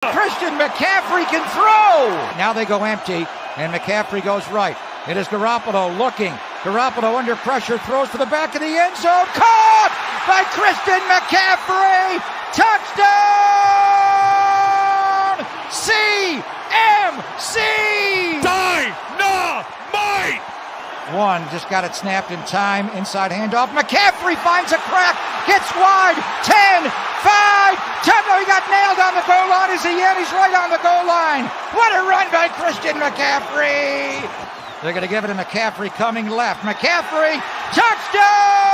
Christian McCaffrey can throw. Now they go empty, and McCaffrey goes right. It is Garoppolo looking. Garoppolo under pressure, throws to the back of the end zone. Caught by Christian McCaffrey. Touchdown! CMC! Dynamite! One just got it snapped in time. Inside handoff. McCaffrey finds a crack. Gets wide. 10, 5, 10. No, he got nailed on the goal line. Is he in? He's right on the goal line. What a run by Christian McCaffrey. They're going to give it to McCaffrey coming left. McCaffrey, touchdown!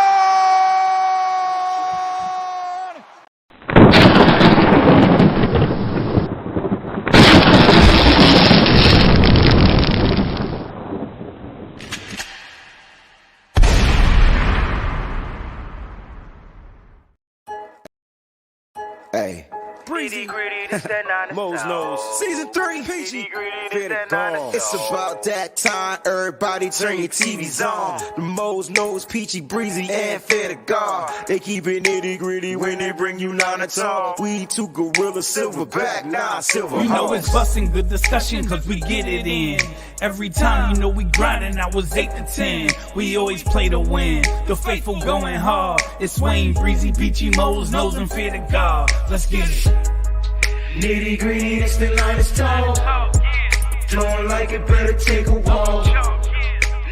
Hey. Breezy, Mo's nose. Season 3, Peachy. It's about that time. Everybody turn your TVs on. The Mo's nose, Peachy, Breezy, and fair to God. They keep it nitty gritty when they bring you 9 to talk. We two gorilla silverback, nah, silver. You know it's busting good discussion cause we get it in. Every time you know we grinding, I was 8 to 10. We always play to win. The faithful going hard. It's Wayne, Breezy, Peachy, Mo's nose, and fear to God. Let's get it. Nitty gritty, this the line is tall. Don't like it, better take a walk.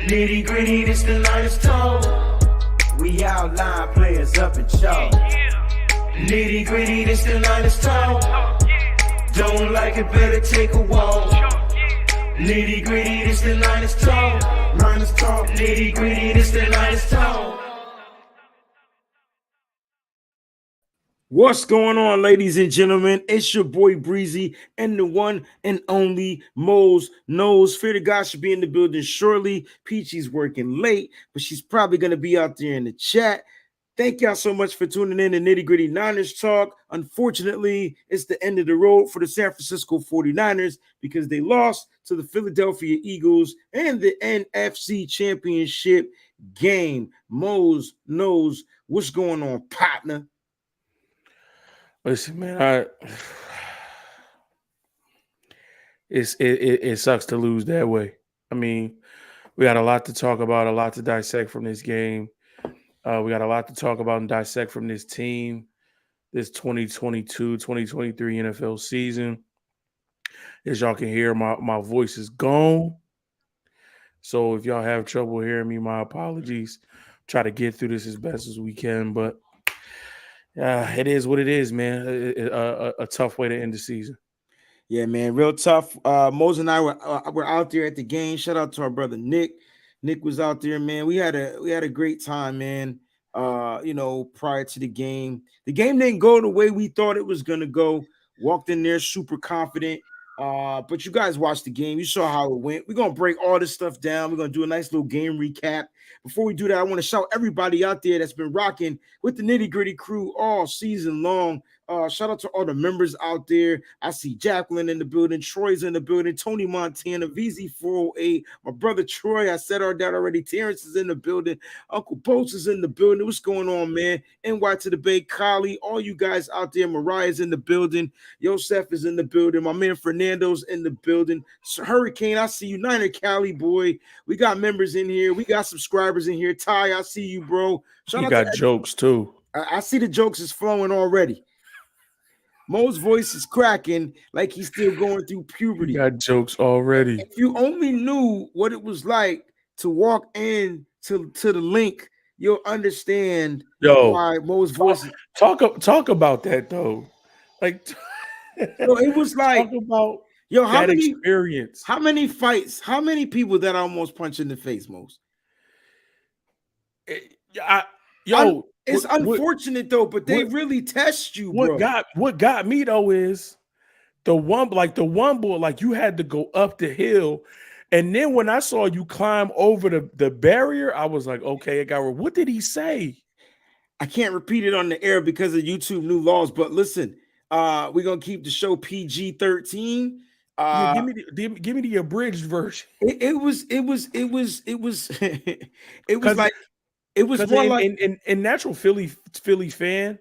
Nitty gritty, this the line is tall. We outline players up in chalk. Nitty gritty, this the line is tall. Don't like it, better take a walk. Nitty gritty, this the line is tall. Line is tall. Nitty gritty, this the line is tall. What's going on, ladies and gentlemen? It's your boy Breezy and the one and only Mo's Nose. Fear to God should be in the building shortly. Peachy's working late, but she's probably going to be out there in the chat. Thank y'all so much for tuning in to Nitty Gritty Niners Talk. Unfortunately, it's the end of the road for the San Francisco 49ers because they lost to the Philadelphia Eagles and the NFC Championship Game. Mo's Nose, what's going on, partner? Listen, man, it sucks to lose that way. I mean, we got a lot to talk about, a lot to dissect from this game. We got a lot to talk about and dissect from this team, this 2022-2023 NFL season. As y'all can hear, my voice is gone. So if y'all have trouble hearing me, my apologies. Try to get through this as best as we can, but it is what it is, man. A tough way to end the season. Yeah, man, real tough. Mose and I were out there at the game. Shout out to our brother Nick. Nick was out there, man. We had a great time, man. Prior to the game didn't go the way we thought it was gonna go. Walked in there super confident. But you guys watched the game. You saw how it went. We're gonna break all this stuff down. We're gonna do a nice little game recap. Before we do that, I want to shout everybody out there that's been rocking with the Nitty Gritty crew all season long. Shout out to all the members out there. I see Jacqueline in the building, Troy's in the building, Tony Montana, VZ408, my brother Troy. I said that already. Terrence is in the building. Uncle Bosa is in the building. What's going on, man? NY to the Bay, Kali, all you guys out there. Mariah's in the building. Yosef is in the building. My man Fernando's in the building. Hurricane, I see you. Niner Cali, boy. We got members in here. We got subscribers in here. Ty, I see you, bro. You got jokes, too. I see the jokes is flowing already. Mo's voice is cracking like he's still going through puberty. You got jokes already. If you only knew what it was like to walk in to the link, you'll understand why Mo's voice. Talk about that though. Like, it was like talk about how many experience? How many fights? How many people that I almost punched in the face, Mos? It's unfortunate though, but they really test you, bro. What got me though is the one ball, like you had to go up the hill, and then when I saw you climb over the barrier, I was like, okay, what did he say? I can't repeat it on the air because of YouTube new laws, but listen, we're gonna keep the show PG-13. Give me the abridged version. It was more like in natural Philly fan,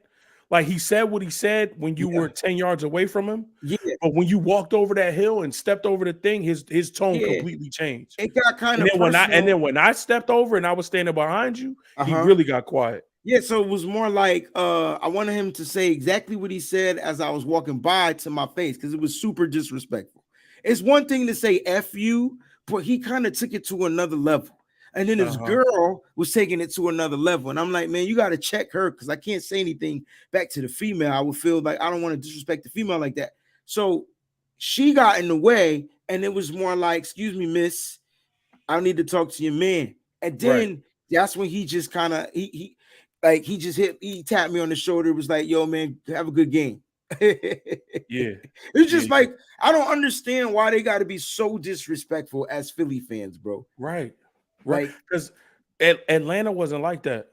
Like he said what he said when you were 10 yards away from him. Yeah. But when you walked over that hill and stepped over the thing, his tone Yeah. completely changed. It got kind And of then when I stepped over and I was standing behind you, he really got quiet. Yeah, so it was more like I wanted him to say exactly what he said as I was walking by to my face, because it was super disrespectful. It's one thing to say F you, but he kind of took it to another level. And then his girl was taking it to another level. And I'm like, man, you got to check her, because I can't say anything back to the female. I would feel like I don't want to disrespect the female like that. So she got in the way, and it was more like, excuse me, miss, I need to talk to your man. And then that's when he just kind of he tapped me on the shoulder. It was like, yo, man, have a good game. It's just like, I don't understand why they got to be so disrespectful as Philly fans, bro. Right. Because Atlanta wasn't like that.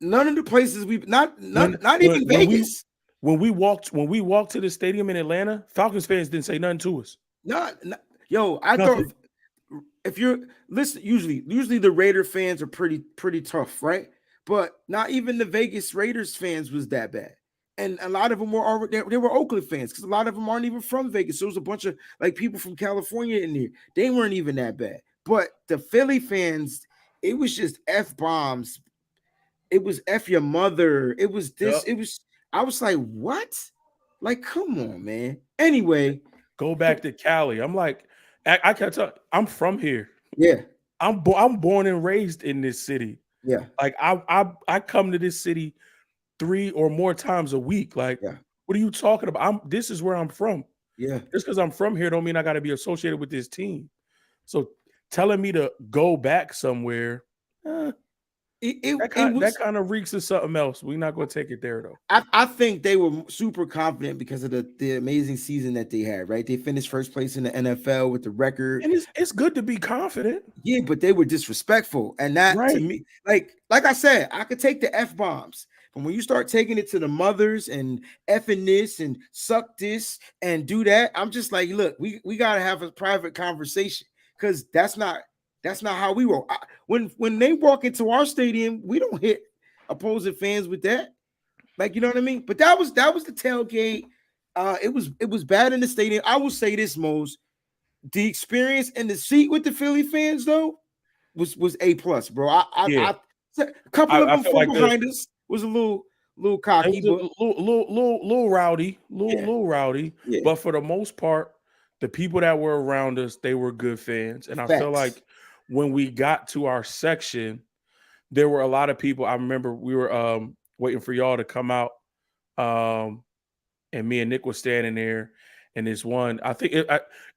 None of the places not even Vegas. When we walked to the stadium in Atlanta, Falcons fans didn't say nothing to us. I thought if you're listen, usually the Raider fans are pretty tough, right? But not even the Vegas Raiders fans was that bad. And a lot of them were they were Oakland fans, because a lot of them aren't even from Vegas. So there was a bunch of like people from California in there. They weren't even that bad. But the Philly fans, it was just F-bombs. It was F your mother. It was this. It was. I was like, what? Like, come on, man. Anyway, go back to Cali. I'm like, I can't tell. I'm from here. Yeah. I'm born and raised in this city. Yeah. Like I come to this city 3 or more times a week. Like, what are you talking about? This is where I'm from. Yeah. Just because I'm from here don't mean I got to be associated with this team. So telling me to go back somewhere, that kind of reeks of something else. We're not going to take it there, though. I think they were super confident because of the amazing season that they had, right? They finished first place in the NFL with the record. And it's good to be confident. Yeah, but they were disrespectful. And that, to me, like I said, I could take the F-bombs. But when you start taking it to the mothers and effing this and suck this and do that, I'm just like, look, we got to have a private conversation, because that's not how we roll. When they walk into our stadium, we don't hit opposing fans with that. Like, you know what I mean? But that was the tailgate. It was bad in the stadium. I will say this, Mose. The experience in the seat with the Philly fans, though, was A+, bro. A couple of them from behind us was a little cocky, a little rowdy, little rowdy. Yeah. But for the most part, the people that were around us, they were good fans. And I feel like when we got to our section, there were a lot of people. I remember we were waiting for y'all to come out, and me and Nick was standing there. And this one, I think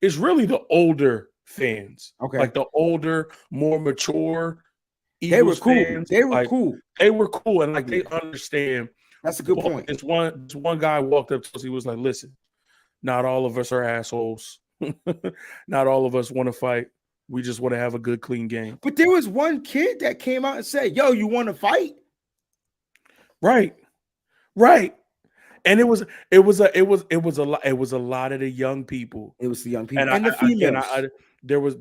it's really the older fans, like the older, more mature Eagles they were cool. fans. They were cool. They were cool, and like they understand. That's a good point. This one guy walked up to us. He was like, "Listen, not all of us are assholes. Not all of us want to fight. We just want to have a good, clean game." But there was one kid that came out and said, "Yo, you want to fight?" Right. And it was a lot of the young people. It was the young people and the females. There was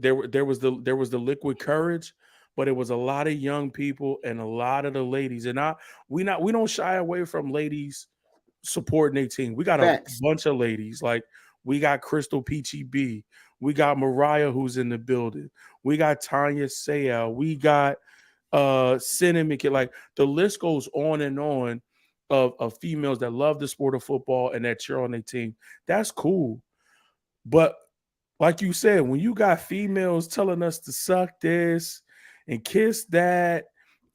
the liquid courage, but it was a lot of young people and a lot of the ladies. And we don't shy away from ladies supporting their team. We got a bunch of ladies. Like, we got Crystal Peachy B. We got Mariah, who's in the building. We got Tanya Sayal. We got Cinnamon Kid. Like, the list goes on and on of females that love the sport of football and that cheer on their team. That's cool. But like you said, when you got females telling us to suck this and kiss that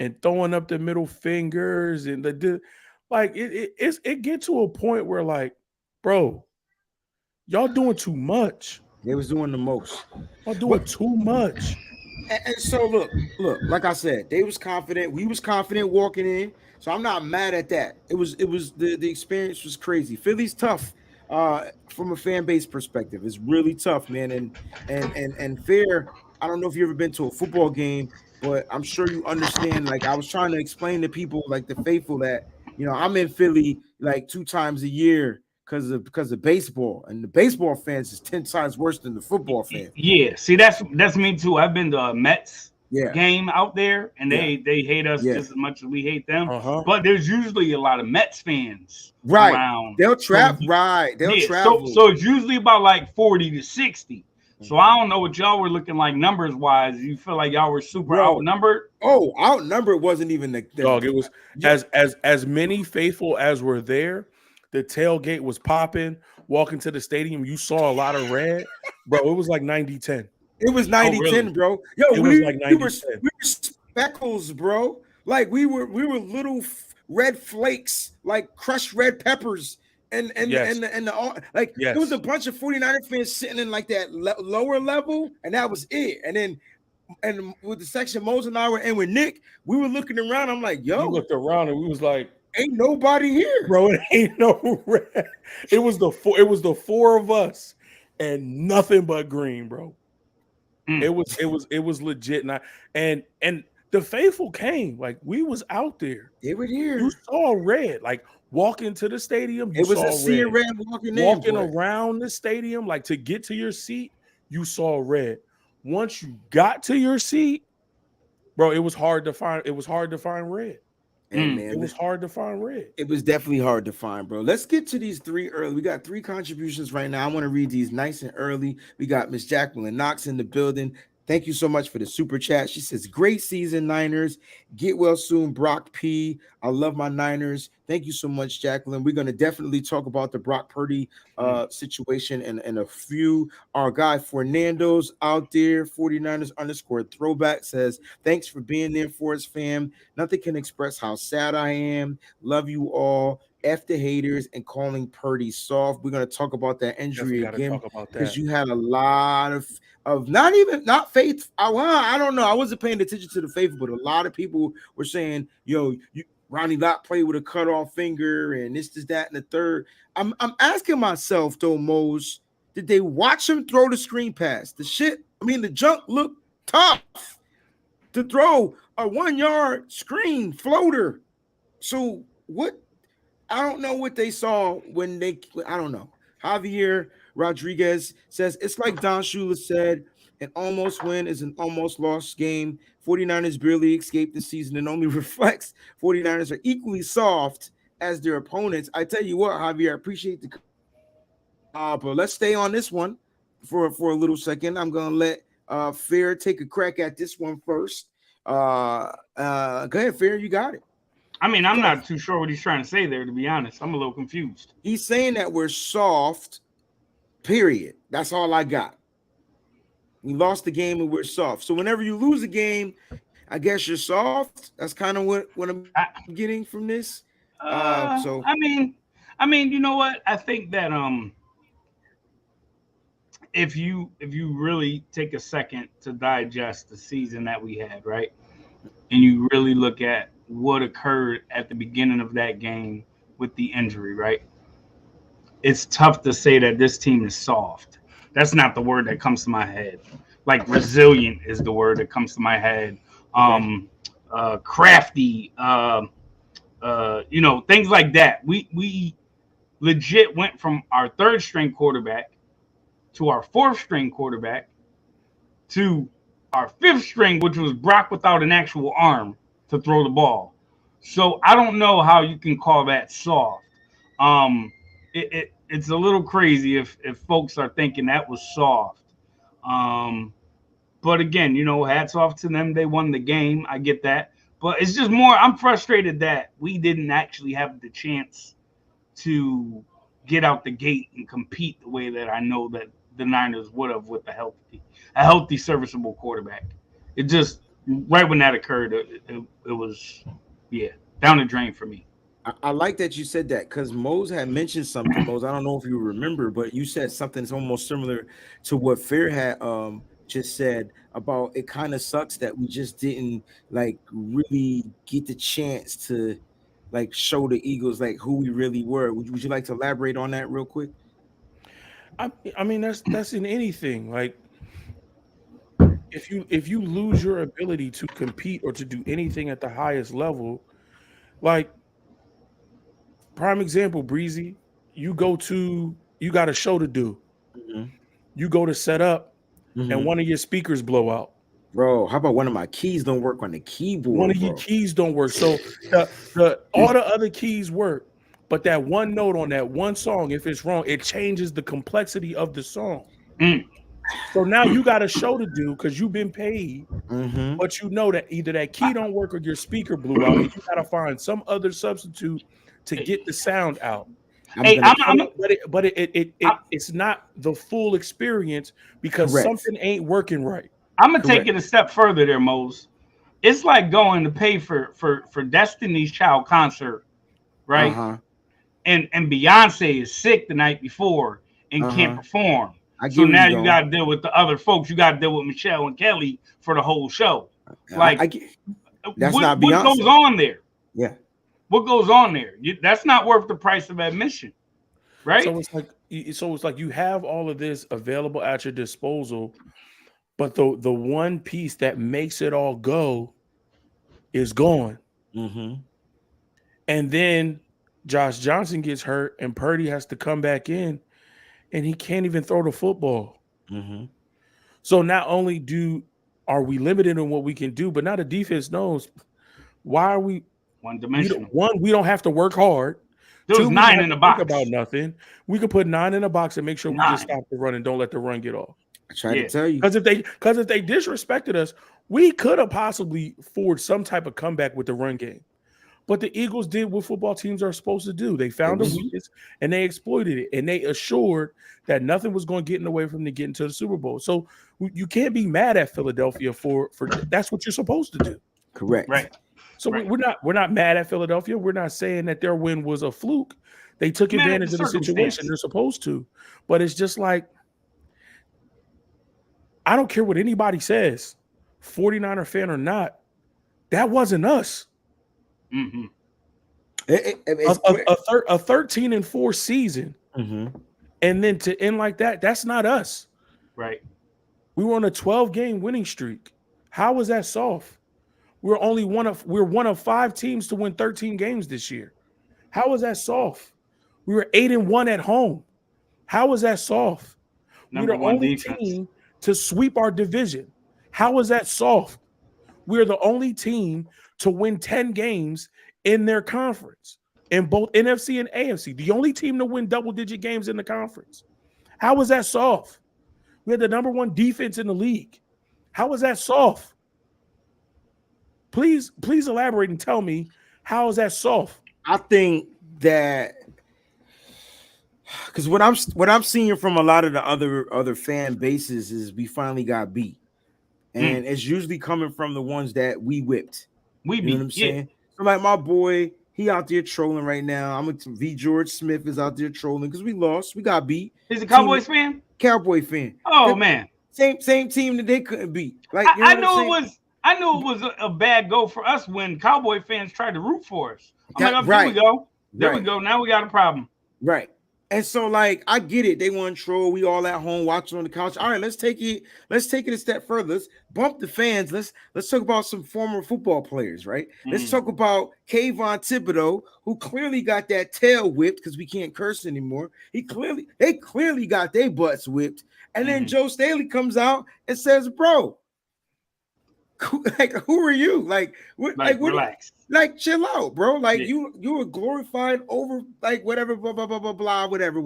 and throwing up the middle fingers and it get to a point where, like, bro, y'all doing too much. They was doing the most. Y'all doing too much. And so look, like I said, they was confident. We was confident walking in. So I'm not mad at that. It was the experience was crazy. Philly's tough from a fan base perspective. It's really tough, man. And fair. I don't know if you've ever been to a football game, but I'm sure you understand. Like, I was trying to explain to people, like the faithful, that, you know, I'm in Philly like 2 times a year because of baseball, and the baseball fans is 10 times worse than the football fans. Yeah, see, that's me too. I've been to Mets game out there, and they hate us just as much as we hate them. But there's usually a lot of Mets fans around. They'll travel. They'll travel. So it's usually about like 40 to 60. So I don't know what y'all were looking like numbers wise. You feel like y'all were super outnumbered? Oh, outnumbered wasn't even the dog. It was as many faithful as were there. The tailgate was popping. Walking to the stadium, you saw a lot of red, bro. It was like 90-10. It was 90-10, bro. Yo, it was like 90-10. We were speckles, bro. Like we were little red flakes, like crushed red peppers. And it was a bunch of 49er fans sitting in like that lower level, and that was it. And with the section Mose and I were in with Nick, we were looking around. I'm like, yo, we looked around and we was like, ain't nobody here, bro. It ain't no red. It was the four of us and nothing but green, bro. It was legit. And the faithful came. Like we was out there. They were here. You saw red. Like walk into the stadium, it was a sea of red walking around the stadium, like to get to your seat, you saw red. Once you got to your seat, bro, it was hard to find. It was hard to find red. Man, it was hard to find red. It was definitely hard to find, bro. Let's get to these three early. We got 3 contributions right now. I want to read these nice and early. We got Miss Jacqueline Knox in the building. Thank you so much for the super chat. She says, great season, Niners. Get well soon, Brock P. I love my Niners. Thank you so much, Jacqueline. We're going to definitely talk about the Brock Purdy situation in a few. Our guy Fernando's out there, 49ers _ throwback, says, thanks for being there for us, fam. Nothing can express how sad I am. Love you all. F the haters and calling Purdy soft. We're going to talk about that injury again because you had a lot of not faith. I don't know. I wasn't paying attention to the faithful, but a lot of people were saying, yo, Ronnie Lott played with a cut off finger and this, that, and the third. I'm asking myself though, Mose, did they watch him throw the screen pass? The junk looked tough to throw a 1-yard screen floater. So what? I don't know what they saw when I don't know. Javier Rodriguez says, it's like Don Shula said, an almost win is an almost lost game. 49ers barely escaped the season and only reflects 49ers are equally soft as their opponents. I tell you what, Javier, I appreciate the but let's stay on this one for a little second. I'm going to let Fair take a crack at this one first. Go ahead, Fair, you got it. I'm not too sure what he's trying to say there, to be honest. I'm a little confused. He's saying that we're soft, period. That's all I got. We lost the game and we're soft. So whenever you lose a game, I guess you're soft. That's kind of what I'm getting from this. You know what? I think that if you really take a second to digest the season that we had, right? And you really look at what occurred at the beginning of that game with the injury, right? It's tough to say that this team is soft. That's not the word that comes to my head. Like resilient is the word that comes to my head. Crafty, things like that. We legit went from our 3rd string quarterback to our 4th string quarterback to our 5th string, which was Brock without an actual arm to throw the ball. So I don't know how you can call that soft. It's a little crazy if folks are thinking that was soft. But again, hats off to them. They won the game. I get that. But it's just more, I'm frustrated that we didn't actually have the chance to get out the gate and compete the way that I know that the Niners would have with a healthy, serviceable quarterback. It just, right when that occurred, it was, down the drain for me. I like that you said that because Mose had mentioned something. Mose, I don't know if you remember, but you said something that's almost similar to what Fair had just said about it. Kind of sucks that we just didn't really get the chance to show the Eagles who we really were. Would you like to elaborate on that real quick? I mean that's in anything. If you lose your ability to compete or to do anything at the highest level, prime example, Breezy, you got a show to do. Mm-hmm. You go to set up and one of your speakers blow out. Bro, how about one of my keys don't work on the keyboard? One of your keys don't work. So all the other keys work, but that one note on that one song, if it's wrong, it changes the complexity of the song. So now you got a show to do because you've been paid, but you know that either that key don't work or your speaker blew out, and you got to find some other substitute to get the sound out. But it's not the full experience because something ain't working right. I'm gonna take it a step further there, Mose. It's like going to pay for Destiny's Child concert, right? And Beyonce is sick the night before and can't perform. So now you got to deal with the other folks. You got to deal with Michelle and Kelly for the whole show. Like, that's what Beyonce. Goes on there? Yeah. What goes on there? That's not worth the price of admission, right? So it's like you have all of this available at your disposal, but the one piece that makes it all go is gone. And then Josh Johnson gets hurt, and Purdy has to come back in. And he can't even throw the football. So not only are we limited in what we can do, but now the defense knows why are we one-dimensional. One, we don't have to work hard. There's 9 in the box. About nothing. We could put 9 in the box and make sure we just stop the run and don't let the run get off. I tried to tell you. Because if they disrespected us, we could have possibly forged some type of comeback with the run game. But the Eagles did what football teams are supposed to do. They found a weakness and they exploited it. And they assured that nothing was going to get in the way from them getting to the Super Bowl. So you can't be mad at Philadelphia for that's what you're supposed to do. Correct. Right. So we're not mad at Philadelphia. We're not saying that their win was a fluke. They took advantage of the situation. They're supposed to. But it's just like, I don't care what anybody says, 49er fan or not, that wasn't us. A 13-4 season, and then to end like that, that's not us. Right. We were on a 12-game winning streak. How was that soft? We're one of 5 teams to win 13 games this year. How was that soft? We were 8-1 at home. How was that soft? We're the only team to sweep our division. How was that soft? We're the only team to win 10 games in their conference, in both NFC and AFC. The only team to win double-digit games in the conference. How was that soft? We had the number 1 defense in the league. How was that soft? Please elaborate and tell me, how is that soft? I think that because what I'm seeing from a lot of the other fan bases is we finally got beat. And it's usually coming from the ones that we whipped. You know what I'm saying? So like my boy, he out there trolling right now. V. George Smith is out there trolling because we lost. We got beat. He's a Cowboys fan? Cowboy fan. Oh, man. Same team that they couldn't beat. Like I knew it was a bad go for us when Cowboy fans tried to root for us. There we go. There we go. Now we got a problem. Right. And so, like, I get it. They want to troll. We all at home watching on the couch. All right, let's take it a step further. Let's bump the fans. Let's talk about some former football players, right? Let's talk about Kayvon Thibodeau, who clearly got that tail whipped because we can't curse anymore. They clearly got their butts whipped. And then Joe Staley comes out and says, "Bro, like, who are you? Like, relax. Like, chill out, bro. Like, you were glorified over, like, whatever, blah, blah, blah, blah, blah, whatever.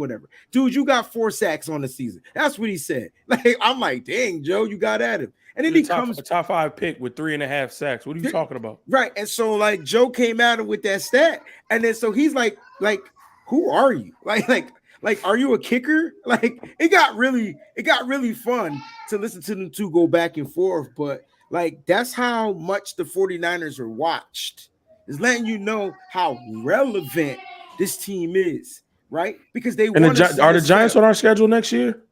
Dude, you got 4 sacks on the season. That's what he said. Like, I'm like, dang, Joe, you got at him. And then he comes a top 5 pick with 3.5 sacks. What are you talking about? Right. And so, like, Joe came at him with that stat. And then so he's like, who are you? Like, are you a kicker? Like, it got really fun to listen to them two go back and forth. But like, that's how much the 49ers are watched. Is letting you know how relevant this team is, right? Because they want are the Giants on our schedule next year?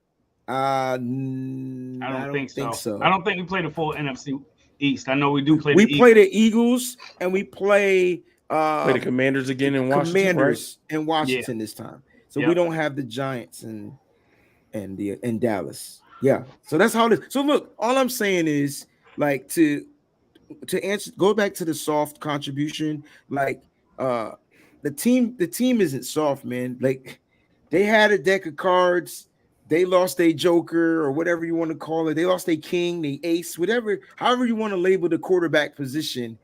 I don't think so. I don't think we play the full NFC East. I know we do play. We play the Eagles and we play the Commanders again in Washington. In Washington this time. So we don't have the Giants in Dallas. Yeah. So that's how it is. So look, all I'm saying is, like, to answer, go back to the soft contribution. Like, the team isn't soft, man. Like, they had a deck of cards they lost their joker or whatever you want to call it. They lost their king, their ace, whatever, however you want to label the quarterback position.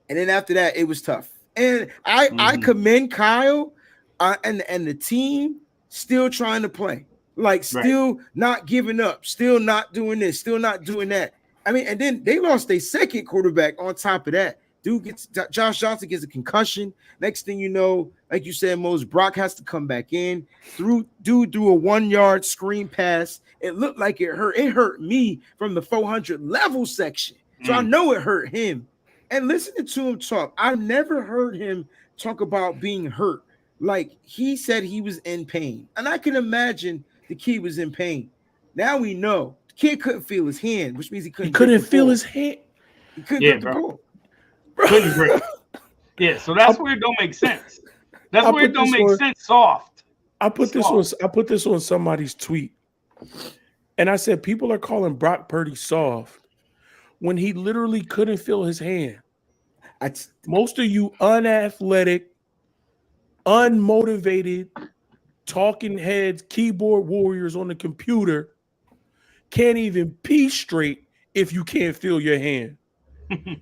And then after that, it was tough. And I commend Kyle and the team still trying to play, like still not giving up, still not doing this, still not doing that. I mean, and then they lost their second quarterback on top of that. Josh Johnson gets a concussion. Next thing you know, like you said, Mose, Brock has to come back in. Threw a 1-yard screen pass. It looked like it hurt. It hurt me from the 400 level section. So I know it hurt him. And listening to him talk, I never heard him talk about being hurt. Like he said he was in pain. And I can imagine the kid was in pain. Now we know. The kid couldn't feel his hand, which means he couldn't feel his hand. He couldn't grip the ball. Couldn't grip. Yeah, so that's where it don't make sense. That's where it don't make sense. Soft. I put this on somebody's tweet, and I said people are calling Brock Purdy soft when he literally couldn't feel his hand. Most of you unathletic, unmotivated, talking heads, keyboard warriors on the computer can't even pee straight if you can't feel your hand.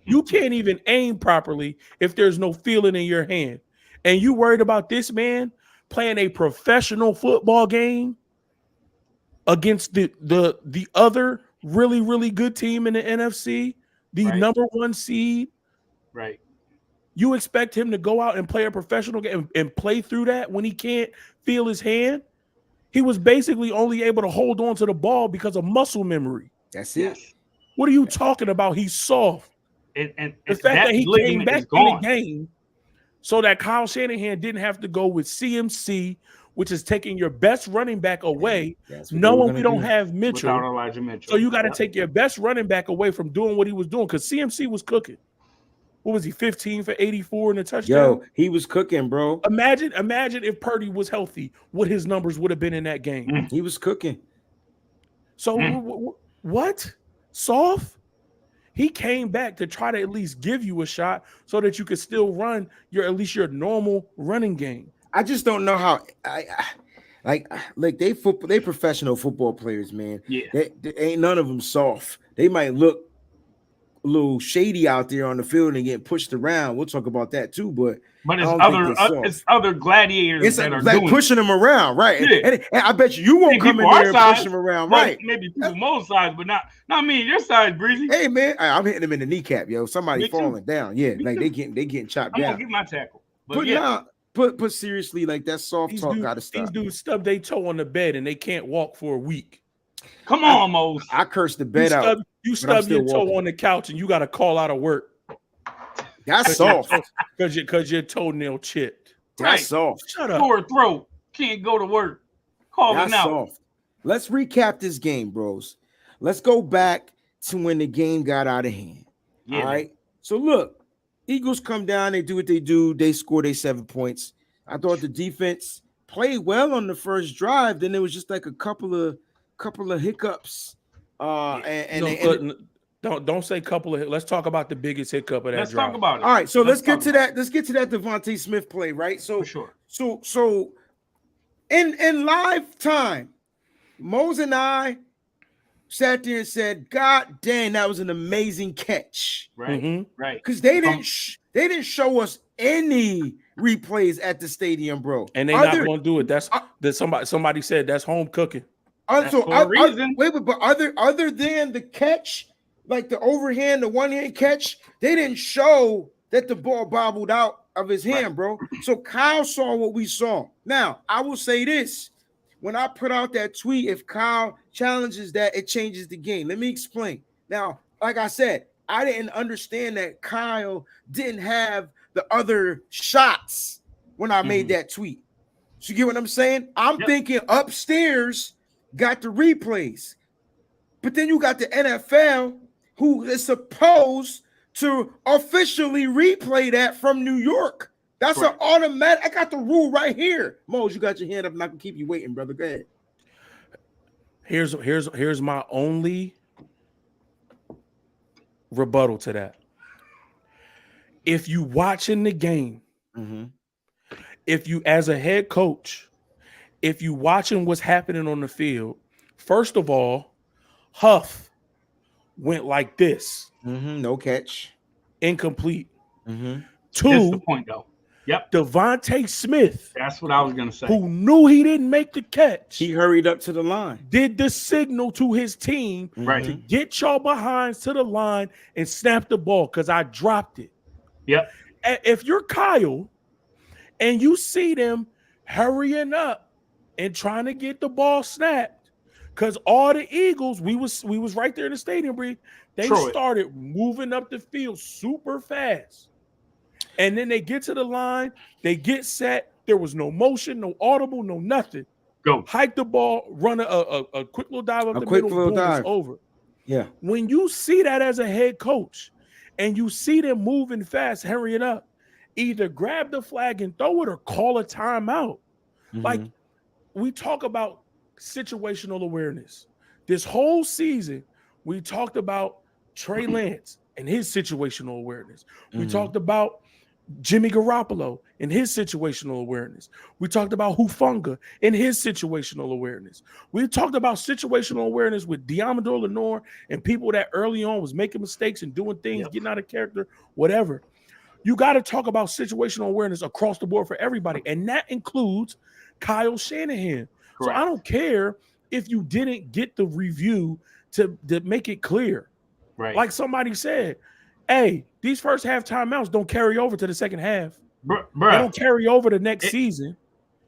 You can't even aim properly if there's no feeling in your hand. And you worried about this man playing a professional football game against the other really, really good team in the NFC, the number 1 seed. Right. You expect him to go out and play a professional game and play through that when he can't feel his hand? He was basically only able to hold on to the ball because of muscle memory. That's it. What are you talking about? He's soft. And the fact that he came back in the game so that Kyle Shanahan didn't have to go with CMC, which is taking your best running back away, knowing we don't have Mitchell. Without Elijah Mitchell. So you got to take your best running back away from doing what he was doing because CMC was cooking. What was he, 15 for 84 in a touchdown? Yo, he was cooking, bro. Imagine if Purdy was healthy, what his numbers would have been in that game. He was cooking. So what? Soft? He came back to try to at least give you a shot so that you could still run at least your normal running game. I just don't know how they professional football players, man. Yeah. They ain't none of them soft. They might look a little shady out there on the field and get pushed around. We'll talk about that too, but it's other gladiators that are like pushing them around, right? Yeah. And I bet you won't come in there and push them around, right? Maybe people Mo's size, but not me. Your size, Breezy. Hey man, I'm hitting them in the kneecap, yo. Somebody falling down, yeah. Like they getting chopped down. I'm gonna get my tackle, but seriously, like that soft talk gotta stop. These dudes stub their toe on the bed and they can't walk for a week. Come on, Mose. I cursed the bed out. You stub your toe on the couch and you got to call out of work. That's soft. Because your toenail chipped. That's soft. Shut up. Sore throat. Can't go to work. Calling out. Soft. Let's recap this game, bros. Let's go back to when the game got out of hand. Yeah. All right. So look, Eagles come down. They do what they do. They score their 7 points. I thought the defense played well on the first drive. Then there was just like a couple of hiccups. Don't say couple of. Let's talk about the biggest hiccup of that. Let's talk about it. All right, so let's get to that. Let's get to that Devontae Smith play, right? So for sure. So in live time, Mose and I sat there and said, "God dang, that was an amazing catch." Right, right. Because they didn't show us any replays at the stadium, bro. And they're not going to do it. That's somebody said that's home cooking. Other than the catch, like the overhand, the one-hand catch, they didn't show that the ball bobbled out of his hand, bro. So Kyle saw what we saw. Now, I will say this. When I put out that tweet, if Kyle challenges that, it changes the game. Let me explain. Now, like I said, I didn't understand that Kyle didn't have the other shots when I made that tweet. So you get what I'm saying? I'm thinking upstairs got the replays, but then you got the NFL who is supposed to officially replay that from New York. That's an automatic. I got the rule right here. Mose, you got your hand up. I'm not gonna keep you waiting, brother. Go ahead. Here's my only rebuttal to that. If you watching the game, if you as a head coach, if you watching what's happening on the field, First of all, Huff went like this. No catch. Incomplete. Mm-hmm. That's the Two, point, though. Yep. Devontae Smith, That's what I was going to say. who knew he didn't make the catch, He hurried up to the line. did the signal to his team Right. to get y'all behinds to the line and snap the ball because I dropped it. Yep. If you're Kyle and you see them hurrying up and trying to get the ball snapped, because all the Eagles, we was right there in the stadium, Bree, they Troy. started moving up the field super fast. And then they get to the line, they get set. There was no motion, no audible, no nothing. Go. Hike the ball, run a quick little dive up the quick middle, little boom, it's dive. over. Yeah. When you see that as a head coach and you see them moving fast, hurrying up, either grab the flag and throw it or call a timeout. Like, we talk about situational awareness. This whole season, we talked about Trey Lance and his situational awareness. We talked about Jimmy Garoppolo and his situational awareness. We talked about Hufanga and his situational awareness. We talked about situational awareness with Diamador Lenore and people that early on was making mistakes and doing things, getting out of character, whatever. You got to talk about situational awareness across the board for everybody, and that includes Kyle Shanahan. Correct. So I don't care if you didn't get the review to make it clear. Right. Like somebody said, hey, these first half timeouts don't carry over to the second half. They don't carry over to next season.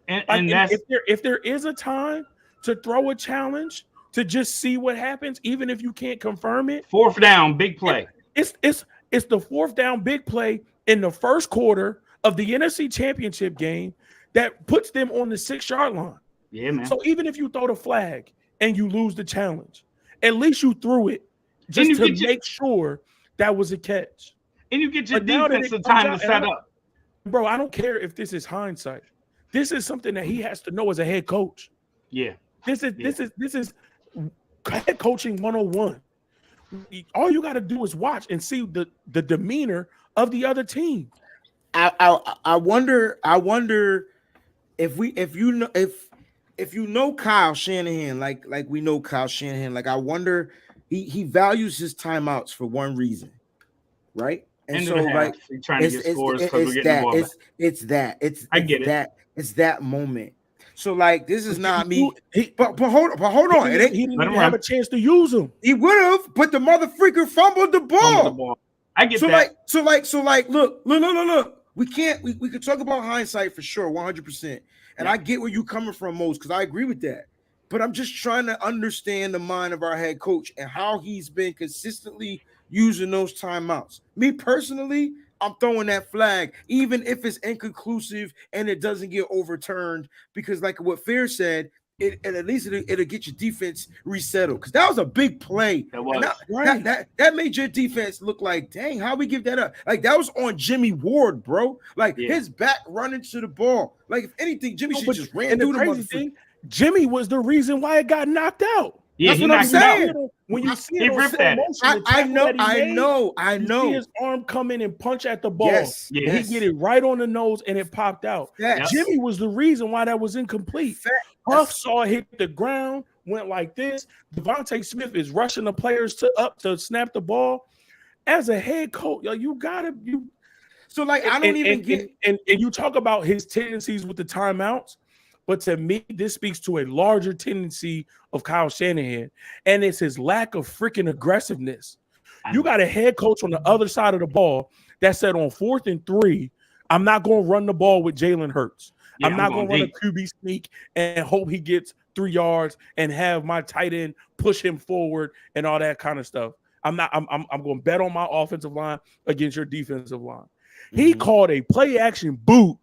And that's if there is a time to throw a challenge to just see what happens, even if you can't confirm it. Fourth down, big play. It's the fourth down big play in the first quarter of the NFC Championship game that puts them on the 6-yard line. Yeah, man. So even if you throw the flag and you lose the challenge, at least you threw it just to make sure that was a catch. And you get your But now that defense it the time comes to out- set up. Bro, I don't care if this is hindsight. This is something that he has to know as a head coach. Yeah. This is head coaching 101. All you got to do is watch and see the demeanor of the other team. I wonder if you know Kyle Shanahan, like we know Kyle Shanahan, like I wonder he values his timeouts for one reason, right? And so like trying to get scores because we're getting the ball back. It's that moment. So like this is not me. But hold on. He didn't have a chance to use them. He would have, but the motherfucker fumbled the ball. I get that. So like, look. We could talk about hindsight for sure, 100%. And I get where you coming from, Mose, because I agree with that. But I'm just trying to understand the mind of our head coach and how he's been consistently using those timeouts. Me personally, I'm throwing that flag, even if it's inconclusive and it doesn't get overturned, because like what Fair said, at least it'll get your defense resettled, because that was a big play. That was that made your defense look like, dang, how we give that up? Like that was on Jimmy Ward, bro. Like his back running to the ball. Like if anything, Jimmy should just ran through the crazy thing. Jimmy was the reason why it got knocked out. Yeah, that's what I'm saying. When you see he it ripped that. I know. You see his arm come in and punch at the ball. Yes. He get it right on the nose and it popped out. Yes. Jimmy was the reason why that was incomplete. Huff saw it hit the ground, went like this. Devontae Smith is rushing the players up to snap the ball. As a head coach, you gotta. So like I don't even get. And you talk about his tendencies with the timeouts. But to me, this speaks to a larger tendency of Kyle Shanahan, and it's his lack of freaking aggressiveness. You got a head coach on the other side of the ball that said on 4th and 3, I'm not going to run the ball with Jalen Hurts. I'm not going to run a QB sneak and hope he gets 3 yards and have my tight end push him forward and all that kind of stuff. I'm going to bet on my offensive line against your defensive line. He called a play action boot,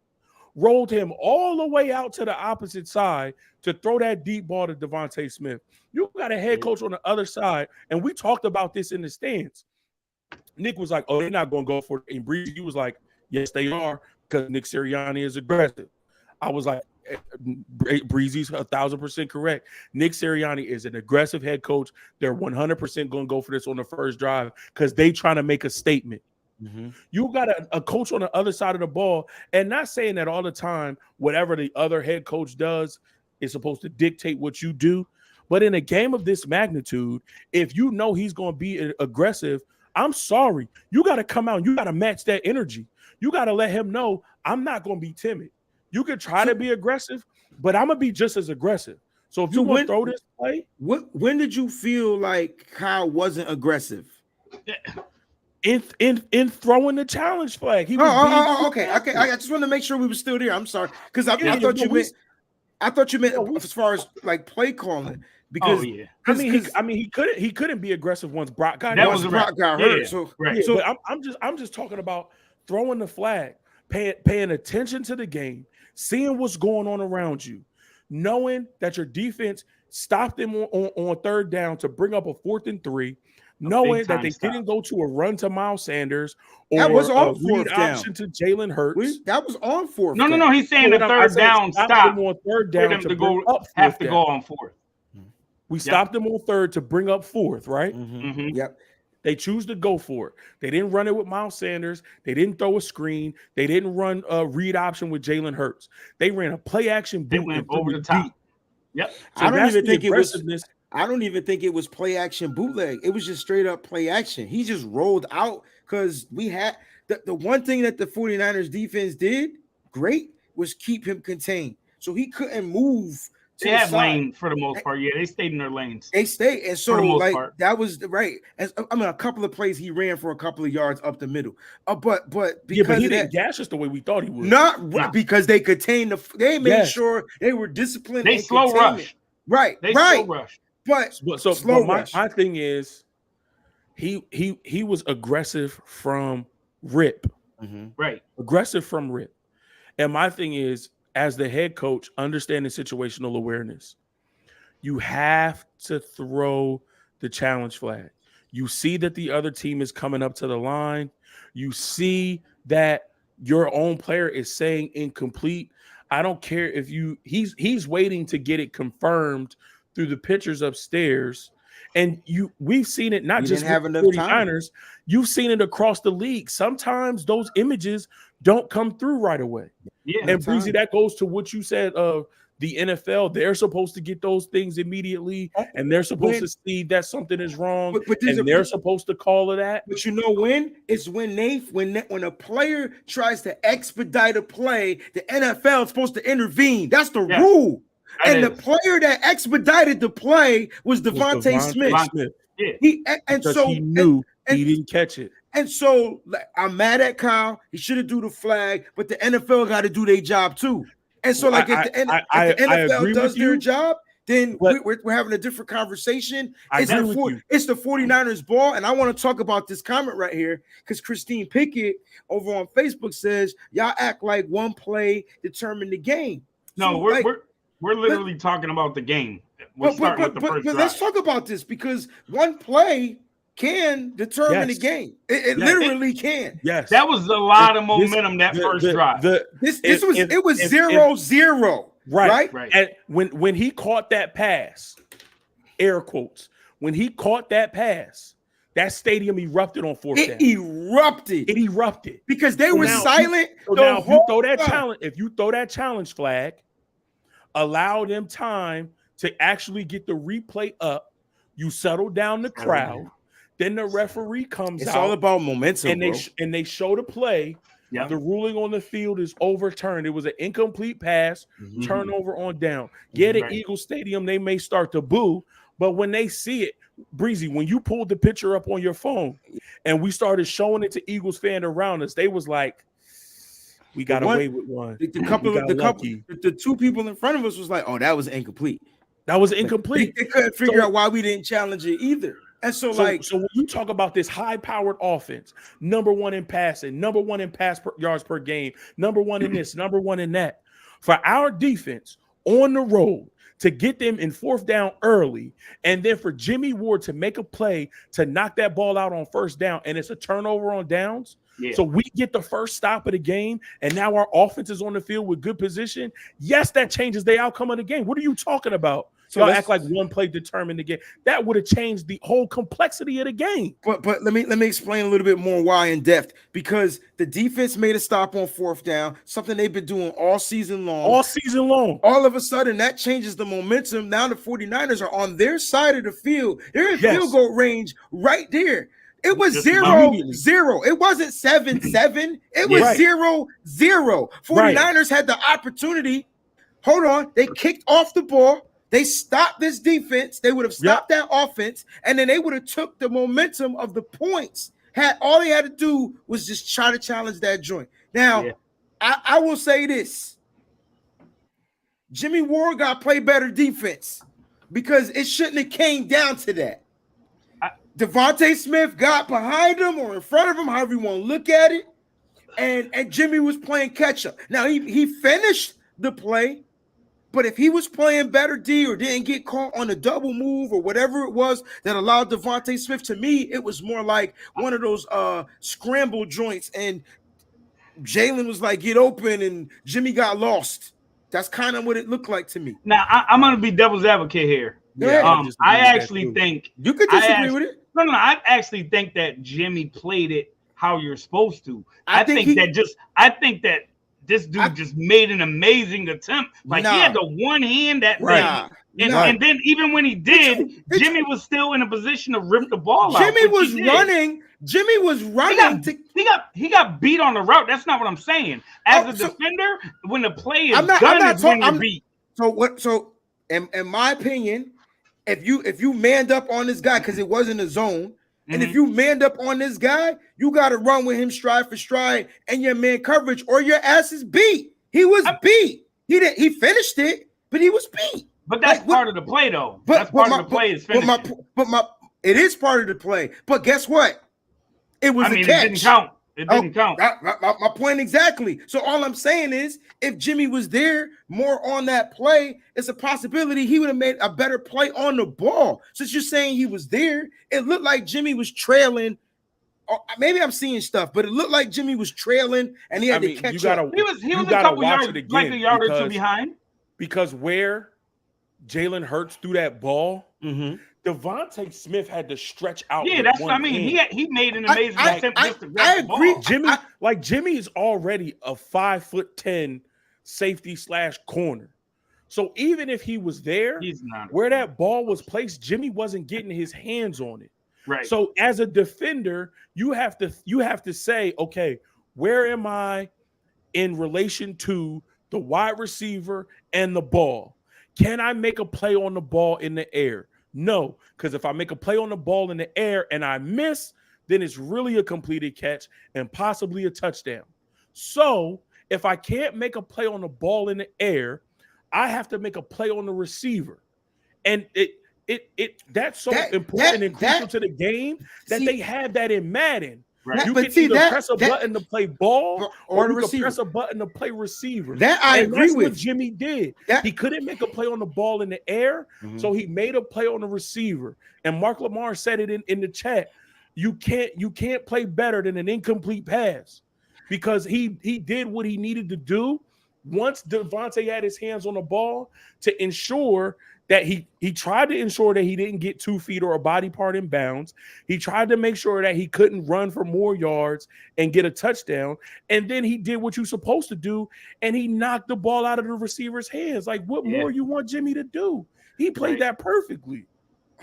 rolled him all the way out to the opposite side to throw that deep ball to Devontae Smith. You got a head coach on the other side, and we talked about this in the stands. Nick was like, oh, they're not going to go for it. And Breezy was like, yes, they are, because Nick Sirianni is aggressive. I was like, Breezy's 1,000% correct. Nick Sirianni is an aggressive head coach. They're 100% going to go for this on the first drive because they trying to make a statement. You got a coach on the other side of the ball, and not saying that all the time, whatever the other head coach does is supposed to dictate what you do. But in a game of this magnitude, if you know he's going to be aggressive, I'm sorry. You got to come out and you got to match that energy. You got to let him know I'm not going to be timid. You can try to be aggressive, but I'm going to be just as aggressive. So if you want to throw this play. When did you feel like Kyle wasn't aggressive? In throwing the challenge flag. He was okay. I just want to make sure we were still there. I'm sorry. Because I thought you meant as far as like play calling. Because he couldn't be aggressive once Brock got hurt. So but I'm just talking about throwing the flag, paying attention to the game, seeing what's going on around you, knowing that your defense stopped them on third down to bring up a 4th and 3, knowing that they didn't go to a run to Miles Sanders or that was on a read option to Jalen Hurts. That was on 4th. No. He's saying the third down stop on third down to go up. Have to go on 4th. We stopped them on 3rd to bring up 4th, right? Mm-hmm. Yep. They choose to go for it. They didn't run it with Miles Sanders. They didn't throw a screen. They didn't run a read option with Jalen Hurts. They ran a play action boot. They went over the top. Yep. So I don't even think it was play action bootleg. It was just straight up play action. He just rolled out because we had the one thing that the 49ers defense did great was keep him contained. So he couldn't move. They had lane for the most part. Yeah, they stayed in their lanes. They stayed. And so like that was right. And I mean, a couple of plays he ran for a couple of yards up the middle. But because he didn't gash us the way we thought he would. Because they contained they made sure they were disciplined. They slow rush. Right. Slow rush. But my thing is he was aggressive from rip. Mm-hmm. Right. Aggressive from rip. And my thing is, as the head coach, understanding situational awareness, you have to throw the challenge flag. You see that the other team is coming up to the line. You see that your own player is saying incomplete. I don't care if he's waiting to get it confirmed through the pictures upstairs. And we've seen it not just with the 49ers, you've seen it across the league. Sometimes those images don't come through right away. Yeah, and Breezy, that goes to what you said of the NFL. They're supposed to get those things immediately, and they're supposed to see that something is wrong, and they're supposed to call it that. But you know when? It's when a player tries to expedite a play, the NFL is supposed to intervene. That's the rule. The player that expedited the play was Devontae Smith. Yeah. He knew he didn't catch it. And so I'm mad at Kyle. He should have do the flag, but the NFL got to do their job too. And so, like, if the NFL does their job, then we're having a different conversation. It's the 49ers ball, and I want to talk about this comment right here because Christine Pickett over on Facebook says, y'all act like one play determined the game. No, so, we're literally talking about the game. We're starting with the first drive. Let's talk about this because one play can determine the game. It literally can. Yes. That was a lot of momentum first drive. It was 0-0. Right. And when he caught that pass, air quotes, when he caught that pass, that stadium erupted on 4th down. It erupted. Because they were silent. If you throw that challenge flag, allow them time to actually get the replay up, you settle down the crowd. Then the referee comes out. It's all about momentum, and they show the play. Yep. The ruling on the field is overturned. It was an incomplete pass, turnover on down. At Eagle Stadium, they may start to boo, but when they see it, Breezy, when you pulled the picture up on your phone and we started showing it to Eagles fans around us, they was like, we got away with one. The two people in front of us was like, oh, that was incomplete. That was incomplete. They couldn't figure out why we didn't challenge it either. And so when you talk about this high-powered offense, number one in passing, number one in yards per game, number one in this, number one in that, for our defense on the road to get them in 4th down early, and then for Jimmy Ward to make a play to knock that ball out on 1st down, and it's a turnover on downs. Yeah. So we get the first stop of the game, and now our offense is on the field with good position. Yes, that changes the outcome of the game. What are you talking about? So y'all act like one play determined the game. That would have changed the whole complexity of the game. But let me explain a little bit more why in depth, because the defense made a stop on 4th down, something they've been doing all season long. All of a sudden, that changes the momentum. Now the 49ers are on their side of the field. They're in field goal range right there. It was 0-0. It wasn't 7-7. It was 0-0. 49ers had the opportunity. Hold on. They kicked off the ball. They stopped this defense. They would have stopped that offense, and then they would have took the momentum of the points. All they had to do was just try to challenge that joint. Now, I will say this. Jimmy Ward got to play better defense because it shouldn't have came down to that. Devontae Smith got behind him or in front of him, however you want to look at it, and Jimmy was playing catch-up. Now, he finished the play, but if he was playing better D or didn't get caught on a double move or whatever it was that allowed Devontae Smith, to me, it was more like one of those scramble joints, and Jalen was like, get open, and Jimmy got lost. That's kind of what it looked like to me. Now, I'm going to be devil's advocate here. I actually think you could disagree with it. No, I actually think that Jimmy played it how you're supposed to. I think that this dude just made an amazing attempt. Like he had the one hand that thing. And then even when he did, Jimmy was still in a position to rip the ball out. Jimmy was running. He got beat on the route. That's not what I'm saying. As a defender, when the play is done, is when you're beat. So in my opinion, if you manned up on this guy because it wasn't a zone, and if you manned up on this guy, you got to run with him stride for stride and your man coverage, or your ass is beat. He was beat. He finished it, but he was beat. But that's part of the play, though. That's part of the play is finishing. It is part of the play. But guess what? It was a catch. It didn't count. It didn't count. My point exactly. So all I'm saying is, if Jimmy was there more on that play, it's a possibility he would have made a better play on the ball. Since you're saying he was there, it looked like Jimmy was trailing. Or maybe I'm seeing stuff, but it looked like Jimmy was trailing and he had to catch up. He was a couple yards, like a yard or two behind. Because where Jalen Hurts threw that ball, Devontae Smith had to stretch out. Yeah, that's what I mean. He made an amazing attempt just to grab the agree. ball. Jimmy is already a 5'10" safety / corner. So even if he was there, where that ball was placed, Jimmy wasn't getting his hands on it. Right. So as a defender, you have to say, okay, where am I in relation to the wide receiver and the ball? Can I make a play on the ball in the air? No, because if I make a play on the ball in the air and I miss, then it's really a completed catch and possibly a touchdown. So if I can't make a play on the ball in the air, I have to make a play on the receiver. And that's so important and crucial to the game that they have that in Madden. Right. You can either press a button to play ball or you can press a button to play receiver. That I agree with. What Jimmy did. He couldn't make a play on the ball in the air, so he made a play on the receiver. And Mark Lamar said it in the chat. You can't play better than an incomplete pass, because he did what he needed to do once Devontae had his hands on the ball to ensure that he tried to ensure that he didn't get 2 feet or a body part in bounds. He tried to make sure that he couldn't run for more yards and get a touchdown. And then he did what you're supposed to do, and he knocked the ball out of the receiver's hands. Like, what more you want Jimmy to do? He played that perfectly.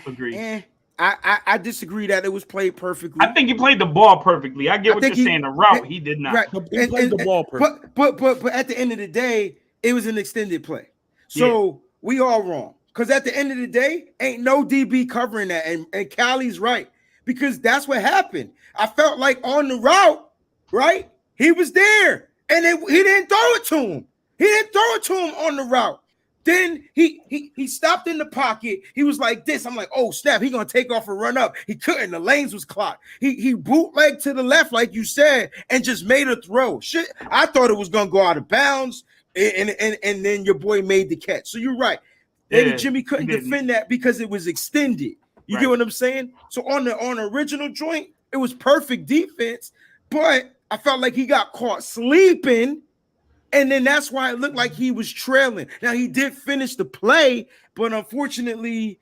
Agreed. I disagree that it was played perfectly. I think he played the ball perfectly. I get what you're saying. The route, he did not. Right. He played the ball perfectly. But at the end of the day, it was an extended play. So we all wrong. Because at the end of the day, ain't no DB covering that. And Callie's right. Because that's what happened. I felt like on the route, right? He was there. And he didn't throw it to him. He didn't throw it to him on the route. Then he stopped in the pocket. He was like this. I'm like, oh, snap. He going to take off and run up. He couldn't. The lanes was clocked. He bootlegged to the left, like you said, and just made a throw. Shit, I thought it was going to go out of bounds. And then your boy made the catch. So you're right. Maybe Jimmy couldn't defend that because it was extended. You get what I'm saying? So on the original joint, it was perfect defense, but I felt like he got caught sleeping And then that's why it looked like he was trailing. Now, he did finish the play, but unfortunately,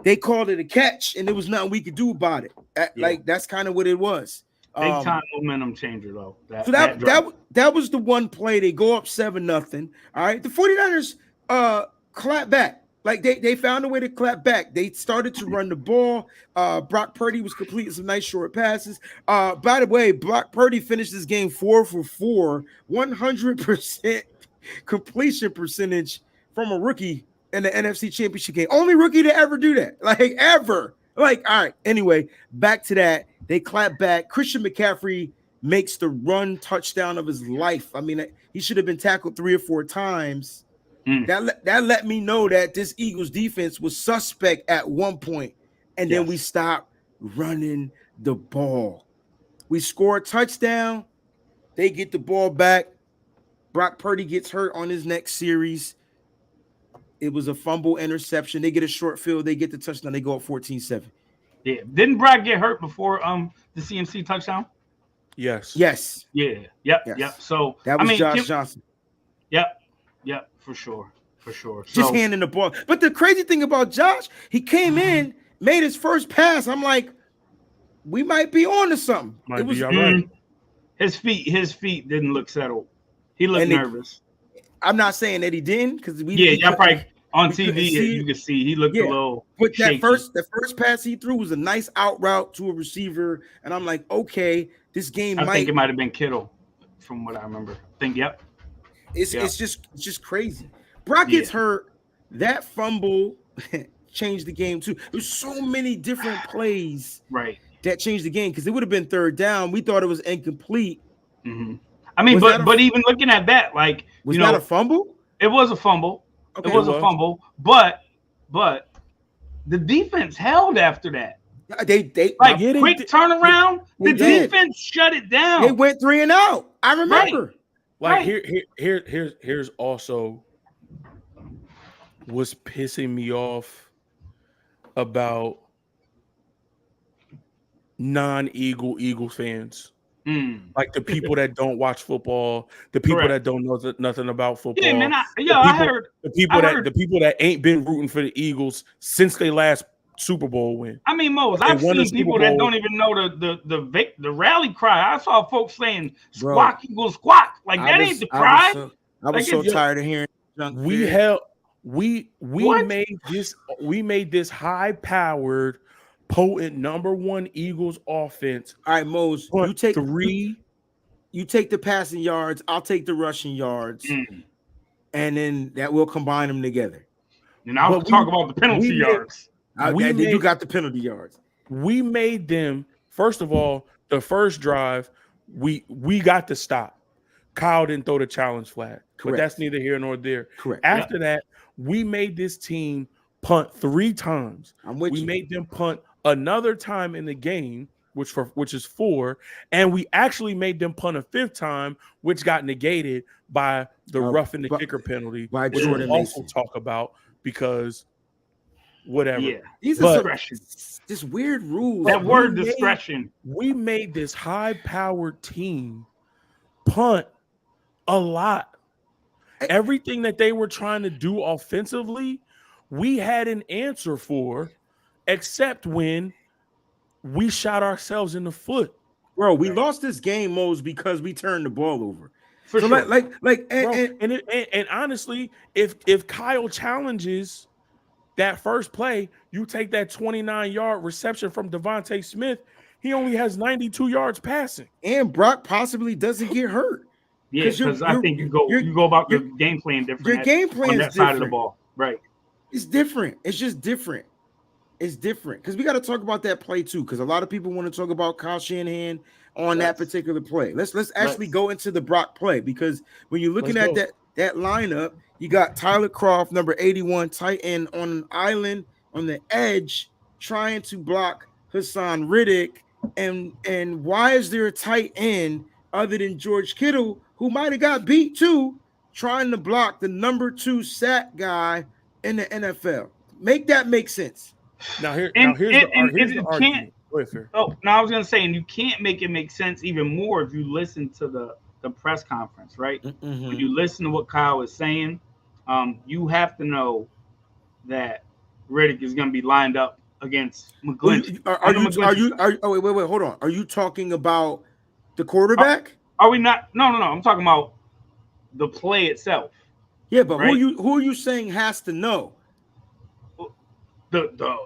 they called it a catch, and there was nothing we could do about it. Like, that's kind of what it was. Big time momentum changer, though. That was the one play. They go up 7-0. All right. The 49ers clap back. Like, they found a way to clap back. They started to run the ball. Brock Purdy was completing some nice short passes. By the way, Brock Purdy finished this game 4 for 4, 100% completion percentage from a rookie in the NFC Championship game. Only rookie to ever do that. Like, ever. Like, all right. Anyway, back to that. They clap back. Christian McCaffrey makes the run touchdown of his life. I mean, he should have been tackled 3 or 4 times. That let me know that this Eagles defense was suspect at one point, and then we stopped running the ball. We score a touchdown. They get the ball back. Brock Purdy gets hurt on his next series. It was a fumble interception. They get a short field. They get the touchdown. They go up 14-7. Yeah. Didn't Brock get hurt before the CMC touchdown? Yes. Yeah. Yep. Yes. Yep. So that was Josh Johnson. Yep. For sure. Just handing the ball. But the crazy thing about Josh, he came in, made his first pass. I'm like, we might be on to something. Might be all right. His feet didn't look settled. He looked nervous. I'm not saying that he didn't, because probably on TV you could see he looked a little. But the first pass he threw was a nice out route to a receiver, and I'm like, okay, this game. I think it might have been Kittle, from what I remember. It's just crazy. Brock gets hurt. That fumble changed the game too. There's so many different plays that changed the game, because it would have been 3rd down. We thought it was incomplete. Mm-hmm. I mean, but even looking at that, like, was that a fumble? It was a fumble. Okay, it was a fumble, but the defense held after that. They quick turnaround. The defense shut it down. They went 3 and out. I remember. Here's also what's pissing me off about non-Eagles fans. Like the people that don't watch football, the people that don't know nothing about football. Yeah, man. I heard the people that ain't been rooting for the Eagles since they last Super Bowl win. I mean, Mose, I've seen people that don't even know the rally cry. I saw folks saying "Squawk Eagles squawk." Like that ain't the cry. I was so tired of hearing. We made this high-powered, potent number 1 Eagles offense. All right, Mose, you take 3. You take the passing yards. I'll take the rushing yards, and then that will combine them together. And I'll talk about the penalty yards. You got the penalty yards. We made them, first of all, the first drive, we got the stop. Kyle didn't throw the challenge flag. Correct. But that's neither here nor there. Correct. After that, we made this team punt 3 times. We made them punt another time in the game, which is 4, and we actually made them punt a 5th time, which got negated by the roughing the kicker penalty, which we'll also talk about, because whatever. Yeah, these are this weird rules. That word discretion. We made this high-powered team punt a lot. Everything that they were trying to do offensively, we had an answer for, except when we shot ourselves in the foot. Bro, we lost this game, Mose, because we turned the ball over. For sure. And honestly, if Kyle challenges that first play, you take that 29-yard reception from Devontae Smith, he only has 92 yards passing. And Brock possibly doesn't get hurt. Yeah, because I think you go about your game plan different. Your game plan on that side of the ball. Right. It's different. It's just different. It's different. Because we got to talk about that play too. Because a lot of people want to talk about Kyle Shanahan on that particular play. Let's actually go into the Brock play, because when you're looking at that lineup, you got Tyler Kroft, number 81, tight end, on an island on the edge, trying to block Hassan Riddick. And why is there a tight end other than George Kittle, who might have got beat too, trying to block the number 2 sack guy in the NFL? Make that make sense. Here's the argument. I was gonna say, and you can't make it make sense even more if you listen to the press conference, right? Mm-hmm. When you listen to what Kyle is saying, you have to know that Riddick is going to be lined up against McGlinchey. Wait, hold on. Are you talking about the quarterback? Are we not? No. I'm talking about the play itself. Yeah, but right? who are you saying has to know? The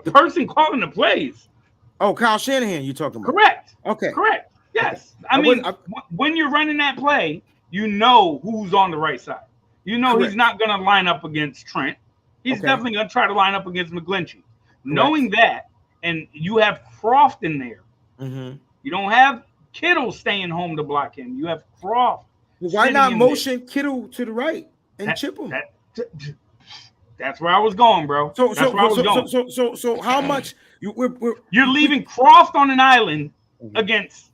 person calling the plays. Oh, Kyle Shanahan, you talking about? Correct. Okay. Correct. Yes. Okay. When you're running that play, you know who's on the right side. You know Correct. He's not going to line up against Trent. He's definitely going to try to line up against McGlinchey. Knowing that, and you have Croft in there. Mm-hmm. You don't have Kittle staying home to block him. You have Croft. Well, why not motion Kittle to the right and chip him? That's where I was going, bro. So how much you're leaving Croft on an island against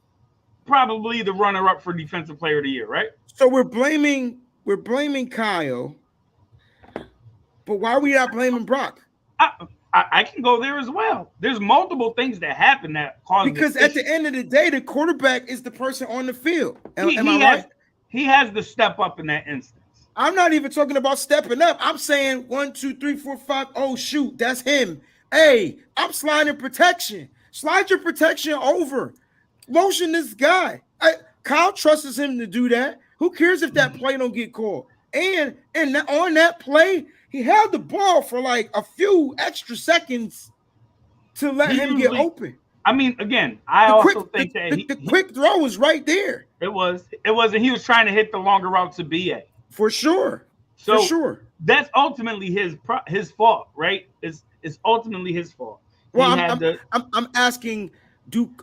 probably the runner-up for Defensive Player of the Year, right? So we're blaming Kyle, but why are we not blaming Brock? I can go there as well. There's multiple things that happen that cause because at the end of the day, the quarterback is the person on the field. Am I right? He has to step up in that instance. I'm not even talking about stepping up. I'm saying 1, 2, 3, 4, 5. Oh, shoot, that's him. Hey, I'm sliding protection. Slide your protection over. Motion this guy. Kyle trusts him to do that. Who cares if that play don't get called? And on that play, he held the ball for like a few extra seconds to let him get open. I mean, again, the quick throw was right there. It was, and he was trying to hit the longer route to BA. For sure. That's ultimately his fault, right? It's ultimately his fault. Well, I'm asking,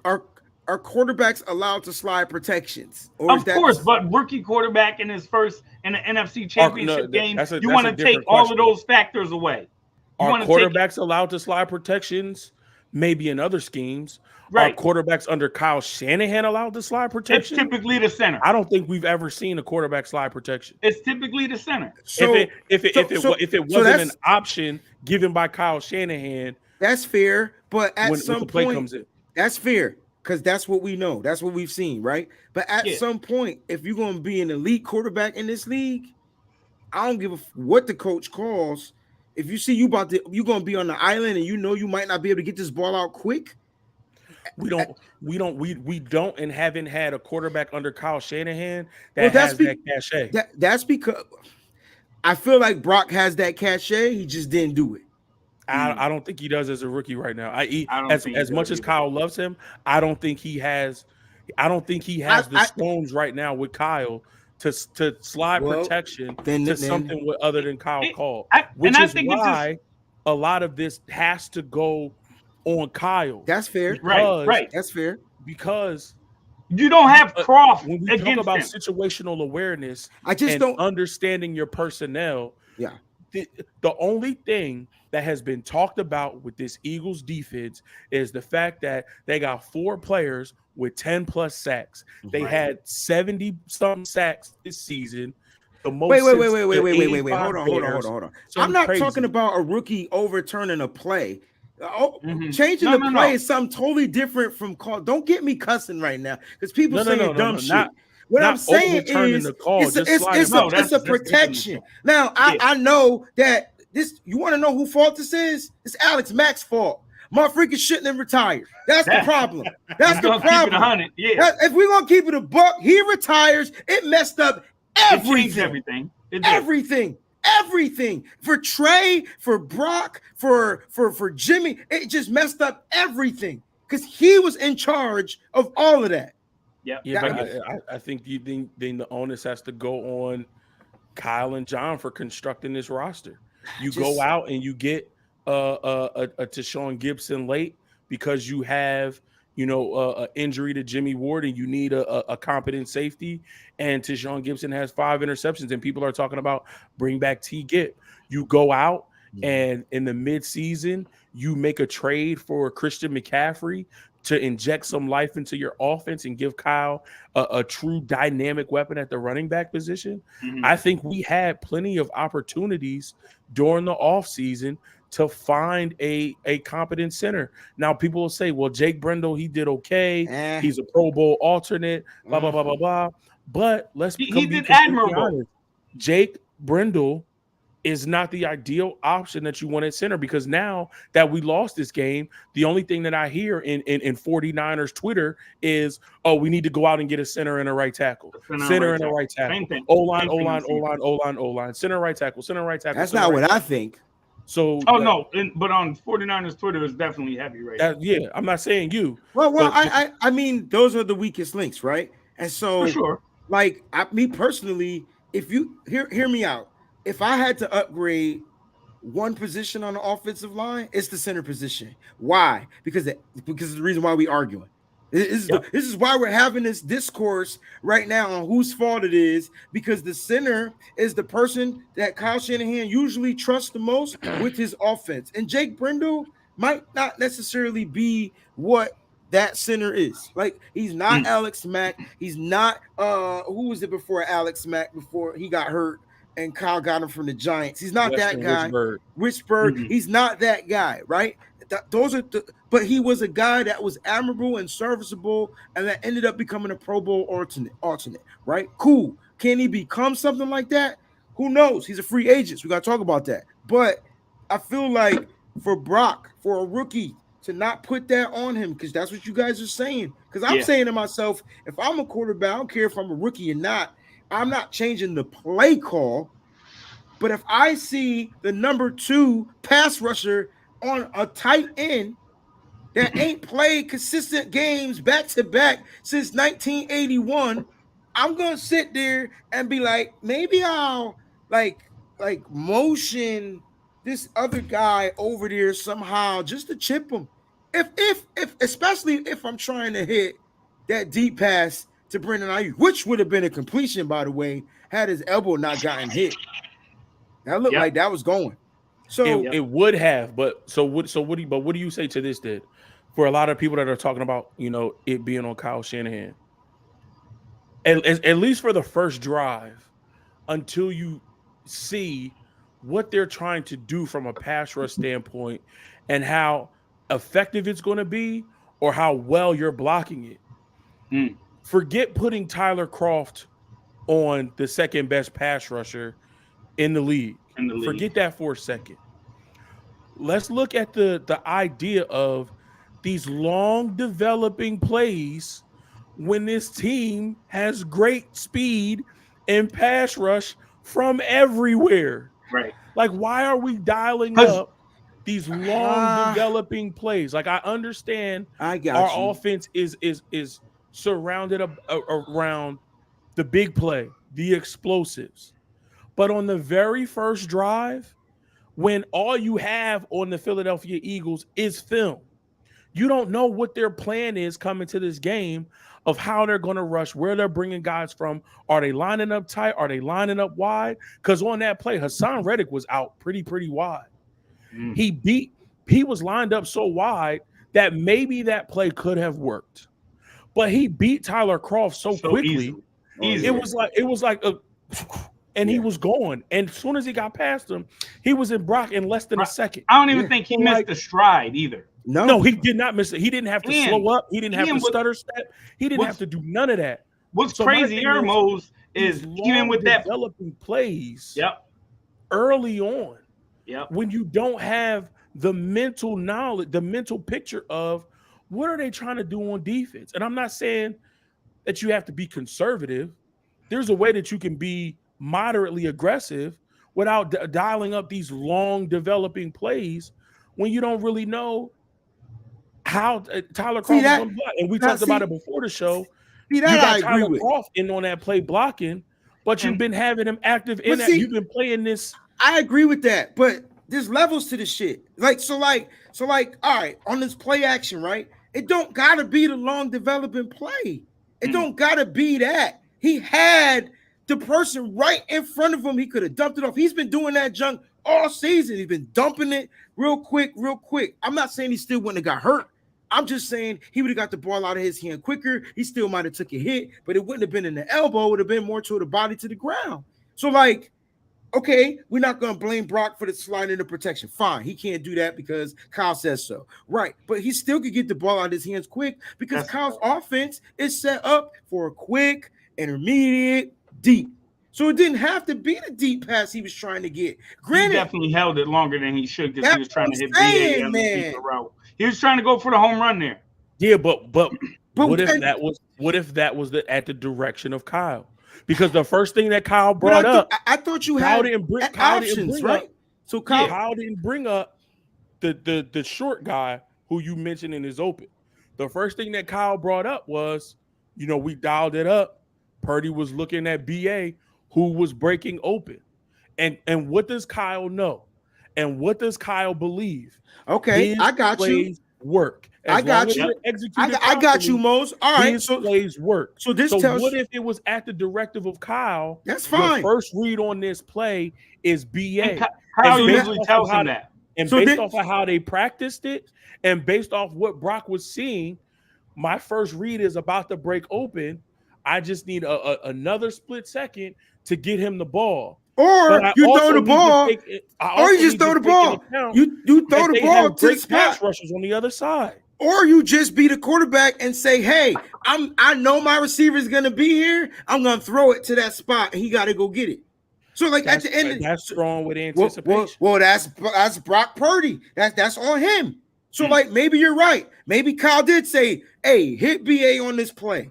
are quarterbacks allowed to slide protections? Of course, but rookie quarterback in his first in the NFC Championship game, you want to take all of those factors away. Are quarterbacks allowed to slide protections? Maybe in other schemes. Right. Are quarterbacks under Kyle Shanahan allowed to slide protection? It's typically the center. I don't think we've ever seen a quarterback slide protection. It's typically the center. If it wasn't an option given by Kyle Shanahan, that's fair. But at some the play point, comes in. That's fair because that's what we know. That's what we've seen, right? But at some point, if you're going to be an elite quarterback in this league, I don't give a what the coach calls. If you see you're going to be on the island and you know you might not be able to get this ball out quick. We don't and haven't had a quarterback under Kyle Shanahan that has that cachet. That's because I feel like Brock has that cachet. He just didn't do it. I don't think he does as a rookie right now. As much as Kyle loves him, I don't think he has the stones right now with Kyle to slide protection to something other than Kyle called. Which is why a lot of this has to go on Kyle. That's fair. Right. That's fair. Because you don't have Croft when we talk about situational awareness and understanding your personnel. Yeah. The only thing that has been talked about with this Eagles defense is the fact that they got 4 players with 10 plus sacks. They had 70 some sacks this season. The most wait. Hold on. I'm not talking about a rookie overturning a play. Changing the play is something totally different from call. Don't get me cussing right now because people saying dumb shit. What I'm saying is it's a protection. Now I know that this. You want to know who fault this is? It's Alex Mack's fault. Motherfucker shouldn't have retired. That's the problem. That's the problem. If we're gonna keep it a buck, he retires. It messed up everything. Everything for Trey, for Brock, for Jimmy. It just messed up everything because he was in charge of all of that. I think the onus has to go on Kyle and John for constructing this roster. You go out and you get a Tashawn Gibson late because you have an injury to Jimmy Ward and you need a competent safety, and Tashawn Gibson has 5 interceptions and people are talking about bring back T. Gip. You go out and in the midseason you make a trade for Christian McCaffrey to inject some life into your offense and give Kyle a true dynamic weapon at the running back position. I think we had plenty of opportunities during the offseason to find a competent center. Now people will say, well, Jake Brendel, he did okay. He's a Pro Bowl alternate, blah, blah, blah, blah, blah. But let's He be did completely admirable. honest. Jake Brindle is not the ideal option that you want at center, because now that we lost this game, the only thing that I hear in 49ers Twitter is, oh, we need to go out and get a center and a right tackle. Center and a right tackle. Same thing. O-line, Same thing O-line, this season. O-line, O-line, O-line. Center, right tackle, center, right tackle. That's center, not right what tackle. I think. So no, but on 49ers Twitter is definitely heavy right now. yeah, I'm not saying you. Well, but, I mean, those are the weakest links, right? And so, For sure. like, me personally, if you hear me out, if I had to upgrade one position on the offensive line, it's the center position. Why? Because of the reason why we arguing. This is why we're having this discourse right now on whose fault it is, because the center is the person that Kyle Shanahan usually trusts the most with his offense. And Jake Brindle might not necessarily be what that center is. Like, he's not Alex Mack. He's not who was it before Alex Mack, before he got hurt and Kyle got him from the Giants. He's not that guy. Richburg. He's not that guy, right? But he was a guy that was admirable and serviceable, and that ended up becoming a Pro Bowl alternate, right? Cool. Can he become something like that? Who knows? He's a free agent. So we got to talk about that. But I feel like for Brock, for a rookie, to not put that on him, because that's what you guys are saying. Because I'm saying to myself, if I'm a quarterback, I don't care if I'm a rookie or not, I'm not changing the play call. But if I see the number 2 pass rusher on a tight end that ain't played consistent games back-to-back since 1981, I'm going to sit there and be like, maybe I'll like motion this other guy over there somehow just to chip him. If especially if I'm trying to hit that deep pass to Brandon Ayuk, which would have been a completion, by the way, had his elbow not gotten hit. That looked like that was going. So it would have, but what do you say to this then? For a lot of people that are talking about, it being on Kyle Shanahan, at least for the first drive, until you see what they're trying to do from a pass rush standpoint and how effective it's going to be, or how well you're blocking it. Forget putting Tyler Kroft on the second best pass rusher in the league. Forget that for a second. Let's look at the idea of these long developing plays when this team has great speed and pass rush from everywhere. Right. Like, why are we dialing up these long developing plays? Like, I understand our offense is surrounded around the big play, the explosives. But on the very first drive, when all you have on the Philadelphia Eagles is film, you don't know what their plan is coming to this game of how they're going to rush, where they're bringing guys from. Are they lining up tight? Are they lining up wide? Because on that play, Hassan Reddick was out pretty wide. He was lined up so wide that maybe that play could have worked. But he beat Tyler Kroft so quickly. Easily. It was like he was going. And as soon as he got past him, he was in Brock in less than a second. I don't even think he missed the stride either. No, he did not miss it. He didn't have to slow up. He didn't have to stutter step. He didn't have to do none of that. What's crazy, Mose, is even with that developing plays early on, when you don't have the mental knowledge, the mental picture of what are they trying to do on defense. And I'm not saying that you have to be conservative. There's a way that you can be moderately aggressive without dialing up these long developing plays when you don't really know how Tyler Kroft is going to block. And we talked about it before the show. You got Tyler Kroft in on that play blocking, but you've been having him active in that. You've been playing this. I agree with that, but there's levels to this shit. So all right, on this play action, right? It don't gotta be the long developing play. It don't gotta be that. He had the person right in front of him. He could have dumped it off. He's been doing that junk all season. He's been dumping it real quick. I'm not saying he still wouldn't have got hurt. I'm just saying he would have got the ball out of his hand quicker. He still might have took a hit, but it wouldn't have been in the elbow. It would have been more to the body, to the ground. So, okay, we're not going to blame Brock for the slide into protection. Fine, he can't do that because Kyle says so. Right, but he still could get the ball out of his hands quick because Kyle's offense is set up for a quick intermediate, deep. So it didn't have to be the deep pass he was trying to get. Granted, he definitely held it longer than he should because he was trying to hit saying, BA on the deeper route. He was trying to go for the home run there. Yeah, but what if that was at the direction of Kyle? Because the first thing that Kyle brought up, I thought you Kyle had didn't bring options, right? So Kyle didn't bring up the short guy who you mentioned in his open. The first thing that Kyle brought up was, we dialed it up. Purdy was looking at BA, who was breaking open. And what does Kyle know? And what does Kyle believe? Okay, I got you. Work. I got you. I got you, Mose. All right, so plays work. So tells what if it was at the directive of Kyle? That's fine. The first read on this play is BA. Kyle usually tells him that. And based off of how they practiced it, and based off what Brock was seeing, my first read is about to break open. I just need another split second to get him the ball. Or you throw the ball, or you just throw the ball. You throw the ball to the spot. Pass rushers on the other side. Or you just be the quarterback and say, "Hey, I know my receiver is going to be here. I'm going to throw it to that spot, and he got to go get it." So, at the end, that's strong with anticipation. Well, that's Brock Purdy. That's on him. So, maybe you're right. Maybe Kyle did say, "Hey, hit BA on this play."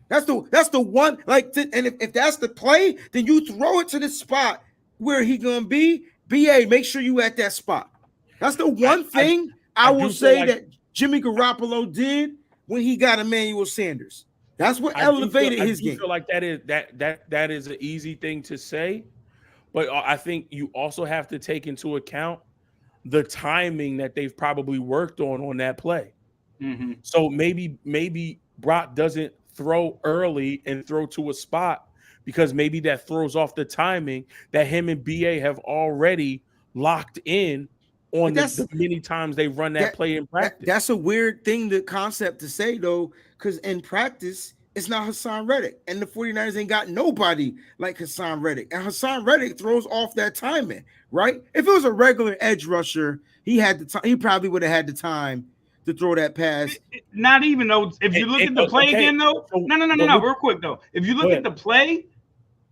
That's the one. And if that's the play, then you throw it to the spot where he gonna be. BA, make sure you at that spot. That's the one thing I will say that Jimmy Garoppolo did when he got Emmanuel Sanders. That's what elevated his game. I feel like that is an easy thing to say, but I think you also have to take into account the timing that they've probably worked on that play. Mm-hmm. So maybe Brock doesn't throw early and throw to a spot because maybe that throws off the timing that him and BA have already locked in on the many times they run that play in practice. That's a weird concept to say, though, because in practice, it's not Hassan Reddick. And the 49ers ain't got nobody like Hassan Reddick. And Hassan Reddick throws off that timing, right? If it was a regular edge rusher, he probably would have had the time to throw that pass. Not even though, if you look at the play again, though. No, real quick, though. If you look at the play,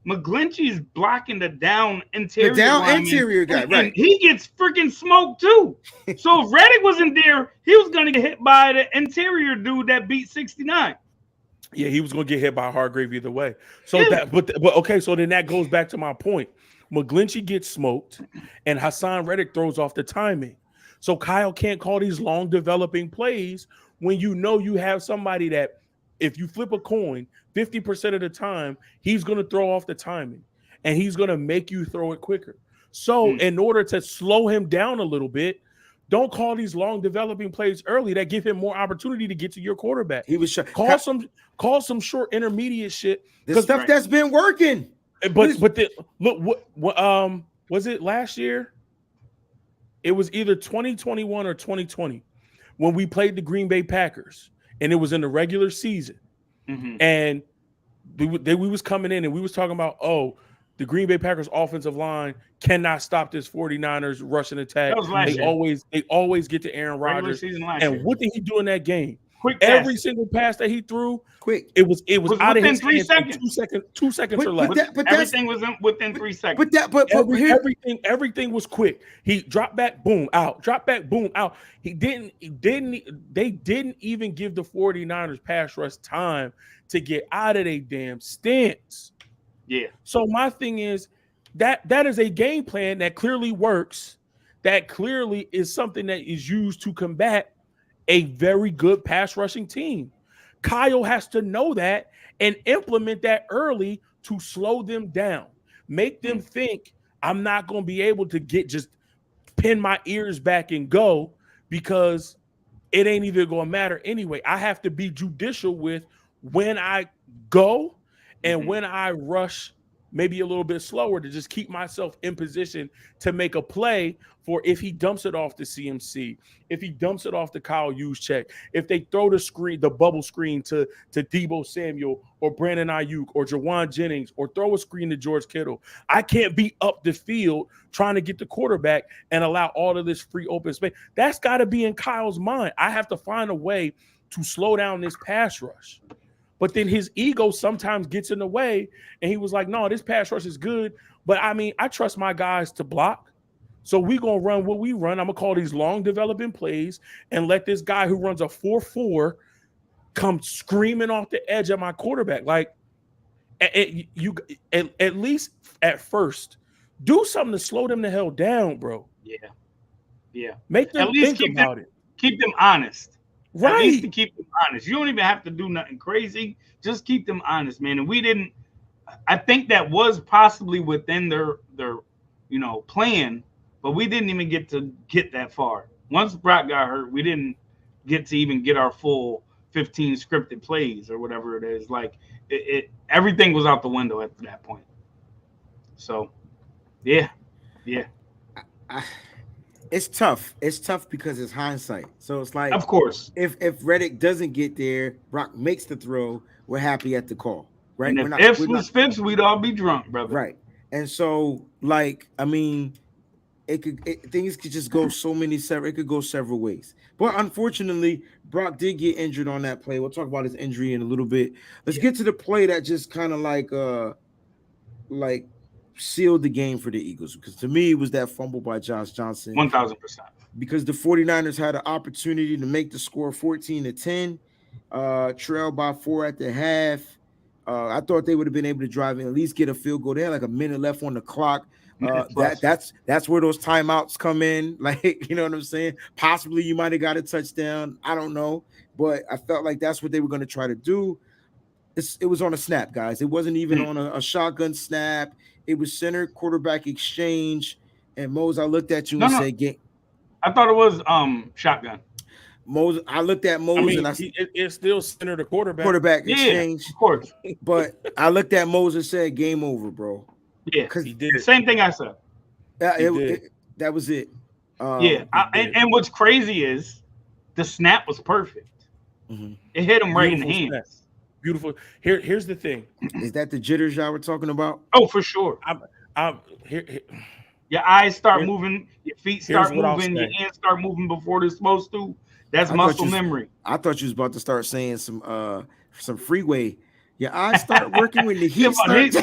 McGlinchey's blocking the down interior. The down interior guy, right. And he gets freaking smoked, too. So if Reddick wasn't there, he was going to get hit by the interior dude that beat 69. Yeah, he was going to get hit by Hargrave either way. So okay, so then that goes back to my point. McGlinchey gets smoked, and Hassan Reddick throws off the timing. So Kyle can't call these long developing plays when you know you have somebody that if you flip a coin, 50% of the time, he's going to throw off the timing and he's going to make you throw it quicker. So in order to slow him down a little bit, don't call these long developing plays early that give him more opportunity to get to your quarterback. He was call some short intermediate shit. The stuff that's been working. But look, what was it last year? It was either 2021 or 2020 when we played the Green Bay Packers, and it was in the regular season. Mm-hmm. And we was coming in and we was talking about, the Green Bay Packers offensive line cannot stop this 49ers rushing attack. That was last year. They always get to Aaron Rodgers. And what did he do in that game? Quick Every pass. Single pass that he threw, quick. It was out of his 3 hands seconds. in 2 seconds or less. Everything was within 3 seconds. Everything was quick. He dropped back, boom, out. Drop back, boom, out. They didn't even give the 49ers pass rush time to get out of their damn stance. Yeah. So my thing is that is a game plan that clearly works. That clearly is something that is used to combat a very good pass rushing team. Kyle has to know that and implement that early to slow them down. Make them think I'm not going to be able to just pin my ears back and go because it ain't even going to matter anyway. I have to be judicial with when I go and when I rush maybe a little bit slower to just keep myself in position to make a play for if he dumps it off to CMC, if he dumps it off to Kyle Juszczyk, if they throw the bubble screen to Deebo Samuel or Brandon Ayuk or Jawan Jennings or throw a screen to George Kittle. I can't be up the field trying to get the quarterback and allow all of this free open space. That's got to be in Kyle's mind. I have to find a way to slow down this pass rush. But then his ego sometimes gets in the way, and he was like, no, this pass rush is good. But, I mean, I trust my guys to block. So we're going to run what we run. I'm going to call these long developing plays and let this guy who runs a 4.4 come screaming off the edge of my quarterback. Like, at least at first, do something to slow them the hell down, bro. Yeah. Make them at least think about it. Keep them honest. Right. At least to keep them honest. You don't even have to do nothing crazy. Just keep them honest, man. And we didn't. I think that was possibly within their plan, but we didn't even get that far. Once Brock got hurt, we didn't get to even get our full 15 scripted plays or whatever it is. Like everything was out the window at that point. So, yeah. It's tough. It's tough because it's hindsight. So it's like, of course, if Reddick doesn't get there, Brock makes the throw. We're happy at the call, right? And if was Phipps, we'd all be drunk, brother. Right. And so, like, I mean, things could just go it could go several ways. But unfortunately, Brock did get injured on that play. We'll talk about his injury in a little bit. Let's get to the play that just kind of like sealed the game for the Eagles, because to me it was that fumble by Josh Johnson. 1,000%. Because the 49ers had an opportunity to make the score 14-10, trailed by 4 at the half. I thought they would have been able to drive and at least get a field goal. They had like a minute left on the clock. That's where those timeouts come in. Like, you know what I'm saying? Possibly you might have got a touchdown. I don't know, but I felt like that's what they were going to try to do. It was on a snap, guys. It wasn't even on a shotgun snap. It was center quarterback exchange. And Mose, I looked at you and said, I thought it was shotgun. Mose, I looked at Mose and it's still center to quarterback exchange. Of course. But I looked at Mose and said, game over, bro. Yeah, because he did. Same thing I said. That was it. And what's crazy is the snap was perfect. Mm-hmm. It hit him right in the hands. Beautiful. Here's the thing. Is that the jitters y'all were talking about? Oh, for sure. Here. Your eyes start moving, your feet start moving, your hands start moving before they're supposed to. That's muscle memory. I thought you was about to start saying some freeway. Your eyes start working when the heat starts.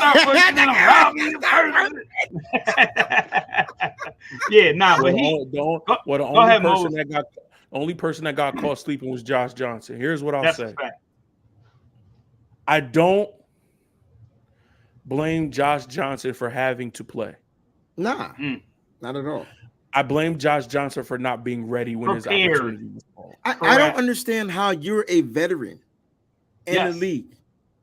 Yeah, nah, but the only person that got caught sleeping was Josh Johnson. Here's what I'll say. I don't blame Josh Johnson for having to play. Nah, not at all. I blame Josh Johnson for not being ready when his opportunity was called. I don't understand how you're a veteran in the league.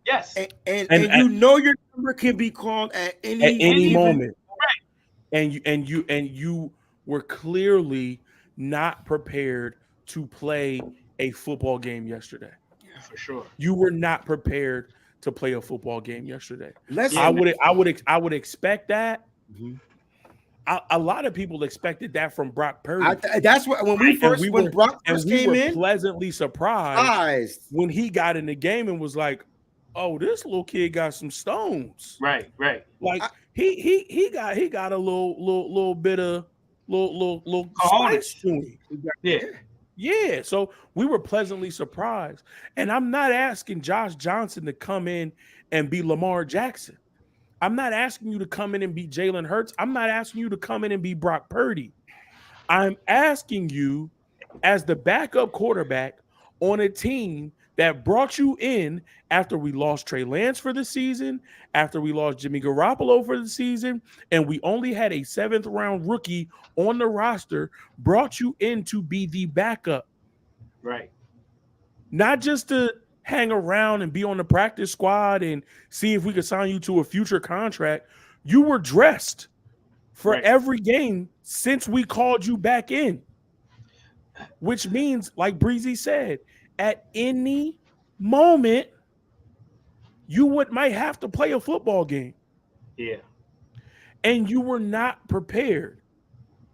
Yes. And you know your number can be called at any moment. Right. And you were clearly not prepared to play a football game yesterday. Yeah, for sure. You were not prepared to play a football game yesterday. I would expect that. Mm-hmm. A lot of people expected that from Brock Purdy. That's what when Brock first came in, pleasantly surprised when he got in the game and was like, "Oh, this little kid got some stones." Right. Like he got a little bit of little spice to him. Yeah. So we were pleasantly surprised, and I'm not asking Josh Johnson to come in and be Lamar Jackson. I'm not asking you to come in and be Jalen Hurts. I'm not asking you to come in and be Brock Purdy. I'm asking you, as the backup quarterback on a team that brought you in after we lost Trey Lance for the season, after we lost Jimmy Garoppolo for the season, and we only had a 7th-round rookie on the roster, brought you in to be the backup. Right. Not just to hang around and be on the practice squad and see if we could sign you to a future contract. You were dressed for every game since we called you back in, which means, like Breezy said, at any moment you might have to play a football game. Yeah. And you were not prepared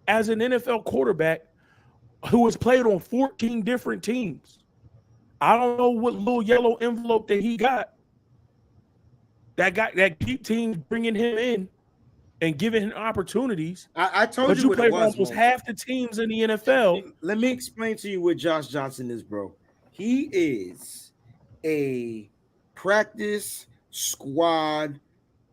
as an NFL quarterback who has played on 14 different teams. I don't know what little yellow envelope that he got that keep teams bringing him in and giving him opportunities. I told you what played it was. Almost half the teams in the NFL. Let me explain to you what Josh Johnson is, bro. He is a practice squad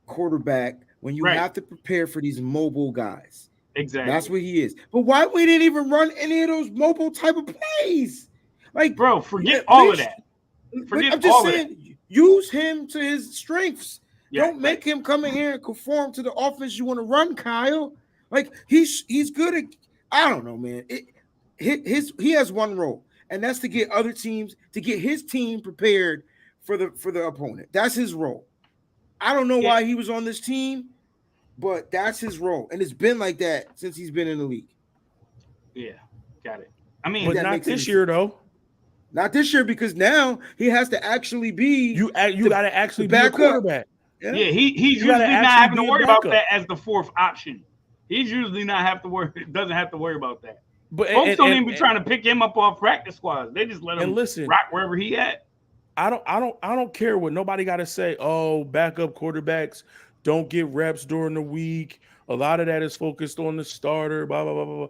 quarterback when you have to prepare for these mobile guys. Exactly. That's what he is. But why we didn't even run any of those mobile type of plays? Like, bro, forget all of that. I'm just saying, use him to his strengths. Yeah, Don't make him come in here and conform to the offense you want to run, Kyle. Like he's good at. I don't know, man. He has one role, and that's to get other teams to get his team prepared for the opponent. That's his role. I don't know why he was on this team, but that's his role, and it's been like that since he's been in the league. Yeah, got it. I mean, but not this year though. Not this year because now he has to actually be. You got to actually be a quarterback. Yeah, he's usually not having to worry about that as the fourth option. He's usually doesn't have to worry about that. But folks don't even be trying to pick him up off practice squads. They just let him rock wherever he at. I don't care what nobody got to say. Oh, backup quarterbacks don't get reps during the week. A lot of that is focused on the starter. Blah blah blah blah.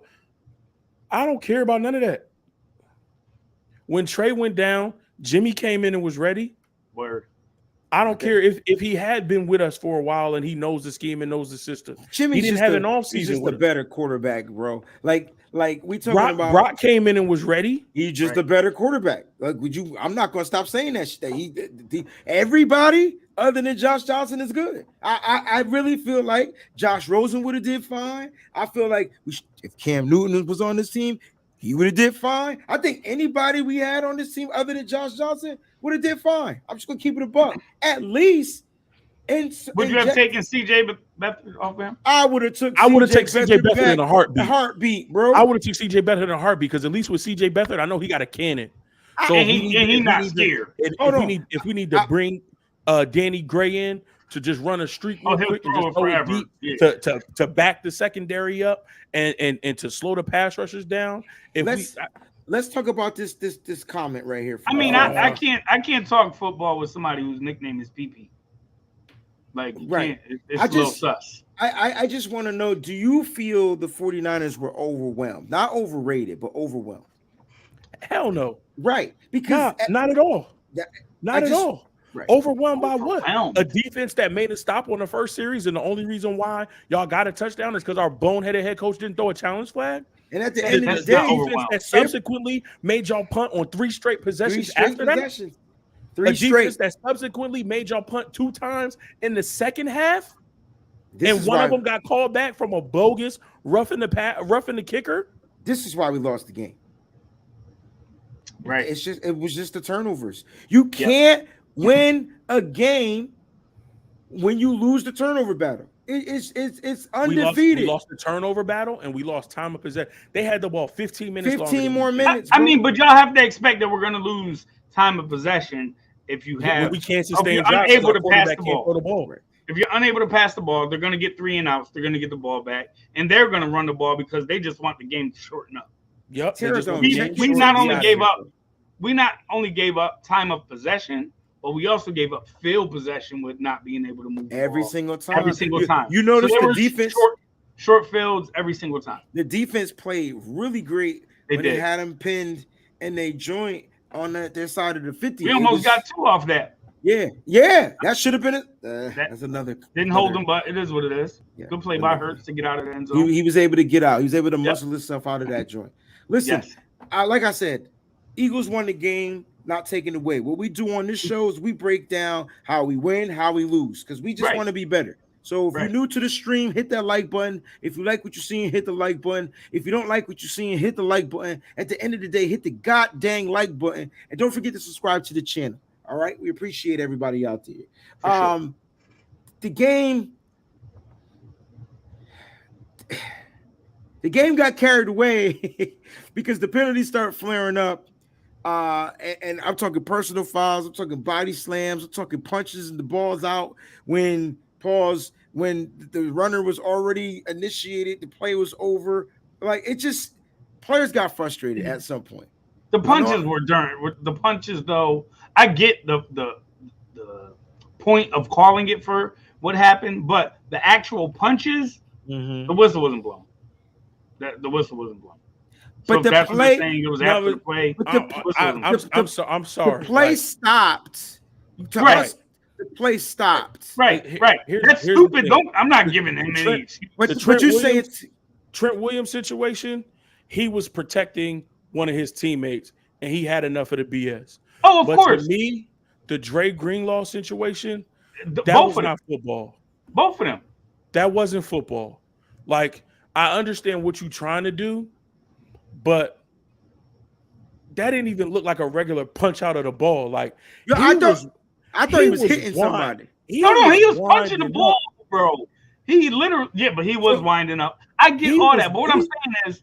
I don't care about none of that. When Trey went down, Jimmy came in and was ready. Word. I don't care if he had been with us for a while and he knows the scheme and knows the system. Jimmy didn't have an offseason. He's just a better quarterback, bro. Like we talking about. Brock came in and was ready. He's just a better quarterback. Like, I'm not gonna stop saying that shit. Everybody other than Josh Johnson is good. I really feel like Josh Rosen would have did fine. I feel like if Cam Newton was on this team, he would have did fine. I think anybody we had on this team other than Josh Johnson would have did fine. I'm just gonna keep it a buck. At least. Would you have taken CJ Beathard off him? I would have taken CJ Beathard in a heartbeat. Bro. I would have taken CJ Beathard in a heartbeat because at least with CJ Beathard, I know he got a cannon. So and he's not scared. If we need to bring Danny Gray in to just run a streak real quick and just throw it deep to back the secondary up and to slow the pass rushers down. Let's talk about this comment right here. I mean, I can't talk football with somebody whose nickname is PP. Like, it's a little sus. I just want to know, do you feel the 49ers were overwhelmed? Not overrated, but overwhelmed. Hell no. Right. Because not at all. Not at all. Right. Overwhelmed by what? A defense that made a stop on the first series, and the only reason why y'all got a touchdown is because our boneheaded head coach didn't throw a challenge flag. And at the end of the day, defense that subsequently made y'all punt on 3 straight possessions after that. Defense that subsequently made y'all punt 2 times in the second half, and one of them got called back from a bogus roughing the kicker. This is why we lost the game. Right. It was just the turnovers. You can't win a game when you lose the turnover battle. It's undefeated. We lost the turnover battle and we lost time of possession. They had the ball 15 minutes. 15 more minutes. I mean, but y'all have to expect that we're going to lose time of possession if you have. We can't sustain. If you're unable to pass the ball. If you're unable to pass the ball, they're going to get 3 and outs. They're going to get the ball back, and they're going to run the ball because they just want the game to shorten up. Yep. We not only gave up time of possession, but we also gave up field possession with not being able to move every single time. You notice the defense short fields every single time. The defense played really great they had them pinned and they joint on their side of the 50. We almost got 2 off that. Yeah. That should have been it. That's another. Didn't hold them, but it is what it is. Yeah, good play by Hurts to get out of the end zone. He was able to get out. He was able to muscle himself out of that joint. Listen, like I said, Eagles won the game, not taken away. What we do on this show is we break down how we win, how we lose, because we just want to be better. So if you're new to the stream, hit that like button. If you like what you're seeing, hit the like button. If you don't like what you're seeing, hit the like button. At the end of the day, hit the goddamn like button. And don't forget to subscribe to the channel. All right? We appreciate everybody out there. Sure. The game got carried away because the penalties start flaring up. And I'm talking personal fouls. I'm talking body slams. I'm talking punches and the ball's out when the runner was already initiated, the play was over. Like, it just, players got frustrated at some point. The punches were during the punches, though. I get the point of calling it for what happened, but the actual punches, the whistle wasn't blown. The whistle wasn't blown. But so the play, it was after the play. I'm sorry. The play stopped To Right. us, the play stopped. Right. Here's That's the stupid. thing. I'm not giving him any excuse. But you say it's Trent Williams situation, he was protecting one of his teammates, and he had enough of the BS. Oh, of but course. To me, the Dre Greenlaw situation, that both was not football. Both of them. That wasn't football. Like, I understand what you're trying to do, but that didn't even look like a regular punch out of the ball. Like, I thought he was hitting somebody. No, he was punching the ball, bro. He literally, but he was winding up. I get all that, but what I'm saying is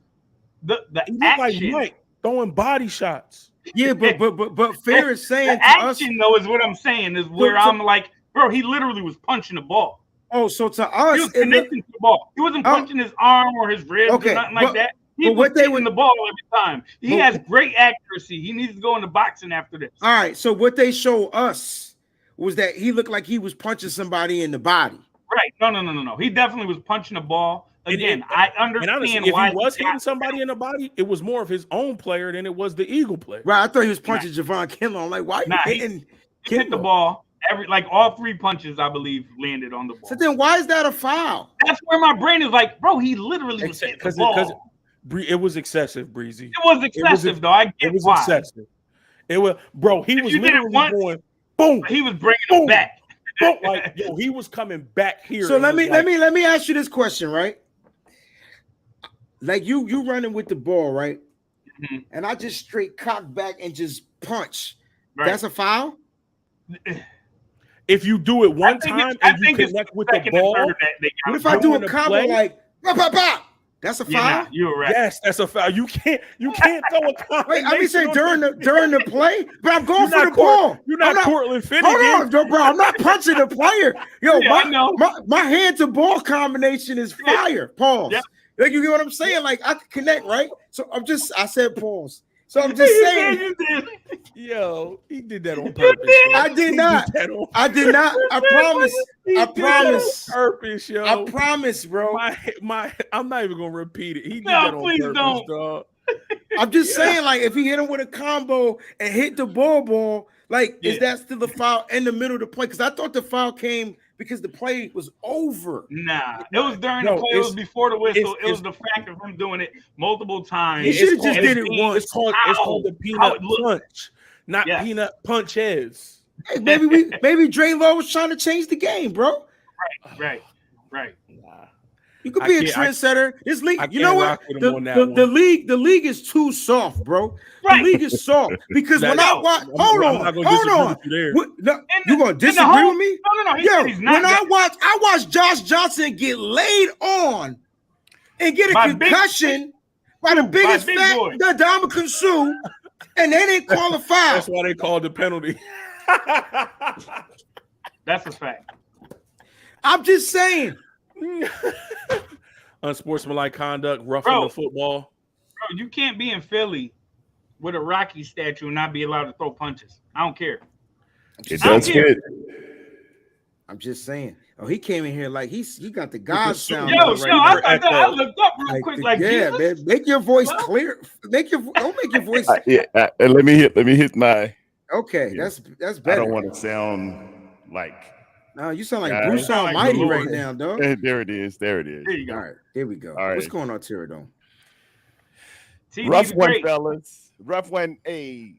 the action, like Mike throwing body shots. Yeah, but fair is saying the to action us, though is what I'm saying is where I'm like, bro, he literally was punching the ball. Oh, so to us, he was connecting to the ball. He wasn't punching his arm or his ribs or nothing like that. He was hitting the ball every time. He has great accuracy. He needs to go into boxing after this. All right, so what they show us was that he looked like he was punching somebody in the body. Right. No. He definitely was punching the ball. Again, I understand honestly, why if he was hitting somebody in the body, it was more of his own player than it was the Eagle player. Right. I thought he was punching Javon Kinlaw. I'm like, why are you hitting he hit the ball? All 3 punches, I believe, landed on the ball. So then why is that a foul? That's where my brain is like, bro, he literally was hitting the ball. It was excessive, Breezy. It was excessive, though. I get it was why. Excessive. It was, bro. He was literally going boom. He was bringing it back. Boom, like, yo, he was coming back here. So let me ask you this question, right? Like you running with the ball, right? Mm-hmm. And I just straight cock back and just punch. Right. That's a foul? If you do it one time and you connect with the ball, what if I do a combo like pop, pop, pop? That's a foul? You're right. Yes, that's a foul. You can't throw a combination. Wait, I mean saying during the play, but I'm going for the ball. You're not Cortland Finnegan. Hold on, bro. I'm not punching the player. Yo, my hand to ball combination is fire. Pause. Yep. Like, you get what I'm saying? Like, I can connect, right? So I said pause. So I'm just saying. Yo, he did that on purpose. I did not. I did not. I promise. I promise. Purpose, yo. I promise, bro. I'm not even gonna repeat it. He did that on purpose, dog. I'm just saying, like, if he hit him with a combo and hit the ball, like, is that still a foul in the middle of the play? Because I thought the foul came because the play was over. Nah, it was during the play. It was before the whistle. It was the fact of him doing it multiple times. He should have just did it once. It's called the peanut punch, not peanut punches. Hey, maybe Dre Lowe was trying to change the game, bro. Right. Nah. You could be a trendsetter. This league, you know what? The league is too soft, bro. Right. The league is soft because when I watch, hold on. You gonna disagree with me? No. Yo, when I watch Josh Johnson get laid on and get a concussion by the biggest fat Ndamukong Suh, and they didn't call a foul. That's why they called the penalty. That's a fact. I'm just saying. Unsportsmanlike conduct, roughing the football. Bro, you can't be in Philly with a Rocky statue and not be allowed to throw punches. I don't care. It does fit. I'm just saying. Oh, he came in here like he got the God sound. I looked up real quick. Like, yeah, man, make your voice clear. Don't make your voice. And let me hit my. Okay, that's better. I don't want to sound like. No, you sound like Bruce Almighty right now, dog. There it is. There you go. All right, there we go. All right. What's going on, Pterodome? Rough one, fellas. Rough one. Hey,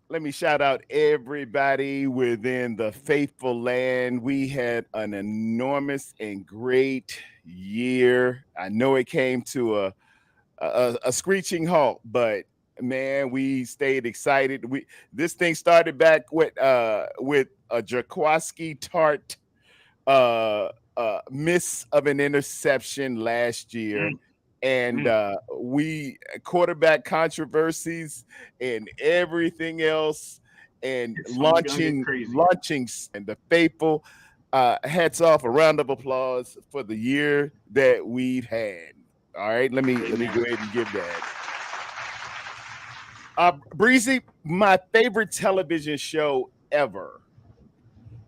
let me shout out everybody within the faithful land. We had an enormous and great year. I know it came to a screeching halt, but man, we stayed excited. This thing started back with a Jaquaski Tart miss of an interception last year. And we quarterback controversies and everything else, and launching and the faithful. Hats off, a round of applause for the year that we've had. All right, let me go ahead and give that. Breezy, my favorite television show ever.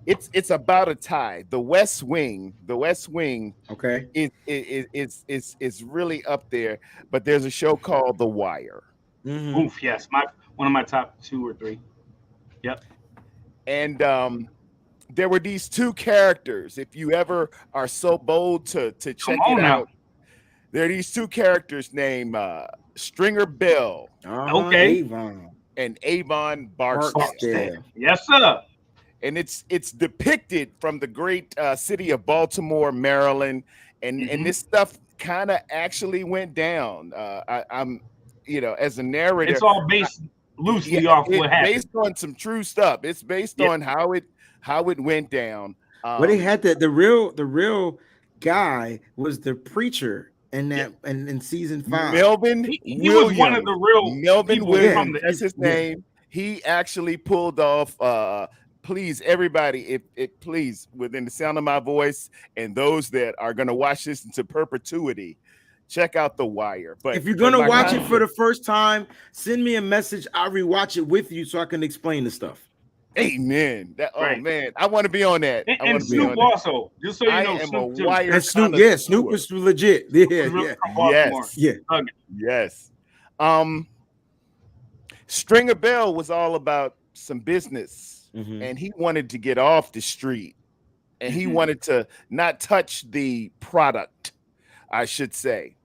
It's about a tie. The West Wing. Okay. It's really up there. But there's a show called The Wire. Mm-hmm. Oof, yes, one of my top 2 or 3. Yep. And there were these two characters. If you ever are so bold to check it out, there are these two characters named Stringer Bell. Okay. Avon. And Avon Barksdale. Yes, sir. And it's depicted from the great city of Baltimore, Maryland, and this stuff kind of actually went down. I'm, as a narrator, it's all based loosely off what happened, based on some true stuff. It's based on how it went down. Well, they had the real guy was the preacher in season 5. Melvin he was one of the real Melvin Williams. That's his name. He actually pulled off. Please, everybody, if please, within the sound of my voice, and those that are going to watch this into perpetuity, check out The Wire. But if you're going to watch it for the first time, send me a message. I'll rewatch it with you so I can explain the stuff. Amen. Oh man, I want to be on that. And Snoop also, just so you know, Snoop Snoop was legit. Yes. Stringer Bell was all about some business. And he wanted to get off the street, and he wanted to not touch the product, I should say.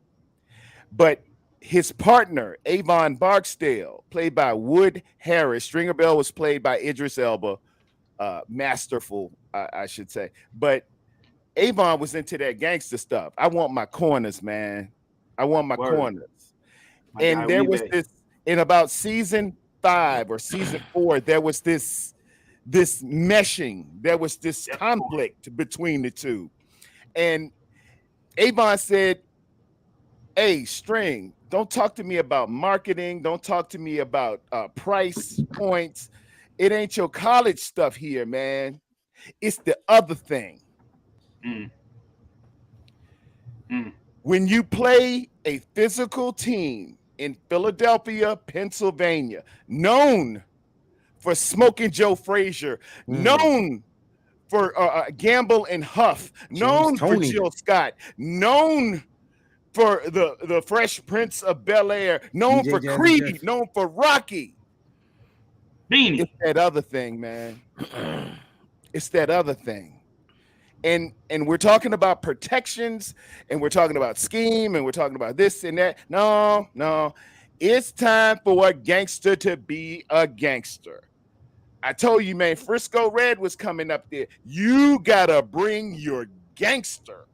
But his partner, Avon Barksdale, played by Wood Harris. Stringer Bell was played by Idris Elba, masterful, I should say. But Avon was into that gangster stuff. I want my corners, man. I want my corners. And there was this, in about season 5 or season 4, there was this meshing, there was this conflict between the two. And Avon said, hey, String, don't talk to me about marketing. Don't talk to me about price points. It ain't your college stuff here, man. It's the other thing. When you play a physical team in Philadelphia, Pennsylvania, known for Smoking Joe Frazier, known for Gamble and Huff, known for Jill Scott, known for the Fresh Prince of Bel-Air, known for Creed, known for Rocky. Beanie. It's that other thing, man. It's that other thing. And we're talking about protections, and we're talking about scheme, and we're talking about this and that. No. It's time for a gangster to be a gangster. I told you, man, Frisco Red was coming up there. You gotta bring your gangster.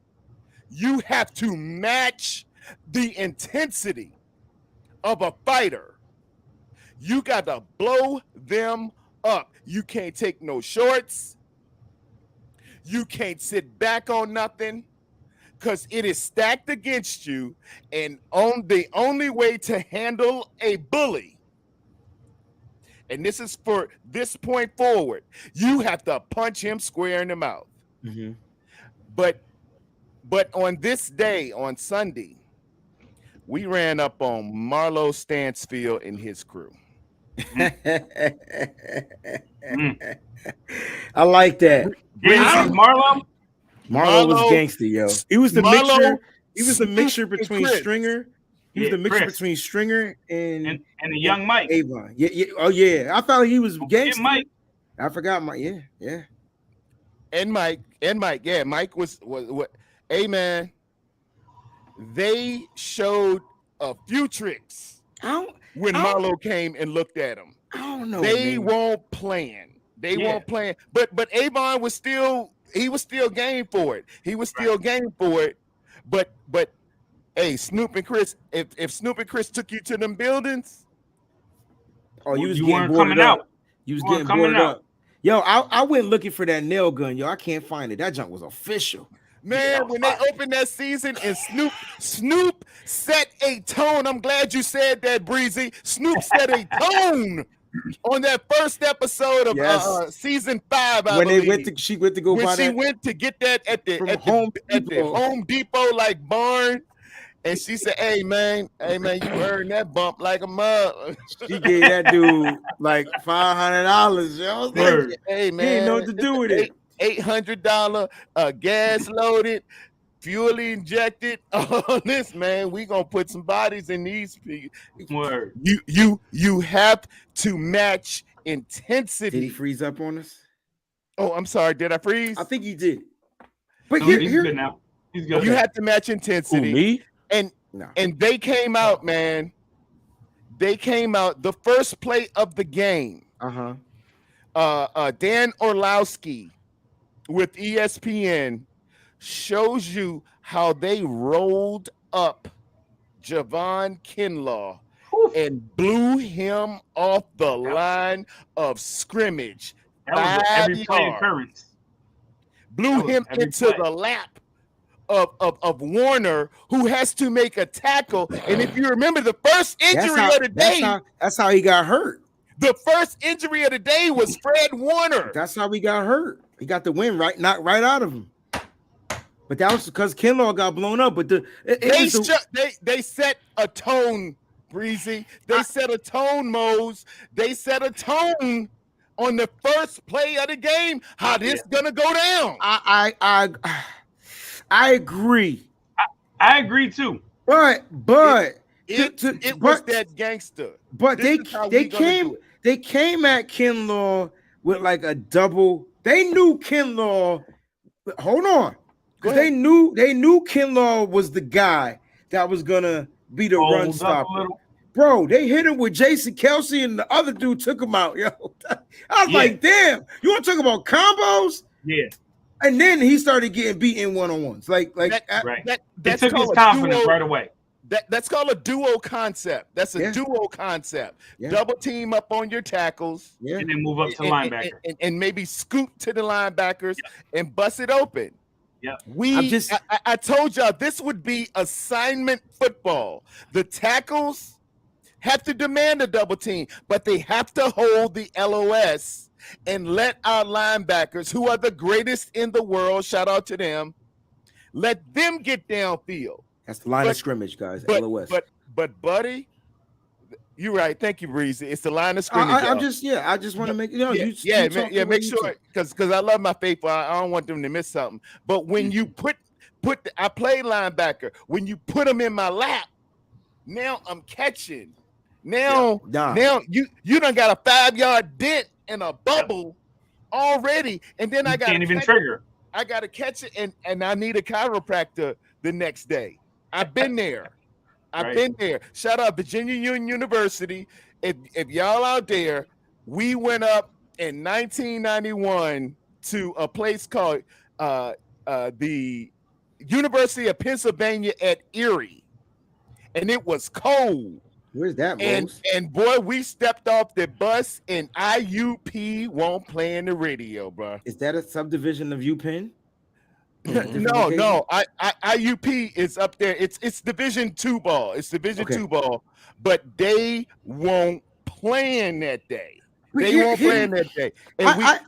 You have to match the intensity of a fighter. You got to blow them up. You can't take no shorts. You can't sit back on nothing because it is stacked against you. And the only way to handle a bully, and this is for this point forward, you have to punch him square in the mouth. But on this day, on Sunday, we ran up on Marlo Stansfield and his crew. I like that. Marlo was gangster, yo. He was the mixture. He was the mixture between Stringer. He was the mixture between Stringer and the young Mike. Avon. Yeah. Oh yeah. I thought he was gangster. Mike. I forgot Mike. Yeah. And Mike. Yeah. Mike was what? Hey man. They showed a few tricks when Marlo came and looked at him. I don't know. They won't plan. But Avon was still game for it. He was still game for it. But hey, Snoop and Chris, if Snoop and Chris took you to them buildings, you weren't coming out. You was getting boarded up. Yo, I went looking for that nail gun. Yo, I can't find it. That junk was official. Man, when they opened that season and Snoop set a tone. I'm glad you said that, Breezy. Snoop set a tone on that first episode of season 5. She went to go buy that. When she went to get that at the Home Depot like barn, and she said, "Hey man, you earned that bump like a mug." She gave that dude like $500. Yo, hey man, he didn't know what to do with it. $800 gas loaded, fuel injected. All this, man, we gonna put some bodies in these people. Word. You have to match intensity. Did he freeze up on us? Oh, I'm sorry. Did I freeze? I think he did. But No, he's good now. He's good. You had to match intensity. Who, me? And they came out, man. They came out the first play of the game. Dan Orlowski with ESPN shows you how they rolled up Javon Kinlaw and blew him off the line of scrimmage. That was every play occurrence. Blew him into the lap of Warner, who has to make a tackle. And if you remember, the first injury of the day, that's how he got hurt. The first injury of the day was Fred Warner. That's how he got hurt. He got the win knocked right out of him. But that was because Kinlaw got blown up. But they set a tone, Breezy. They set a tone, Mose. They set a tone on the first play of the game. How this gonna go down? I agree. I agree too. But it was that gangster. But they came at Kinlaw with like a double. They knew Kinlaw. Hold on. Because they knew Kinlaw was the guy that was gonna be the run stopper. Bro, they hit him with Jason Kelsey and the other dude took him out. Yo, I was like, damn, you want to talk about combos? Yeah. And then he started getting beaten one-on-ones. Like that took his confidence right away. That's called a duo concept. That's a duo concept. Yeah. Double team up on your tackles, and then move up to linebacker, and maybe scoop to the linebackers and bust it open. Yeah, I told y'all this would be assignment football. The tackles have to demand a double team, but they have to hold the LOS and let our linebackers, who are the greatest in the world, shout out to them, let them get downfield. That's the line of scrimmage, guys. LOS. But buddy, you're right. Thank you, Breezy. It's the line of scrimmage. I just want to make make sure because I love my faithful. I don't want them to miss something. But when you I play linebacker. When you put them in my lap, now I'm catching. Now you done got a 5-yard dent and a bubble already, and then I can't even trigger. I got to catch it, and I need a chiropractor the next day. I've been there. I've been there. Shout out Virginia Union University. If y'all out there, we went up in 1991 to a place called the University of Pennsylvania at Erie, and it was cold. Where's that? And boy, we stepped off the bus, and IUP won't play in the radio, bro. Is that a subdivision of UPenn? No. IUP is up there. It's Division II ball. It's Division II ball, but they won't play in that day. They won't play in that day. And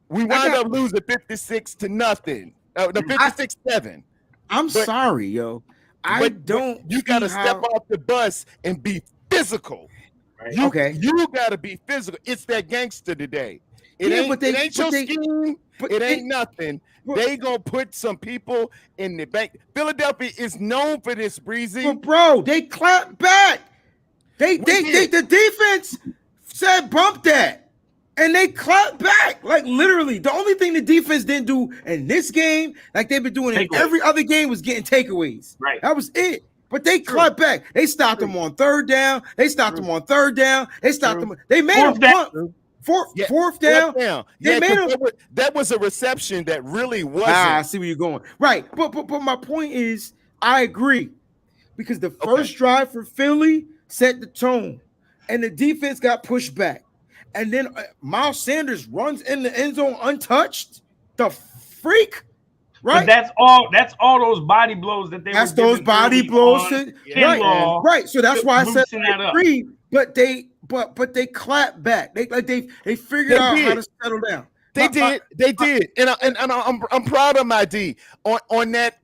we wound up losing 56-0. 56-7. I'm sorry, yo. You got to step off the bus and be physical. Right? You got to be physical. It's that gangster today. It ain't your scheme. It ain't nothing. They gonna put some people in the bank. Philadelphia is known for this, Breezy. But bro, they clapped back. The defense said bump that, and they clapped back. Like literally, the only thing the defense didn't do in this game, like they've been doing in every other game, was getting takeaways. Right, that was it. But they clapped back. They stopped them on third down. They stopped them on third down. They stopped them. They made them punt. Fourth down. Yeah, that was a reception that really wasn't. I see where you're going. Right, but my point is, I agree, because the first drive for Philly set the tone, and the defense got pushed back, and then Miles Sanders runs in the end zone untouched. The freak, right? But that's all those body blows that they. That's those body blows. Right. So that's why I said I agree. But they clapped back. They figured out how to settle down. They did. And I'm proud of my D on that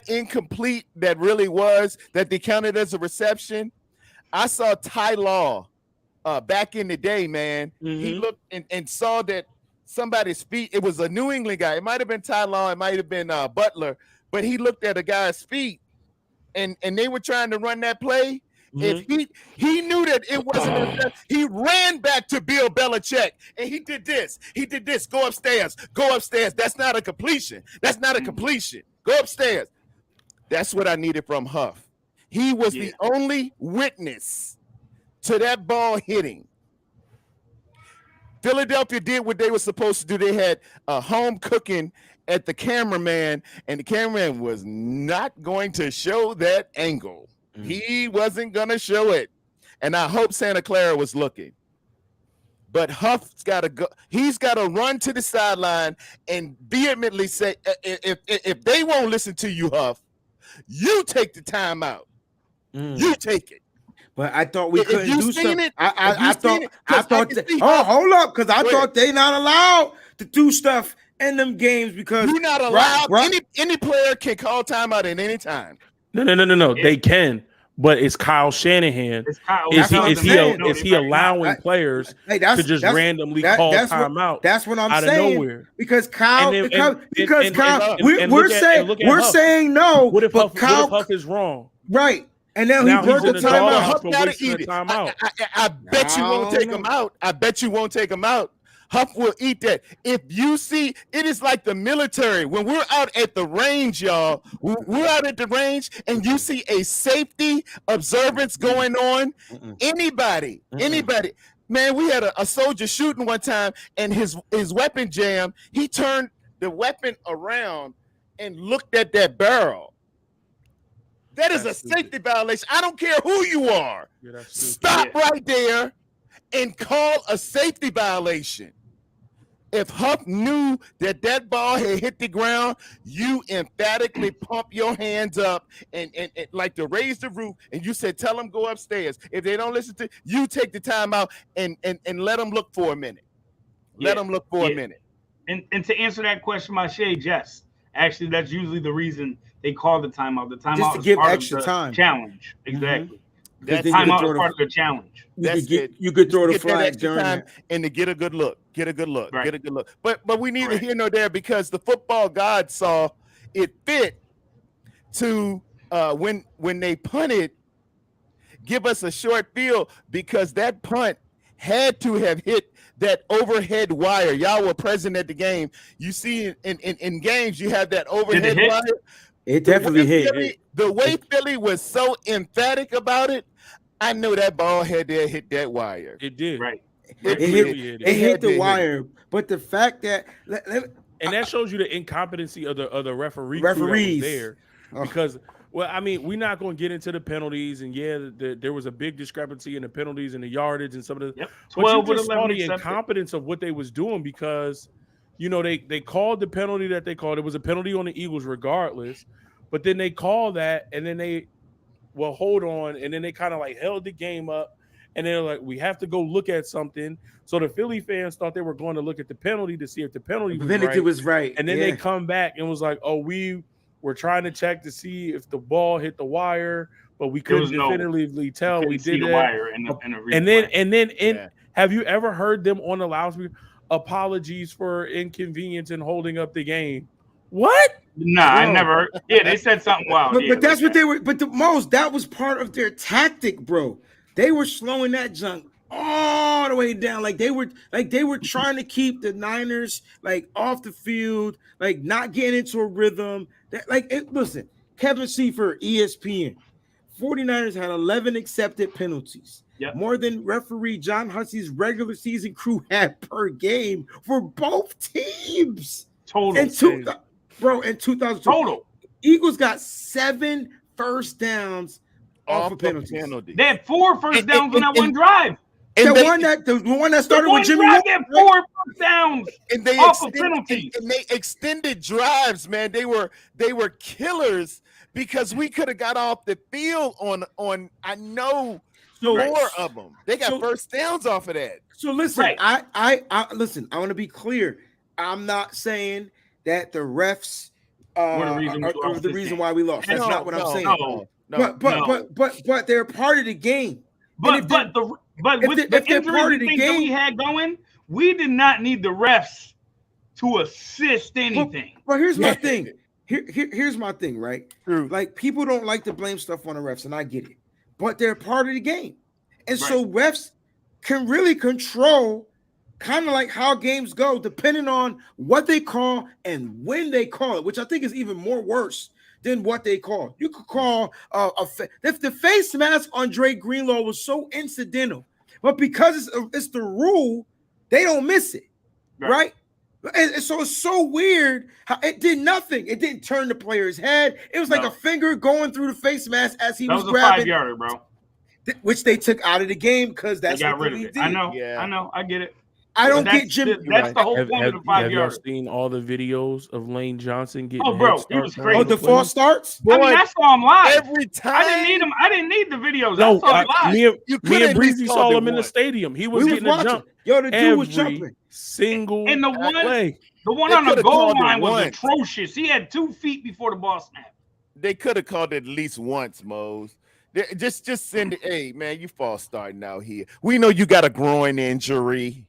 incomplete that really was that they counted as a reception. I saw Ty Law back in the day, man. Mm-hmm. He looked and saw that somebody's feet. It was a New England guy. It might have been Ty Law. It might have been Butler. But he looked at a guy's feet, and they were trying to run that play. If he knew that it wasn't, he ran back to Bill Belichick and he did this. He did this. Go upstairs. Go upstairs. That's not a completion. That's not a completion. Go upstairs. That's what I needed from Huff. He was the only witness to that ball hitting. Philadelphia did what they were supposed to do. They had a home cooking at the cameraman, and the cameraman was not going to show that angle. He wasn't going to show it. And I hope Santa Clara was looking. But Huff's got to go. He's got to run to the sideline and vehemently say, if they won't listen to you, Huff, you take the timeout. You take it. But I thought we couldn't do something. I thought. Hold up, because I thought they not allowed to do stuff in them games because you're not allowed. Any player can call timeout at any time. No. They can, but it's Kyle Shanahan. Is he allowing players to just randomly call timeout? That's what I'm out saying. Of nowhere. Because Kyle, we're saying no. What if Huff is wrong? Right. And now he broke the timeout. Huff gotta eat it. I bet you won't take him out. I bet you won't take him out. Huff will eat that. If you see, it is like the military. When we're out at the range, y'all, we're out at the range and you see a safety observance going on. Anybody, man, we had a soldier shooting one time and his weapon jammed. He turned the weapon around and looked at that barrel. That is a safety violation. I don't care who you are. Stop right there and call a safety violation. If Huff knew that ball had hit the ground, you emphatically pump your hands up and like to raise the roof, and you said, tell them go upstairs. If they don't listen to you, take the time out and let them look for a minute. Let them look for a minute. And to answer that question, my shade, yes. Actually, that's usually the reason they call the timeout. The timeout just to give extra time. Challenge. Exactly. That's timeout is part of the challenge. You could throw the flag during time and to get a good look. Get a good look. But we neither here nor there because the football god saw it fit to when they punted, give us a short field because that punt had to have hit that overhead wire. Y'all were present at the game. You see in games you have that overhead wire. It definitely hit. The way Philly was so emphatic about it, I know that ball had to hit that wire. It did. Right. It hit the wire. But the fact that and that shows you the incompetency of the referees there. Because well, I mean, we're not going to get into the penalties, and there was a big discrepancy in the penalties and the yardage and some of the. But you just saw the incompetence of what they was doing because, you know, they called the penalty that they called. It was a penalty on the Eagles, regardless. But then they called that, and then hold on, and then they kind of like held the game up, and they're like, we have to go look at something. So the Philly fans thought they were going to look at the penalty to see if the penalty was right. And then they come back and was like, oh, we were trying to check to see if the ball hit the wire, but we couldn't definitively tell. We did that. Wire and then have you ever heard them on the loudspeaker? Apologies for inconvenience in holding up the game. What? Nah, I never heard. Yeah, they said something wild. But that's what they were. But that was part of their tactic, bro. They were slowing that junk all the way down. Like they were trying to keep the Niners like off the field, like not getting into a rhythm. Listen, Kevin Seifert, ESPN. 49ers had 11 accepted penalties. Yep. More than referee John Hussey's regular season crew had per game for both teams. Total. In 2002. Total. Eagles got 7 first downs off of penalties. They had 4 first downs on that one drive. The one that started with Jimmy Ward. They had 4 first downs off of penalties. And they extended drives, man. They were killers because we could have got off the field on I know 4 of them. They got first downs off of that. So listen, I listen. I want to be clear. I'm not saying that the refs are the reason why we lost. That's not what I'm saying. But they're part of the game. But with the injuries that we had going, we did not need the refs to assist anything. But here's my thing. Here's my thing, right? True. Like people don't like to blame stuff on the refs, and I get it. but they're part of the game. And so refs can really control kind of like how games go, depending on what they call and when they call it, which I think is even more worse than what they call. You could call if the face mask on Dre Greenlaw was so incidental, but because it's the rule, they don't miss it, right? And so it's so weird how it did nothing. It didn't turn the player's head. It was like a finger going through the face mask as he was grabbing. That was a 5-yarder, bro. Which they took out of the game because that's they got what rid of it. did. I know. I get it. I don't get Jimmy. That's the whole point of the 5-yarder. Have y'all seen all the videos of Lane Johnson getting? Oh, bro, he was crazy. Oh, the false starts. I mean, I saw him live every time. I didn't need him. I didn't need the videos. No, I saw him live. me and Breezy saw him in the stadium. He was getting a jump. Yo, the dude was jumping. Single and the play. The one on the goal line was atrocious. He had 2 feet before the ball snapped. They could have called it at least once, Mose. Just send it. Hey, man, you false starting out here. We know you got a groin injury,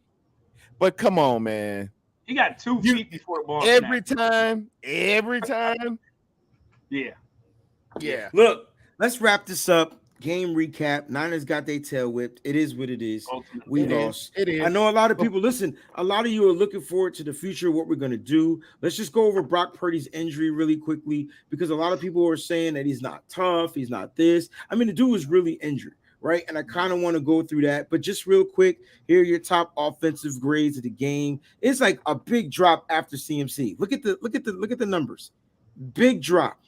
but come on, man. He got 2 feet before the ball every snapped. Every time. Yeah. Look, let's wrap this up. Game recap. Niners got their tail whipped. It is what it is. We lost. It is. I know a lot of people, listen, a lot of you are looking forward to the future, what we're going to do. Let's just go over Brock Purdy's injury really quickly because a lot of people are saying that he's not tough. He's not this. I mean, the dude was really injured, right? And I kind of want to go through that. But just real quick, here are your top offensive grades of the game. It's like a big drop after CMC. Look at the numbers. Big drop.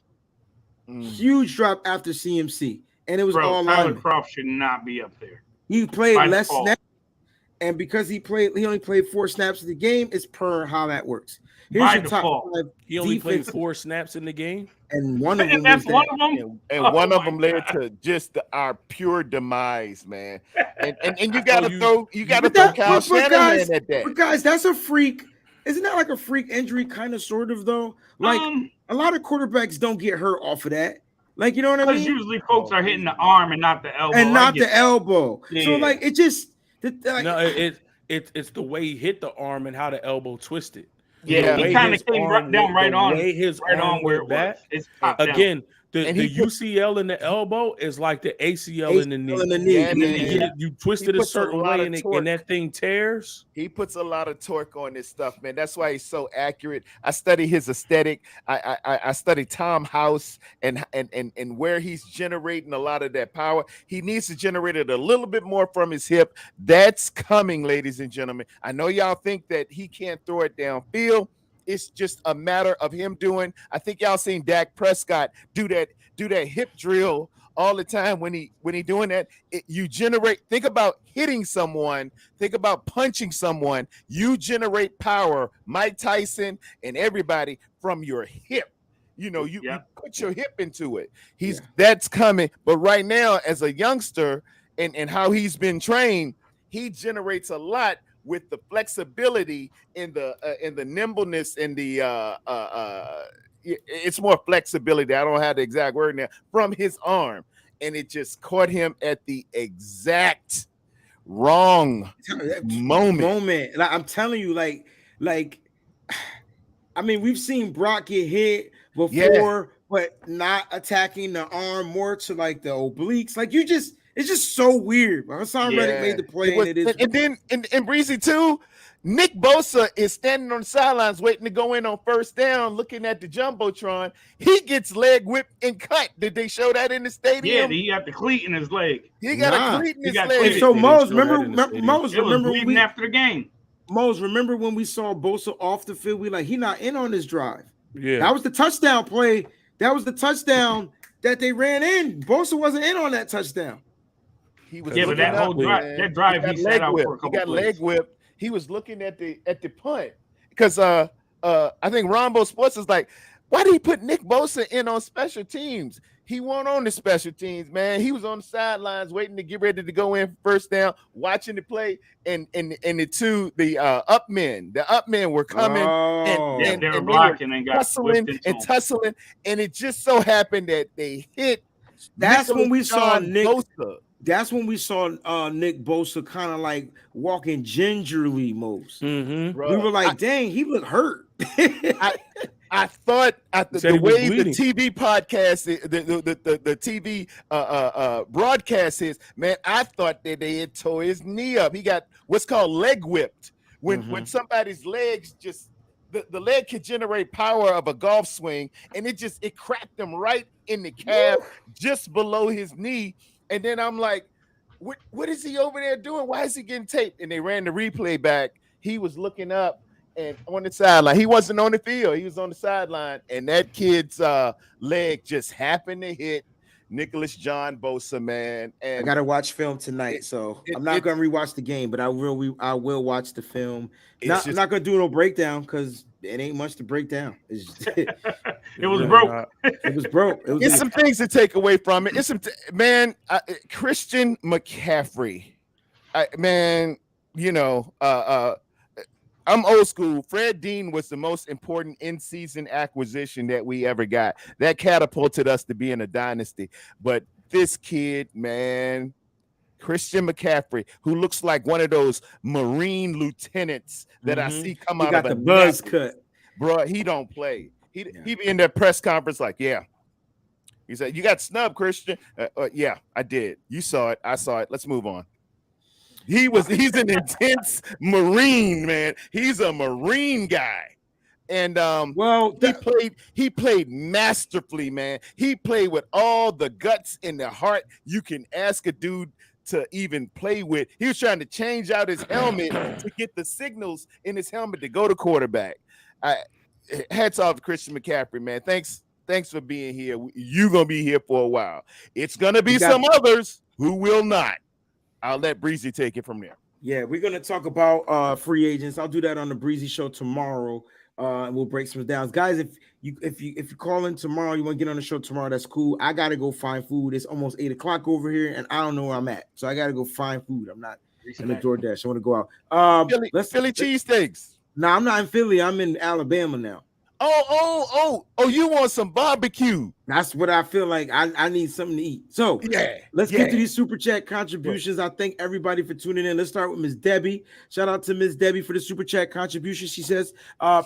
Huge drop after CMC. And it was all Tyler Croft should not be up there. He played less snaps, and because he only played 4 snaps of the game, it's per how that works. Here's your top 5. He only played 4 snaps in the game, and one of them led to just our pure demise, man. And you gotta throw Kyle Shanahan at that. But guys, that's a freak. Isn't that like a freak injury, kind of, sort of though? Like a lot of quarterbacks don't get hurt off of that. Like, you know what I mean? Because usually folks are hitting the arm and not the elbow. And not the elbow. Yeah. So, like, it just... it's the way he hit the arm and how the elbow twisted. Yeah, he kind of came down right on. The way his arm went back. Again, the UCL in the elbow is like the ACL in the knee. You twist it a certain way and that thing tears. He puts a lot of torque on this stuff, man. That's why he's so accurate. I study his aesthetic. I study Tom House and where he's generating a lot of that power. He needs to generate it a little bit more from his hip. That's coming, ladies and gentlemen. I know y'all think that he can't throw it downfield. It's just a matter of him doing. I think y'all seen Dak Prescott do that hip drill all the time when he doing that. You generate. Think about hitting someone. Think about punching someone. You generate power. Mike Tyson and everybody from your hip. You put your hip into it. That's coming. But right now, as a youngster and how he's been trained, he generates a lot with the flexibility in the nimbleness and the it's more flexibility. I don't have the exact word now from his arm, and it just caught him at the exact wrong moment. Like, I'm telling you, like, I mean, we've seen Brock get hit before, but not attacking the arm, more to like the obliques. Like it's just so weird. Hassan Reddick made the play, and Breezy too. Nick Bosa is standing on the sidelines waiting to go in on first down, looking at the jumbotron. He gets leg whipped and cut. Did they show that in the stadium? Yeah, he got the cleat in his leg. He got a cleat in his leg. So Mose, remember bleeding after the game. Mose, remember when we saw Bosa off the field? We he not in on this drive. Yeah, that was the touchdown play. That was the touchdown that they ran in. Bosa wasn't in on that touchdoon. He was but that whole drive, he sat out for a couple. He got leg whipped. He was looking at the punt because I think Rombo Sports is like, why did he put Nick Bosa in on special teams? He wasn't on the special teams, man. He was on the sidelines waiting to get ready to go in first down, watching the play, and the up men were coming and they were blocking and got tussling and tussling, and it just so happened that they hit. That's when we saw Nick Bosa. That's when we saw Nick Bosa kind of like walking gingerly, Mose. Mm-hmm. We were like, dang, he looked hurt. I thought said the he was way the bleeding. TV podcast, the TV broadcast is, man, I thought that they had tore his knee up. He got what's called leg whipped. When somebody's legs just the leg could generate power of a golf swing, and it cracked him right in the calf, just below his knee. And then I'm like, what is he over there doing? Why is he getting taped? And they ran the replay back. He was looking up and on the sideline. He wasn't on the field. He was on the sideline. And that kid's leg just happened to hit Nicholas John Bosa, man. And I gotta watch film tonight, so I'm not gonna rewatch the game, but I will watch the film. I'm not gonna do no breakdown because it ain't much to break down. It was broke. It was broke. It's some things to take away from it. It's some Christian McCaffrey. Man, you know, I'm old school. Fred Dean was the most important in-season acquisition that we ever got. That catapulted us to being a dynasty. But this kid, man, Christian McCaffrey, who looks like one of those Marine lieutenants that I see come out of the buzz cut. Bro, he don't play. He be in that press conference like, yeah. He said, you got snubbed, Christian. Yeah, I did. You saw it. I saw it. Let's move on. He's an intense Marine, man. He's a Marine guy. And he played masterfully, man. He played with all the guts and the heart you can ask a dude to even play with. He was trying to change out his helmet to get the signals in his helmet to go to quarterback. Hats off to Christian McCaffrey, man. Thanks for being here. You're gonna be here for a while. It's gonna be some others who will not. I'll let Breezy take it from there. Yeah, we're gonna talk about free agents. I'll do that on the Breezy Show tomorrow, and we'll break some down. Guys, if you call in tomorrow, you want to get on the show tomorrow, that's cool. I gotta go find food. It's almost 8:00 over here, and I don't know where I'm at, so I gotta go find food. I'm not in the DoorDash. I want to go out. Philly cheesesteaks. No, I'm not in Philly. I'm in Alabama now. Oh, you want some barbecue? That's what I feel like. I need something to eat. So let's get to these super chat contributions. I thank everybody for tuning in. Let's start with Miss Debbie. Shout out to Miss Debbie for the super chat contribution. She says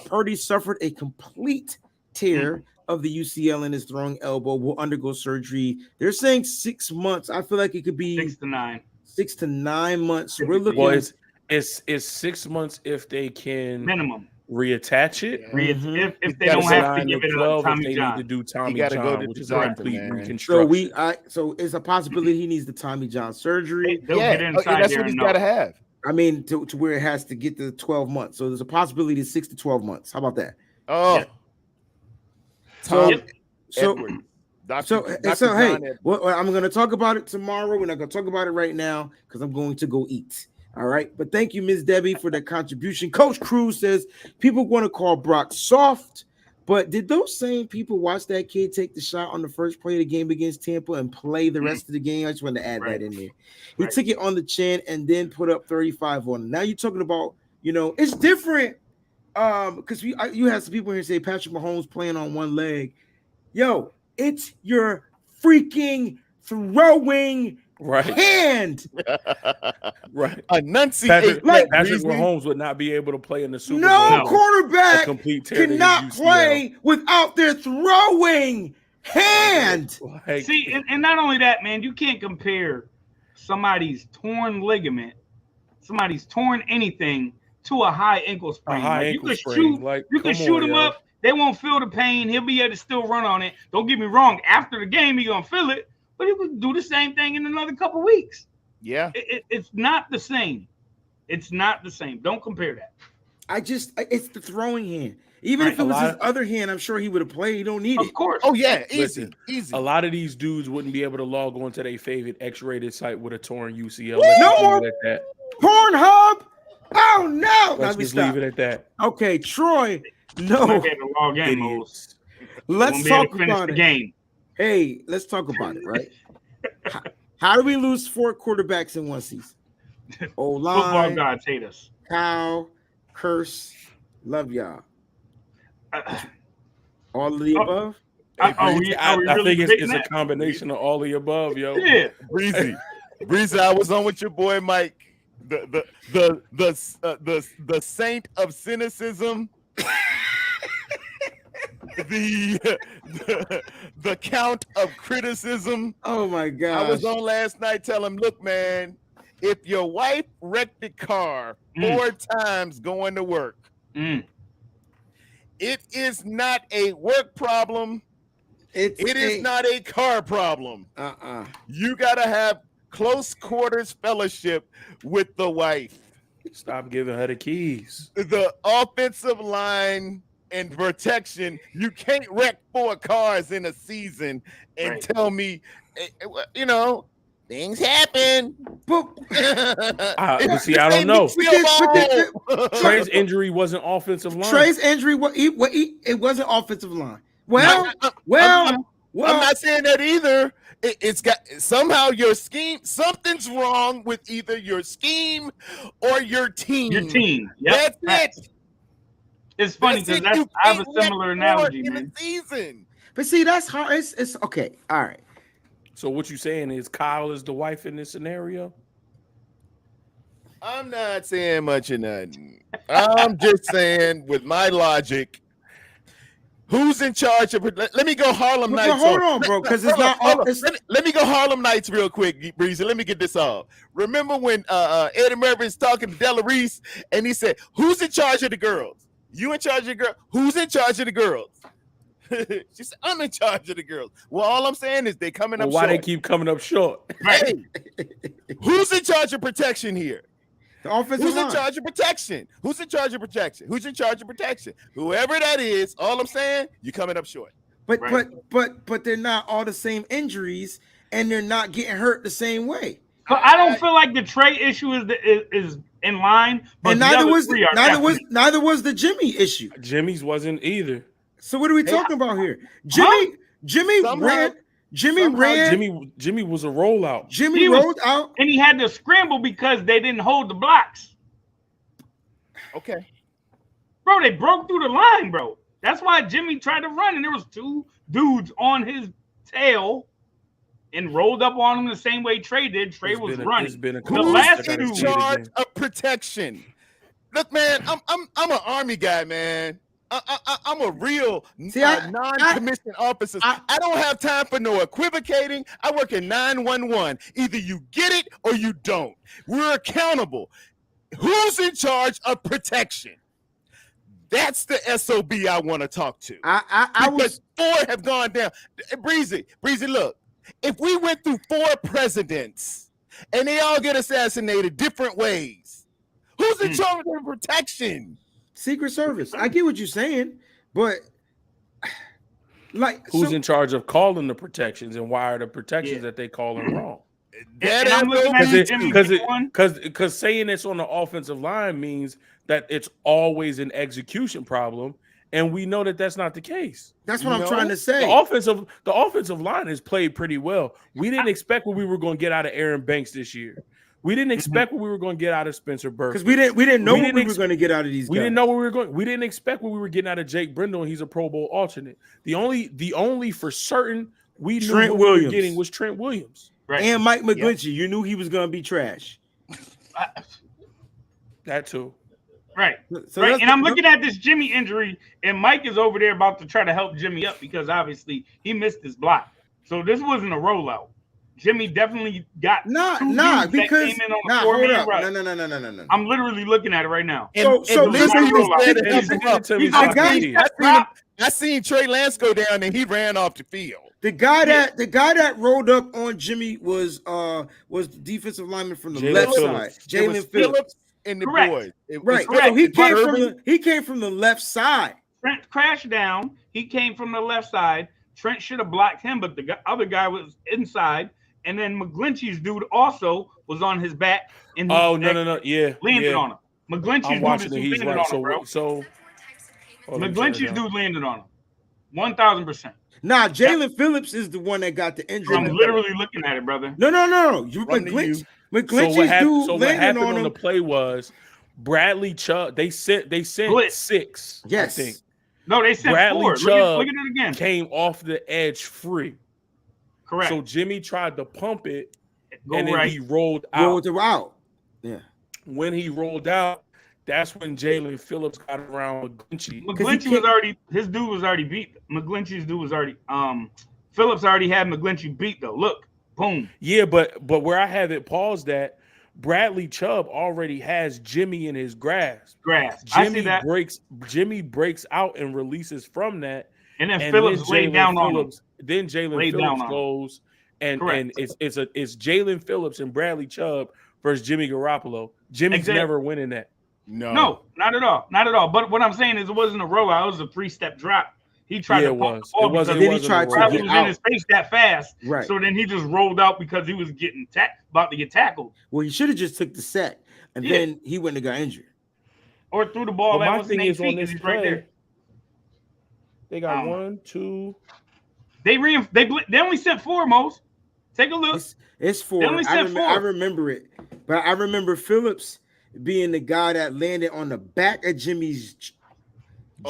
Purdy suffered a complete tear of the UCL in his throwing elbow, will undergo surgery. They're saying 6 months. I feel like it could be 6 to 9. 6 to 9 months. So we're looking. Well, it's 6 months if they can minimum reattach it. If they don't have to give it a Tommy John. Need to do Tommy John, which is a complete reconstruction. So it's a possibility he needs the Tommy John surgery. That's what he's got to have. I mean, to where it has to get to 12 months. So there's a possibility of 6 to 12 months. How about that? Oh, yeah. So hey, well, I'm going to talk about it tomorrow. We're not going to talk about it right now because I'm going to go eat. All right. But thank you, Ms. Debbie, for that contribution. Coach Cruz says people want to call Brock soft, but did those same people watch that kid take the shot on the first play of the game against Tampa and play the rest of the game? I just wanted to add that in there. He took it on the chin and then put up 35 on it. Now you're talking about, it's different because you have some people here say Patrick Mahomes playing on one leg. Yo, it's your freaking throwing hand. Right. Enunciate. Patrick Mahomes would not be able to play in the Super Bowl. No quarterback cannot play without their throwing hand. See, and not only that, man, you can't compare somebody's torn ligament, somebody's torn anything to a high ankle sprain. You can shoot him up. They won't feel the pain. He'll be able to still run on it. Don't get me wrong. After the game, he's going to feel it. But he would do the same thing in another couple weeks. Yeah. It's not the same. It's not the same. Don't compare that. It's the throwing hand. Even if it was his other hand, I'm sure he would have played. He don't need it. Of course. Oh, yeah. Easy. A lot of these dudes wouldn't be able to log on to their favorite X-rated site with a torn UCL. No more Pornhub. Oh, no. Let's just leave it at that. Okay, Troy. No. Let's talk about it. Game. Hey, let's talk about it, right? How do we lose 4 quarterbacks in one season? O-line, football gods hate us. Kyle, Curse, love y'all. All of the above? I think it's a combination of all of the above, yo. Yeah. Breezy, I was on with your boy Mike. The saint of cynicism. the count of criticism. Oh my God! I was on last night. Tell him, look, man, if your wife wrecked the car 4 times going to work, it is not a work problem. It is not a car problem. You gotta have close quarters fellowship with the wife. Stop giving her the keys. The offensive line and protection. You can't wreck 4 cars in a season and tell me, you know, things happen. See, I don't know. Trey's injury wasn't offensive line. Trey's injury, it wasn't offensive line. Well, I'm not saying that either. It's got somehow your scheme. Something's wrong with either your scheme or your team. Your team. Yep. That's it. It's funny because I have a similar analogy, man. Season. But see, that's hard. It's okay. All right. So what you saying is Kyle is the wife in this scenario? I'm not saying much of nothing. I'm just saying with my logic. Who's in charge of? Let me go Harlem Nights. Hold on, bro, because it's not. Let me go Harlem Nights real quick, Breezy. Let me get this off. Remember when Eddie Murphy's talking to Della Reese and he said, "Who's in charge of the girls? You in charge of the girl? Who's in charge of the girls?" She said, "I'm in charge of the girls." Well, all I'm saying is they coming up. Why short. they keep coming up short? Hey, who's in charge of protection here? The offensive Who's line. in charge of protection? Who's in charge of protection? Who's in charge of protection? Whoever that is, all I'm saying, you're coming up short. But they're not all the same injuries, and they're not getting hurt the same way. But I don't feel like the Trey issue is in line. But and neither was the Jimmy issue. Jimmy's wasn't either. So what are we talking about here? Jimmy ran. Jimmy was a rollout. Jimmy rolled out, and he had to scramble because they didn't hold the blocks. Okay, bro, they broke through the line, bro. That's why Jimmy tried to run, and there was 2 dudes on his tail and rolled up on him the same way Trey did. Trey was running. Who's in charge of protection? Look, man, I'm an Army guy, man. I'm a real non-commissioned officer. I don't have time for no equivocating. I work in 911. Either you get it or you don't. We're accountable. Who's in charge of protection? That's the SOB I want to talk to. Because 4 have gone down. Breezy, look. If we went through 4 presidents and they all get assassinated different ways, who's in charge of protection? Secret Service. I get what you're saying, but who's in charge of calling the protections and why are the protections that they calling wrong? Because saying it's on the offensive line means that it's always an execution problem, and we know that that's not the case. That's what I'm trying to say. The offensive line has played pretty well. We didn't expect what we were going to get out of Aaron Banks this year. We didn't expect what we were going to get out of Spencer Burke. Because we didn't know what we were going to get out of these guys. We didn't know what we were going. We didn't expect what we were getting out of Jake Brindle, and he's a Pro Bowl alternate. The only for certain we knew what we were getting was Trent Williams. Right. And Mike McGlinchey. You knew he was going to be trash. That too. Right. So right. And I'm looking at this Jimmy injury, and Mike is over there about to try to help Jimmy up because obviously he missed his block. So this wasn't a rollout. Jimmy definitely got because came in on the 4-man rush. No. I'm literally looking at it right now. So I seen Trey Lance go down and he ran off the field. The guy that rolled up on Jimmy was the defensive lineman from the left side, Jalen Phillips. And the boys. Right. So he came from the left side. Trent crashed down. He came from the left side. Trent should have blocked him, but the other guy was inside. And then McGlinchey's dude also was on his back. And landed on him. McGlinchey's dude landed on him, bro. McGlinchey's dude landed on him. 1,000%. Nah, Jalen Phillips is the one that got the injury. I'm literally looking at it, brother. No. McGlinchey's dude landed on him. The play was Bradley Chubb. They sent Blitz. 6. Yes. I think. No, they sent Bradley 4. Chubb look at it again. Came off the edge free. Correct. So Jimmy tried to pump it, and then he rolled out. Rolled out. Yeah. When he rolled out, That's when Jalen Phillips got around McGlinchey. McGlinchey was already, his dude was already beat. McGlinchey's dude was already, Phillips already had McGlinchey beat though. Look, boom. Yeah, but where I have it paused at, Bradley Chubb already has Jimmy in his grasp. I see that. Jimmy breaks out and releases from that. And then Phillips laid down on him. Then Jalen Phillips goes and it's Jalen Phillips and Bradley Chubb versus Jimmy Garoppolo. Jimmy's never winning that. No, not at all. Not at all. But what I'm saying is it wasn't a rollout. It was a 3-step drop. He tried to pump the ball because then he tried to get was out. in his face that fast. Right. So then he just rolled out because he was getting about to get tackled. Well, he should have just took the sack, and then he wouldn't have got injured. Or threw the ball. Well, my thing is on this play, right there. They got 1, 2. They only sent 4, Mose. Take a look. It's 4. I remember it, but I remember Phillips being the guy that landed on the back of Jimmy's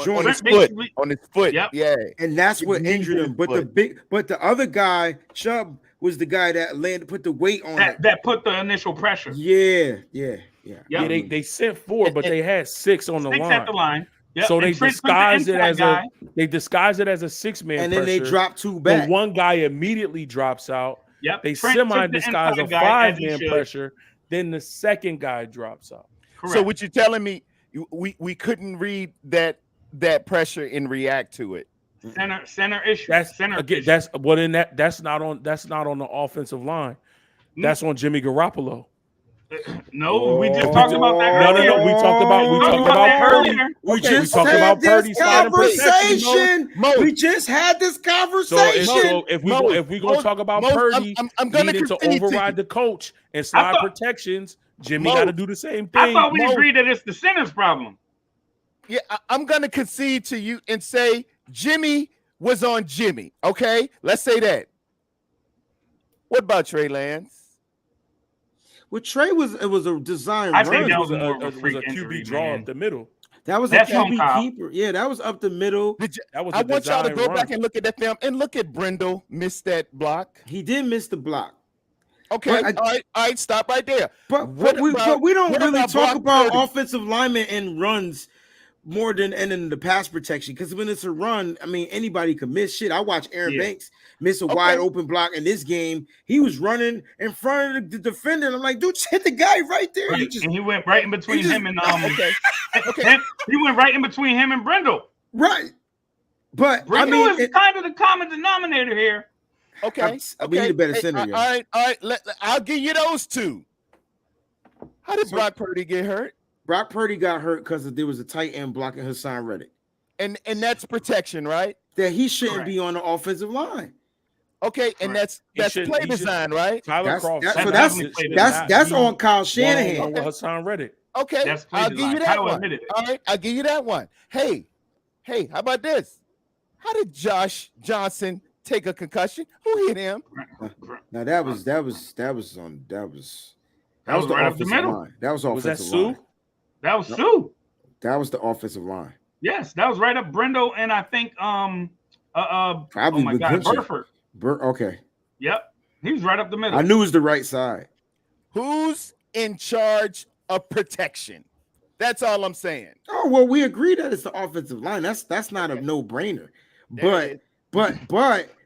joint. On his foot. Yep. Yeah. And that's what injured him. But the other guy, Chubb, was the guy that put the weight on it. That put the initial pressure. Yeah. Yeah, they sent 4, but they had 6 on the line. 6 at the line. Yep. So they disguised it as a 6-man and pressure. then they dropped 2 back. So one guy immediately drops out. Yep. They semi-disguise a 5-man pressure. Then the second guy drops out. Correct. So what you're telling me, we couldn't read that pressure and react to it. Center issue. That's not on the offensive line. That's on Jimmy Garoppolo. No, we just talked about that earlier. No. We talked about Purdy. We just had this conversation. We just had this conversation. So if we gonna talk about Purdy, I'm gonna need to override the coach and slide protections. Jimmy got to do the same thing. I thought we agreed that it's the center's problem. Yeah, I'm gonna concede to you and say Jimmy was on Jimmy. Okay, let's say that. What about Trey Lance? Well, Trey was a design I run. think that was a freak QB injury, draw man. up the middle. That was a QB keeper. Yeah, that was up the middle. I want y'all to go back and look at that film and look at Brindle missed that block. He did miss the block. Okay, all right, stop right there. But we don't really talk about offensive linemen and runs more than in the pass protection, because when it's a run, I mean, anybody could miss shit. I watched Aaron Banks miss a wide open block in this game. He was running in front of the defender, and I'm like, dude, just hit the guy right there. Right. And he went right in between him and he went right in between him and Brindle. Right. But Brindle is kind of the common denominator here. Okay. We need a better center. All right. I'll give you those 2. How did Brock Purdy get hurt? Brock Purdy got hurt because there was a tight end blocking Hassan Reddick. And that's protection, right? That he shouldn't be on the offensive line. Okay, and that's play design, right? Tyler Croft. That's on Kyle Shanahan. Hassan Reddick. Okay, I'll give you that one. All right, I'll give you that one. Hey, how about this? How did Josh Johnson take a concussion? Who hit him? Now that was the right up the middle. Line. That was offensive that Sue? line. That was Sue. That was the offensive line. Yes, that was right up Brindle, and I think probably Burford. Okay. Yep, he was right up the middle. I knew it was the right side. Who's in charge of protection? That's all I'm saying. Oh well, we agree that it's the offensive line. That's not a no-brainer. But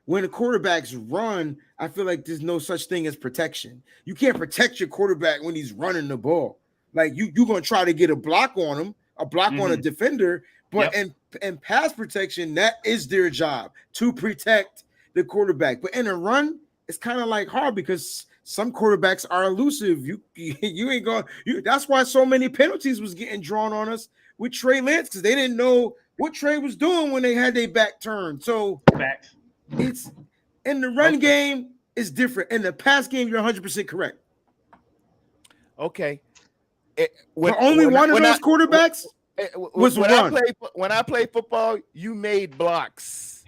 when the quarterbacks run, I feel like there's no such thing as protection. You can't protect your quarterback when he's running the ball. Like you're gonna try to get a block on him, on a defender. But in pass protection, that is their job, to protect the quarterback. But in a run, it's kind of like hard because some quarterbacks are elusive. You ain't going. That's why so many penalties was getting drawn on us with Trey Lance, because they didn't know what Trey was doing when they had their back turned. So it's in the run game is different. In the pass game, you're 100% correct. Okay. One of those quarterbacks was run. When I played football, you made blocks.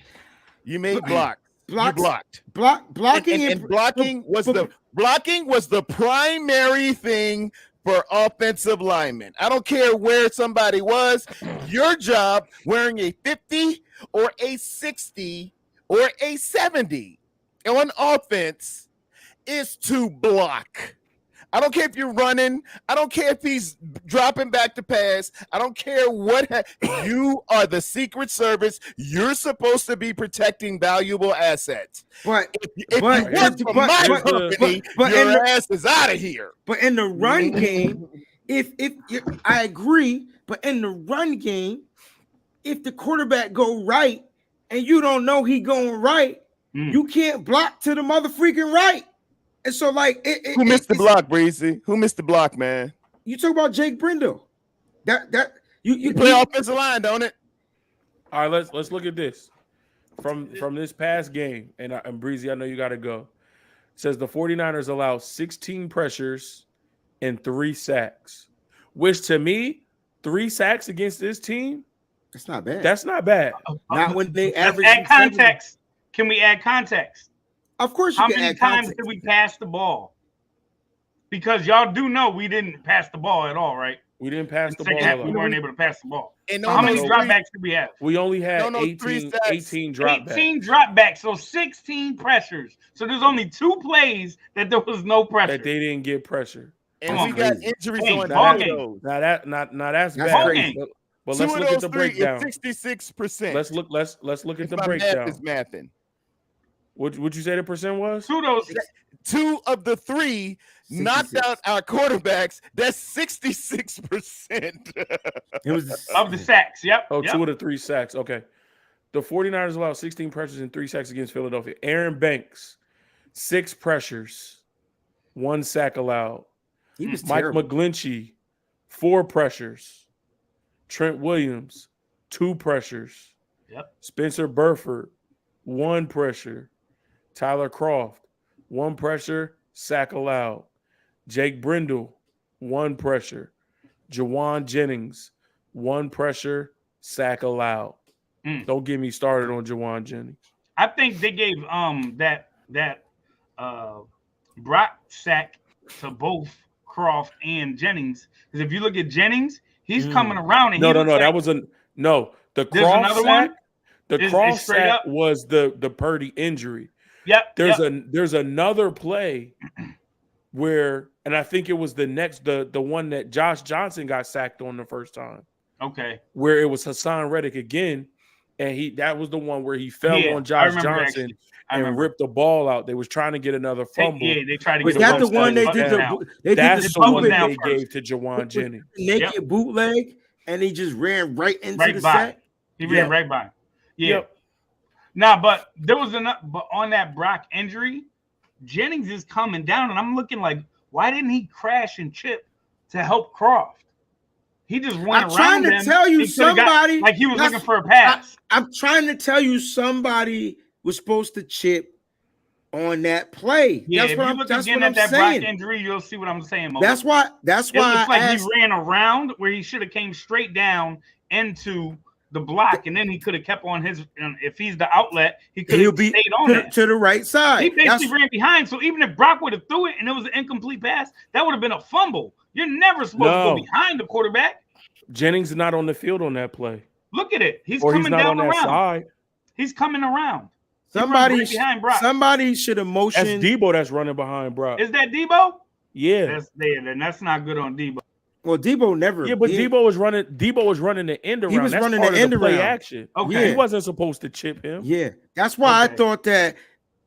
You made blocks. You blocked. Blocking was the primary thing for offensive linemen. I don't care where somebody was. Your job, wearing a 50 or a 60 or a 70 on offense, is to block. I don't care if you're running. I don't care if he's dropping back to pass. I don't care what. You are the Secret Service. You're supposed to be protecting valuable assets. But if you work for my company, your ass is out of here. But in the run game, if I agree, but in the run game, if the quarterback go right and you don't know he going right, you can't block to the mother freaking right. And so, like, who missed the block, Breezy? Who missed the block, man? You talk about Jake Brindle. That you play offensive line, don't it? All right, let's look at this from this past game. And Breezy, I know you got to go. It says the 49ers allow 16 pressures and 3 sacks, which to me, 3 sacks against this team. That's not bad. That's not bad. Not when they average. Add context. Can we add context? Of course, how many times did we pass the ball? Because y'all do know we didn't pass the ball at all, right? We didn't pass the ball. We weren't able to pass the ball. And how many dropbacks did we have? We only had 18 dropbacks. 18 dropbacks, so 16 pressures. So there's only 2 plays that there was no pressure. That they didn't get pressure. And we got injuries on those. Now that's bad. But let's look at the breakdown. 66%. Let's look at the breakdown. Math is mathing. What you say the percent was? 2 of the 3 knocked out our quarterbacks. That's 66%. It was of the sacks. Yep. Oh, 2 of the 3 sacks. Okay. The 49ers allowed 16 pressures and 3 sacks against Philadelphia. Aaron Banks, 6 pressures, 1 sack allowed. He was Mike terrible. McGlinchey, 4 pressures. Trent Williams, 2 pressures. Yep. Spencer Burford, 1 pressure. Tyler Croft, 1 pressure, sack allowed. Jake Brindle, 1 pressure. Jawan Jennings, 1 pressure, sack allowed. Don't get me started on Jawan Jennings. I think they gave that Brock sack to both Croft and Jennings. Because if you look at Jennings, he's coming around and no. That was the Croft sack. The Croft sack was the Purdy injury. Yep. There's another play where, and I think it was the one that Josh Johnson got sacked on the first time. Okay. Where it was Hassan Reddick again, and that was the one where he fell on Josh Johnson and ripped the ball out. They was trying to get another fumble. They tried to get. Was that the one they did? That's the one they gave to Jawan Jennings. Naked bootleg, and he just ran right into the sack. He ran right by. Yeah. Yep. Now, but there was but on that Brock injury, Jennings is coming down, and I'm looking like, why didn't he crash and chip to help Croft? He just went around. I'm trying to tell you somebody like he was looking for a pass. I'm trying to tell you somebody was supposed to chip on that play. Yeah, that's if what you I'm, look that's again what at I'm that saying. Brock injury, you'll see what I'm saying. Mo. That's why it looks like he ran around where he should have came straight down into the block, and then he could have kept on his. If he's the outlet, he could have stayed on it to the right side. He basically ran behind. So even if Brock would have threw it and it was an incomplete pass, that would have been a fumble. You're never supposed to go behind the quarterback. Jennings is not on the field on that play. Look at it. He's coming down around. Side. He's coming around. Somebody should have motioned. That's Debo that's running behind Brock. Is that Debo? Yeah. That's not good on Debo. Well, Debo never. Yeah, but Debo was running the end around. He was running the end around. Action. Okay, yeah. He wasn't supposed to chip him. Yeah, that's why I thought that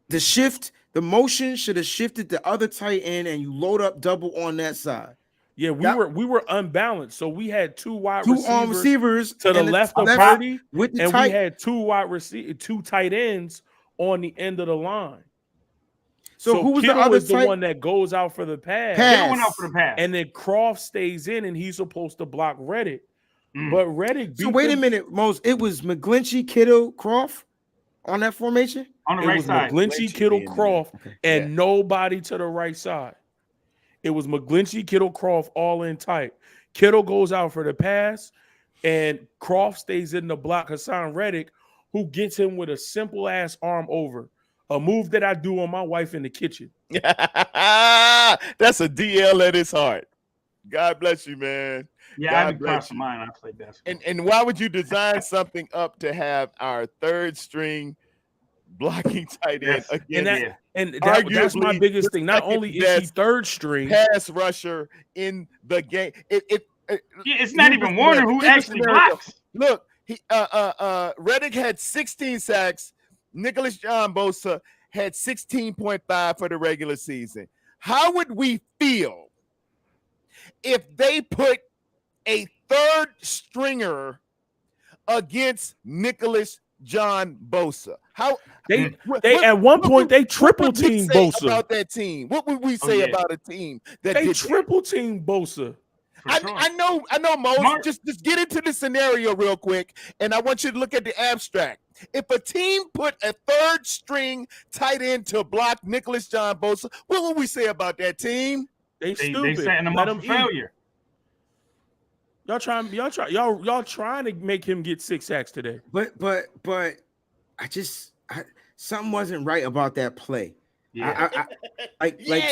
the motion should have shifted the other tight end, and you load up double on that side. Yeah, we were unbalanced, so we had 2 wide receivers to the left of Purdy, and we had 2 tight ends on the end of the line. So who was Kittle the other the one that goes out for the pass? Went out for the pass. And then Croft stays in, and he's supposed to block Reddick. But Reddick beat wait a minute, Mose. It was McGlinchey, Kittle, Croft on that formation? On the right side. McGlinchey, Kittle, Croft, and nobody to the right side. It was McGlinchey, Kittle, Croft all in tight. Kittle goes out for the pass, and Croft stays in the block. Hassan Reddick, who gets him with a simple-ass arm over. A move that I do on my wife in the kitchen. That's a DL at his heart. God bless you, man. Yeah, I've been crossing mine. I played basketball. And why would you design something up to have our third string blocking tight end against that's my biggest thing. Not only is he third string pass rusher in the game, it's not even Warner who actually blocks. Look, Reddick had 16 sacks. Nicholas John Bosa had 16.5 for the regular season. How would we feel if they put a third stringer against Nicholas John Bosa? How they at one point they triple team Bosa about that team? What would we say about a team that they triple team Bosa? I know, Mo. Just get into the scenario real quick, and I want you to look at the abstract. If a team put a third string tight end to block Nicholas John Bosa, what would we say about that team? They stupid. They setting them up for failure. Y'all trying to make him get 6 sacks today. But something wasn't right about that play. Yeah,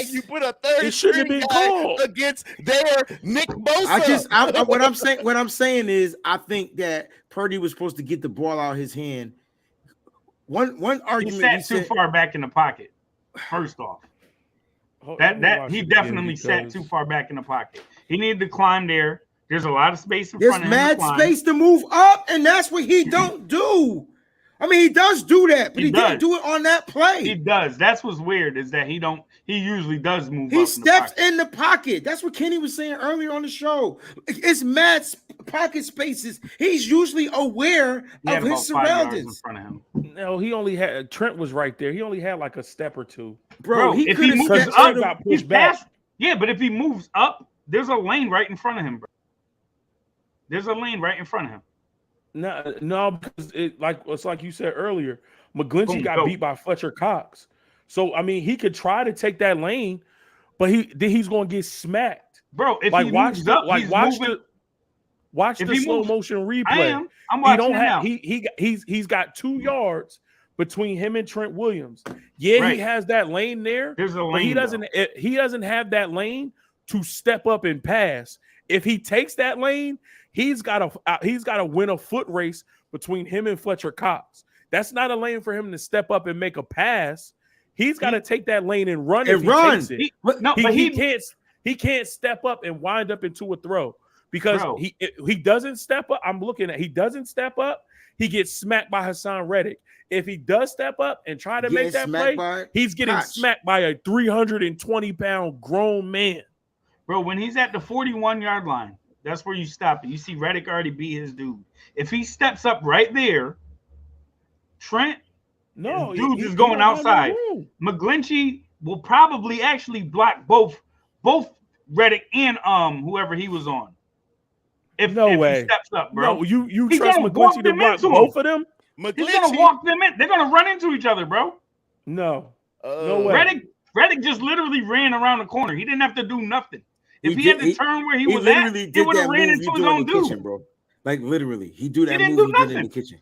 you put a third string guy against their Nick Bosa. What I'm saying is, I think that Purdy was supposed to get the ball out of his hand. One argument he sat too far back in the pocket. First off, that he definitely sat too far back in the pocket. He needed to climb there. There's a lot of space in front of him. There's mad space to move up, and that's what he don't do. I mean, he does do that, but he didn't do it on that play. He does. That's what's weird is that he usually does move. He steps in the pocket. That's what Kenny was saying earlier on the show. It's mad pocket spaces. He's usually aware of his surroundings. In front of him. No, he only had Trent was right there. He only had like a step or two. Bro, if he moves up, got pushed back. Yeah, but if he moves up, there's a lane right in front of him, bro. There's a lane right in front of him. No, because it's like you said earlier, McGlinchey got beat by Fletcher Cox. So I mean, he could try to take that lane, but he's going to get smacked, bro. If he moves up, watch the slow motion replay. I'm watching it now. He's got 2 yards between him and Trent Williams. Yeah, he has that lane there. There's a lane. But he doesn't have that lane to step up and pass. If he takes that lane, he's got to win a foot race between him and Fletcher Cox. That's not a lane for him to step up and make a pass. He's got to take that lane and run. He can't step up and wind up into a throw because he doesn't step up. He doesn't step up. He gets smacked by Hassan Reddick. If he does step up and try to make that play, he's getting smacked by a 320-pound grown man. Bro, when he's at the 41-yard line, that's where you stop it. You see Reddick already beat his dude. If he steps up right there, Trent, dude is going outside. McGlinchey will probably actually block both Reddick and whoever he was on. If he steps up, bro. No, you trust McGlinchey to block both of them? He's gonna walk them in. They're gonna run into each other, bro. No way. Reddick just literally ran around the corner. He didn't have to do nothing. If he had to turn where he was at, he would have ran into his own dude. Bro. Like literally, he do that move he did in the kitchen.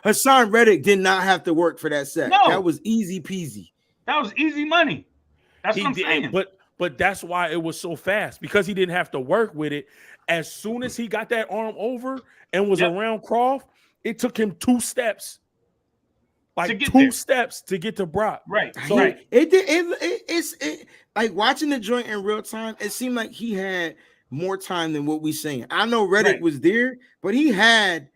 Hassan Reddick did not have to work for that sack. No. That was easy peasy. That was easy money. That's what I'm saying. But that's why it was so fast, because he didn't have to work with it. As soon as he got that arm over and was around Croft, it took him 2 steps. Like 2 steps to get to Brock. Right. So it's like watching the joint in real time, it seemed like he more time than what we saying. I know Reddick was there, but he had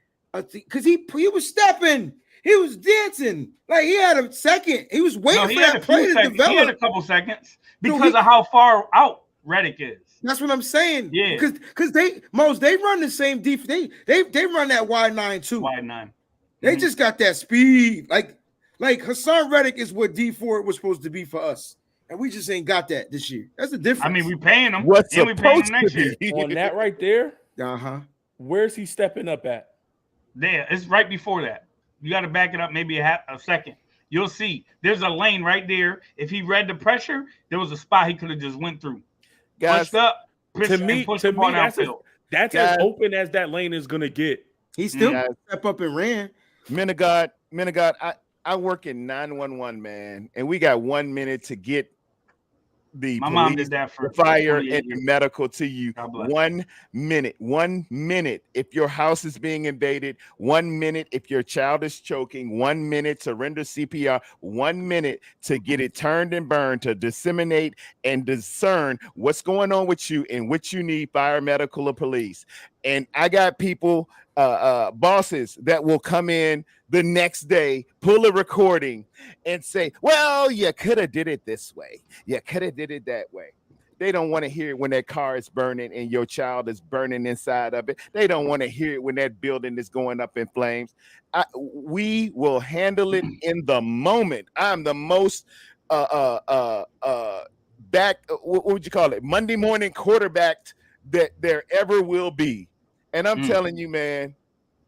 because he was stepping, he was dancing, like he had a second. He was waiting for that play to develop. He had a couple seconds because of how far out Reddick is. That's what I'm saying. Yeah, because they run the same defense. They run that wide 9 too. Wide 9. They just got that speed. Like Hassan Reddick is what D4 was supposed to be for us. And we just ain't got that this year. That's the difference. I mean, we paying him. We paying him next year. On that right there, where's he stepping up at? There. It's right before that. You got to back it up maybe a second. You'll see. There's a lane right there. If he read the pressure, there was a spot he could have just went through. Guys, pushed up, to me, that's as open as that lane is going to get. He still step up and ran. Men of God, I work in 911, man, and we got 1 minute to get the My mom police, did that for the fire, 28 and the years. medical to you. God bless. 1 minute. 1 minute if your house is being invaded. 1 minute if your child is choking. 1 minute to render CPR. 1 minute to get it turned and burned, to disseminate and discern what's going on with you and what you need, fire, medical, or police. And I got people, bosses that will come in the next day, pull a recording and say, well, you could have did it this way. You could have did it that way. They don't want to hear it when that car is burning and your child is burning inside of it. They don't want to hear it when that building is going up in flames. We will handle it in the moment. I'm the most what would you call it? Monday morning quarterbacked that there ever will be. And I'm telling you, man,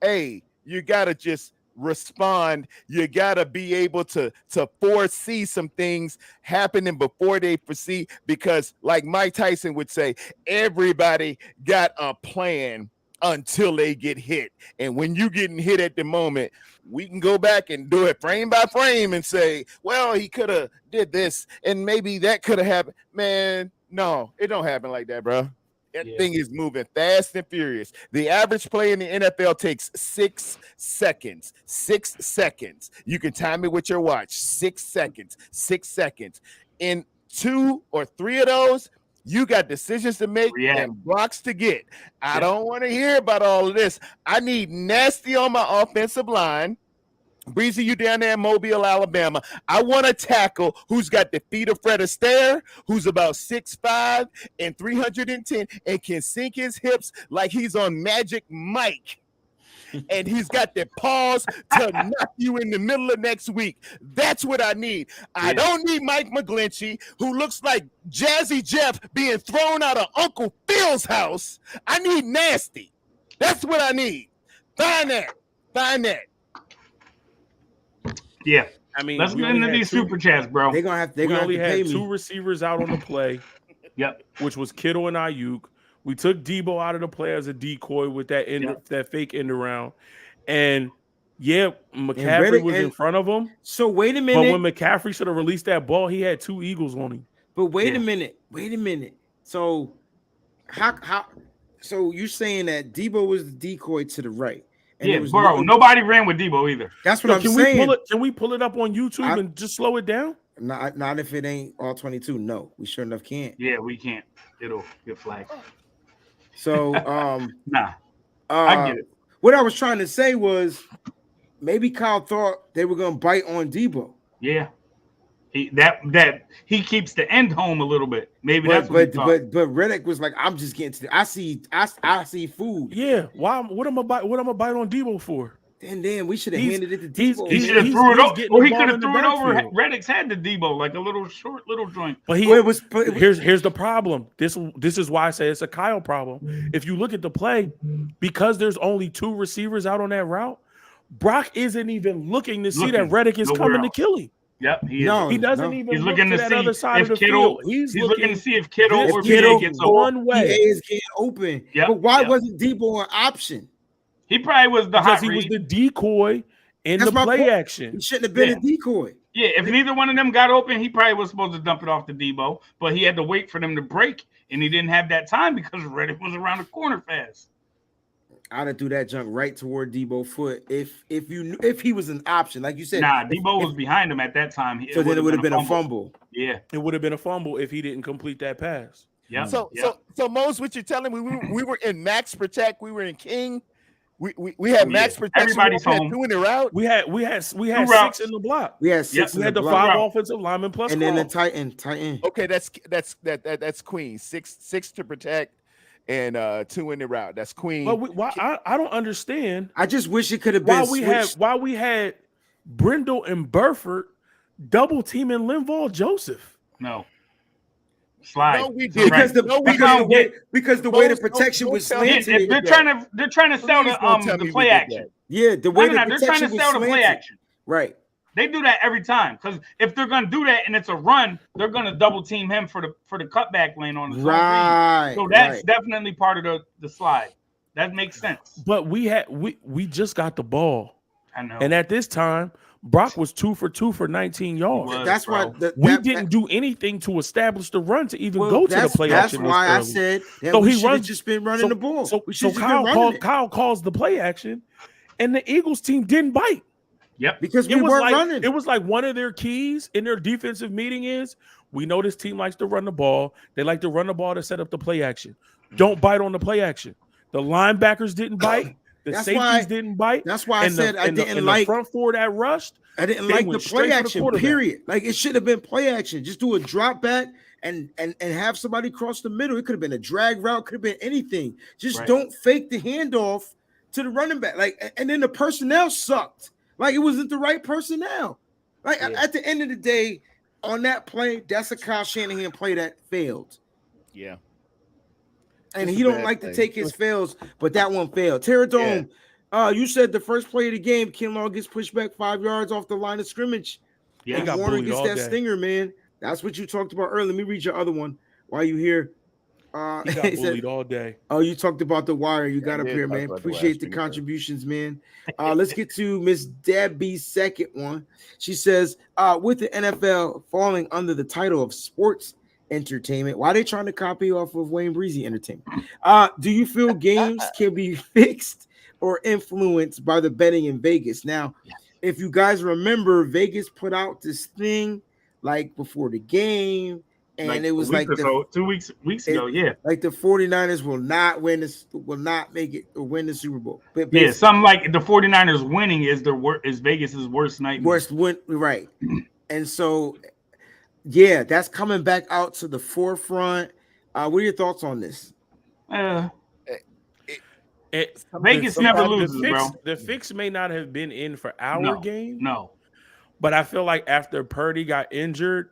hey, you gotta just respond. You gotta be able to foresee some things happening before they proceed, because like Mike Tyson would say, everybody got a plan until they get hit. And when you getting hit at the moment, we can go back and do it frame by frame and say, well, he could have did this and maybe that could have happened. Man, no, it don't happen like that, bro. That thing is moving fast and furious. The average play in the NFL takes 6 seconds. 6 seconds. You can time it with your watch. 6 seconds. 6 seconds. In 2 or 3 of those, you got decisions to make and blocks to get. I don't want to hear about all of this. I need nasty on my offensive line. Breezy, you down there in Mobile, Alabama. I want a tackle who's got the feet of Fred Astaire, who's about 6'5" and 310 and can sink his hips like he's on Magic Mike. And he's got the paws to knock you in the middle of next week. That's what I need. I don't need Mike McGlinchey, who looks like Jazzy Jeff being thrown out of Uncle Phil's house. I need nasty. That's what I need. Find that. Find that. Yeah, I mean, let's get into these super chats, bro. They're gonna have to only pay had me. 2 receivers out on the play. Yep. Which was Kittle and Ayuk. We took Debo out of the play as a decoy with that that fake end around. And McCaffrey was in front of him. So wait a minute. But when McCaffrey should have released that ball, he had 2 Eagles on him. But wait a minute. So how so you're saying that Debo was the decoy to the right? And nobody ran with Debo either. That's what I'm saying. Can we pull it up on YouTube and just slow it down? Not if it ain't all 22. No, we sure enough can't. Yeah, we can't. It'll get flagged. So I get it. What I was trying to say was maybe Kyle thought they were gonna bite on Debo. Yeah. He keeps the end home a little bit. Maybe that's what but Reddick was like, I'm just getting to the I see food. Yeah. Why what am I bite on Debo for? And then we should have handed it to Debo. He should have threw it over. Or he could have threw it over Reddick's head to Debo, like a little short little joint. But here's the problem. This is why I say it's a Kyle problem. If you look at the play, because there's only 2 receivers out on that route, Brock isn't even looking to see that Reddick is coming to kill him. Yep, he doesn't even. He's looking to that see other side if of the Kittle. field. He's looking to see if Kittle or Kittle gets one way. PA is getting open. Yep, but why wasn't Debo an option? He probably was the hot read. He was the decoy in the play action. He shouldn't have been a decoy. Yeah, if neither one of them got open, he probably was supposed to dump it off to Debo, but he had to wait for them to break, and he didn't have that time because Reddick was around the corner fast. I'd have threw that junk right toward Debo's foot if he was an option, like you said. Nah, Debo was behind him at that time. So then it would have been a fumble. Yeah, it would have been a fumble if he didn't complete that pass. Yeah. So Mose, what you're telling me? We were in max protect. We were in king. We had max protection. Everybody's home. 2 in the route. We had 6 in the block. We had 6. We had the 5 offensive linemen plus, and then the Titan. Okay, that's queen. 6 to protect. And 2 in the route. That's queen. But I don't understand. I just wish it could have been why we had Brindle and Burford double teaming Linval Joseph. No. Slide. No, we did. Because the way the protection was slanted. They're trying to sell the play action. Yeah, the way the they're trying to sell the play action. Right. They do that every time because if they're gonna do that and it's a run, they're gonna double team him for the cutback lane on the right. So that's definitely part of the slide. That makes sense. But we just got the ball. I know. And at this time, Brock was 2 for 2 for 19 yards. That's why we didn't do anything to establish the run to even go to the play action. That's why I said that so we he should have runs, just been running the ball. So Kyle calls the play action, and the Eagles team didn't bite. Yep, because we weren't running. It was like one of their keys in their defensive meeting is we know this team likes to run the ball. They like to run the ball to set up the play action. Don't bite on the play action. The linebackers didn't bite. The safeties didn't bite. That's why I said I didn't like the front four that rushed. I didn't like the play action. Period. Like it should have been play action. Just do a drop back and have somebody cross the middle. It could have been a drag route. Could have been anything. Just don't fake the handoff to the running back. Like and then the personnel sucked. Like it wasn't the right personnel. Like at the end of the day, on that play, that's a Kyle Shanahan play that failed. Yeah. And he don't like to take his fails, but that one failed. Terradome, you said the first play of the game, Kinlaw gets pushed back 5 yards off the line of scrimmage. Yeah, and Warner gets that stinger, man. That's what you talked about earlier. Let me read your other one while you here. He got bullied all day. Oh, you talked about the wire. You got up here, man. Appreciate the contributions, man. Let's get to Miss Debbie's second one. She says, with the NFL falling under the title of sports entertainment, why are they trying to copy off of Wayne Breezy Entertainment? Do you feel games can be fixed or influenced by the betting in Vegas? Now, if you guys remember, Vegas put out this thing like before the game. And like it was like 2 weeks ago, like the 49ers will not make it or win the Super Bowl. But something like the 49ers winning is Vegas's worst nightmare. Worst win, right? And so, that's coming back out to the forefront. What are your thoughts on this? Vegas never loses, bro. The fix may not have been in for our game, but I feel like after Purdy got injured,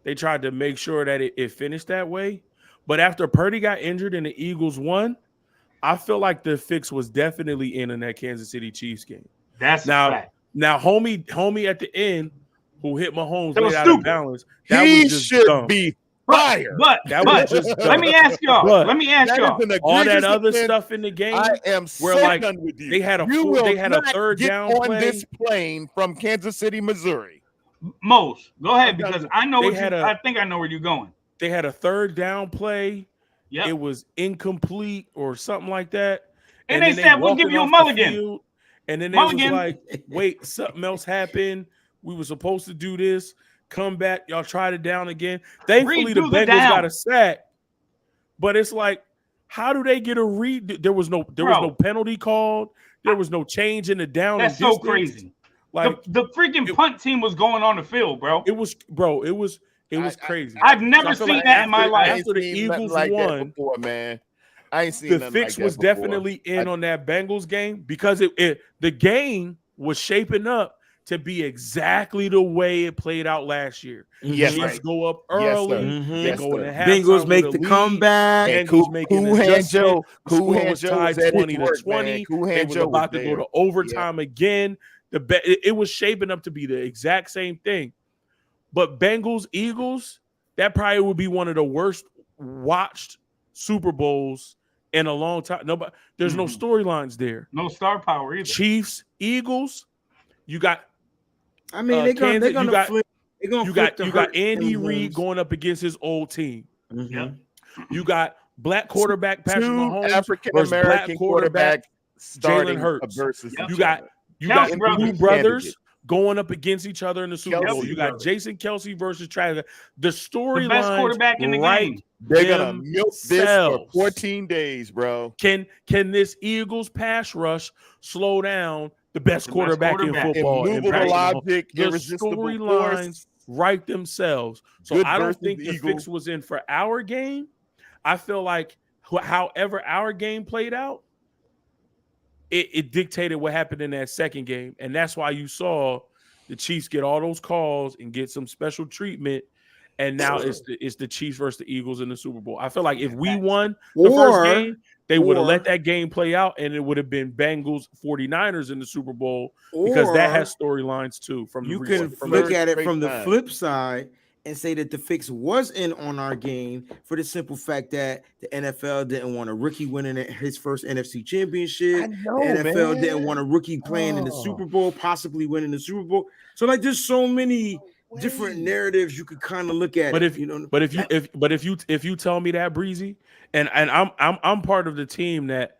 they tried to make sure that it finished that way. But after Purdy got injured and the Eagles won, I feel like the fix was definitely in that Kansas City Chiefs game. That's now, homie at the end who hit Mahomes laid out of balance. That he was just should dumb. be fired. But let me ask y'all. All that other stuff in the game. I am where so like done with you. They had a third down on play. this plane from Kansas City, Missouri. Mose, go ahead because I know I think I know where you're going. They had a third down play. Yep. It was incomplete or something like that. And they said, we'll give you a mulligan. And then they was like, wait, something else happened. We were supposed to do this. Come back. Y'all tried it down again. Thankfully, the Bengals got a sack. But it's like, how do they get a read? There was no penalty called. There was no change in the down. That's so crazy. Like the freaking punt team was going on the field, bro. It was crazy. I've never seen that in my life. After the Eagles won, before, man. I ain't seen the fix was definitely in on that Bengals game because the game was shaping up to be exactly the way it played out last year. Yes, Chiefs go up early. They go in the halftime. Bengals make the comeback. Bengals making the adjustment. Score was tied 20-20. They was about to go to overtime again. It was shaping up to be the exact same thing. But Bengals, Eagles, that probably would be one of the worst watched Super Bowls in a long time. There's no storylines there. No star power either. Chiefs, Eagles, you got. I mean, they're gonna flip. You got Andy Reid going up against his old team. Mm-hmm. Yep. You got black quarterback Patrick Mahomes African American quarterback Jalen Hurts versus you got two brothers going up against each other in the Super Bowl. You got Jason Kelce versus Travis. The storyline, best quarterback in the game. They're gonna milk this for 14 days, bro. Can this Eagles pass rush slow down the best quarterback in football? Immovable object, the irresistible storylines force. Write themselves. So Good I don't versus think the Eagle. fix was in for our game. I feel like however our game played out, it dictated what happened in that second game. And that's why you saw the Chiefs get all those calls and get some special treatment. And now it's the Chiefs versus the Eagles in the Super Bowl. I feel like if we won the first game, they would have let that game play out, and it would have been Bengals 49ers in the Super Bowl because that has storylines too. Look at it from the flip side and say that the fix was in on our game for the simple fact that the NFL didn't want a rookie winning his first NFC Championship. I know, The NFL man. didn't want a rookie playing in the Super Bowl, possibly winning the Super Bowl. So like, there's so many different narratives you could kind of look at. But if you tell me that, Breezy, and I'm part of the team that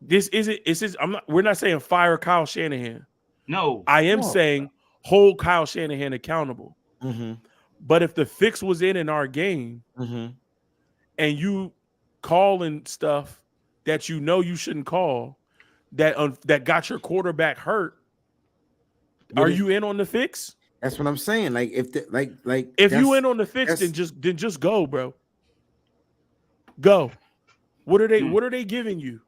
this isn't. We're not saying fire Kyle Shanahan. No, I am saying hold Kyle Shanahan accountable. Mm-hmm. But if the fix was in our game, Mm-hmm. and you calling stuff that you know you shouldn't call, that got your quarterback hurt, are you in on the fix? That's what I'm saying. Like if you in on the fix, then just go, bro. Go. What are they giving you?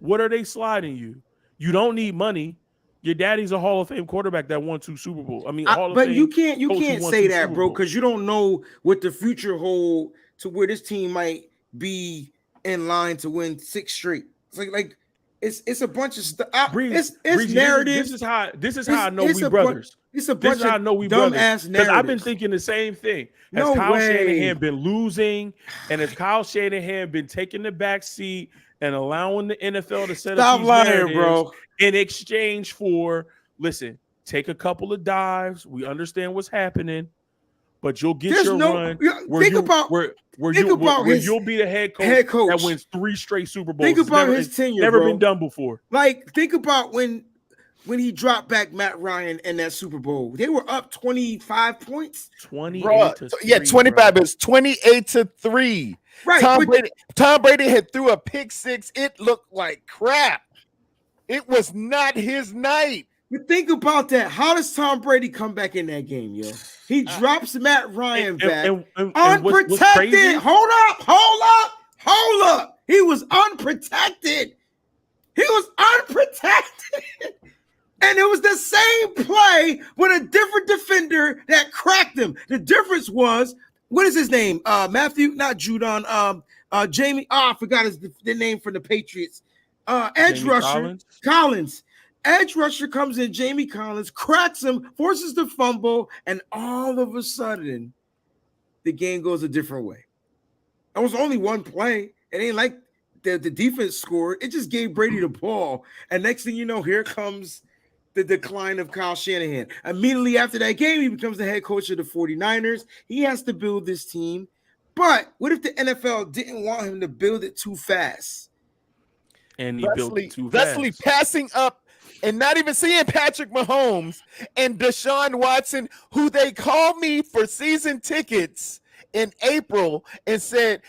What are they sliding you? You don't need money. Your daddy's a Hall of Fame quarterback that won 2 Super Bowls. I mean, Hall of but Fame you can't say that, Super bro, Bowls. because you don't know what the future hold to where this team might be in line to win 6 straight. It's like it's a bunch of stuff. It's narratives. This is how I know we brothers. It's a bunch of dumbass narratives. Because I've been thinking the same thing. Has Kyle Shanahan been losing, and has Kyle Shanahan been taking the back seat and allowing the NFL to set up these narratives, bro, in exchange for, listen, take a couple of dives. We understand what's happening, but you'll get run where you'll be the head coach that wins 3 straight Super Bowls. Think about his tenure, never bro. been done before. Like, think about when he dropped back Matt Ryan in that Super Bowl. They were up 25 points. 28 to 3, 25 is 28-3. Right. Tom Brady had threw a pick 6. It looked like crap. It was not his night. But think about that. How does Tom Brady come back in that game, yo? He drops Matt Ryan back. Unprotected. What's crazy? Hold up. He was unprotected. And it was the same play with a different defender that cracked him. The difference was, what is his name? Matthew, not Judon. Jamie. I forgot the name for the Patriots. Edge Jamie rusher Collins. Edge rusher comes in. Jamie Collins cracks him, forces the fumble, and all of a sudden, the game goes a different way. It was only one play. It ain't like the defense scored. It just gave Brady the ball, and next thing you know, here comes the decline of Kyle Shanahan. Immediately after that game, he becomes the head coach of the 49ers. He has to build this team. But what if the NFL didn't want him to build it too fast? And he built it too Thusly fast. passing up and not even seeing Patrick Mahomes and Deshaun Watson, who they called me for season tickets in April and said,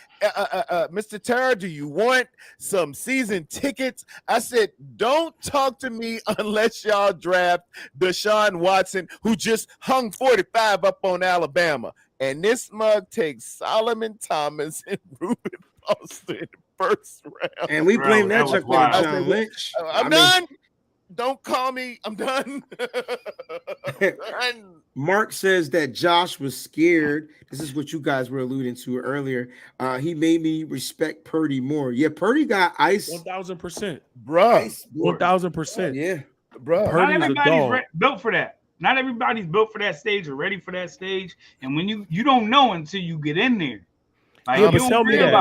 Mr. Terra, do you want some season tickets? I said, don't talk to me unless y'all draft Deshaun Watson, who just hung 45 up on Alabama. And this mug takes Solomon Thomas and Reuben Foster in the first round. And we blame that check on John Lynch. I'm done. Don't call me. I'm done. Mark says that Josh was scared. This is what you guys were alluding to earlier. He made me respect Purdy more. Yeah, Purdy got ice. 1,000%. Bro. 1,000%. Yeah. Bro. Not everybody's built for that. Not everybody's built for that stage or ready for that stage. And when you don't know until you get in there. Like, Yeah, but tell me that.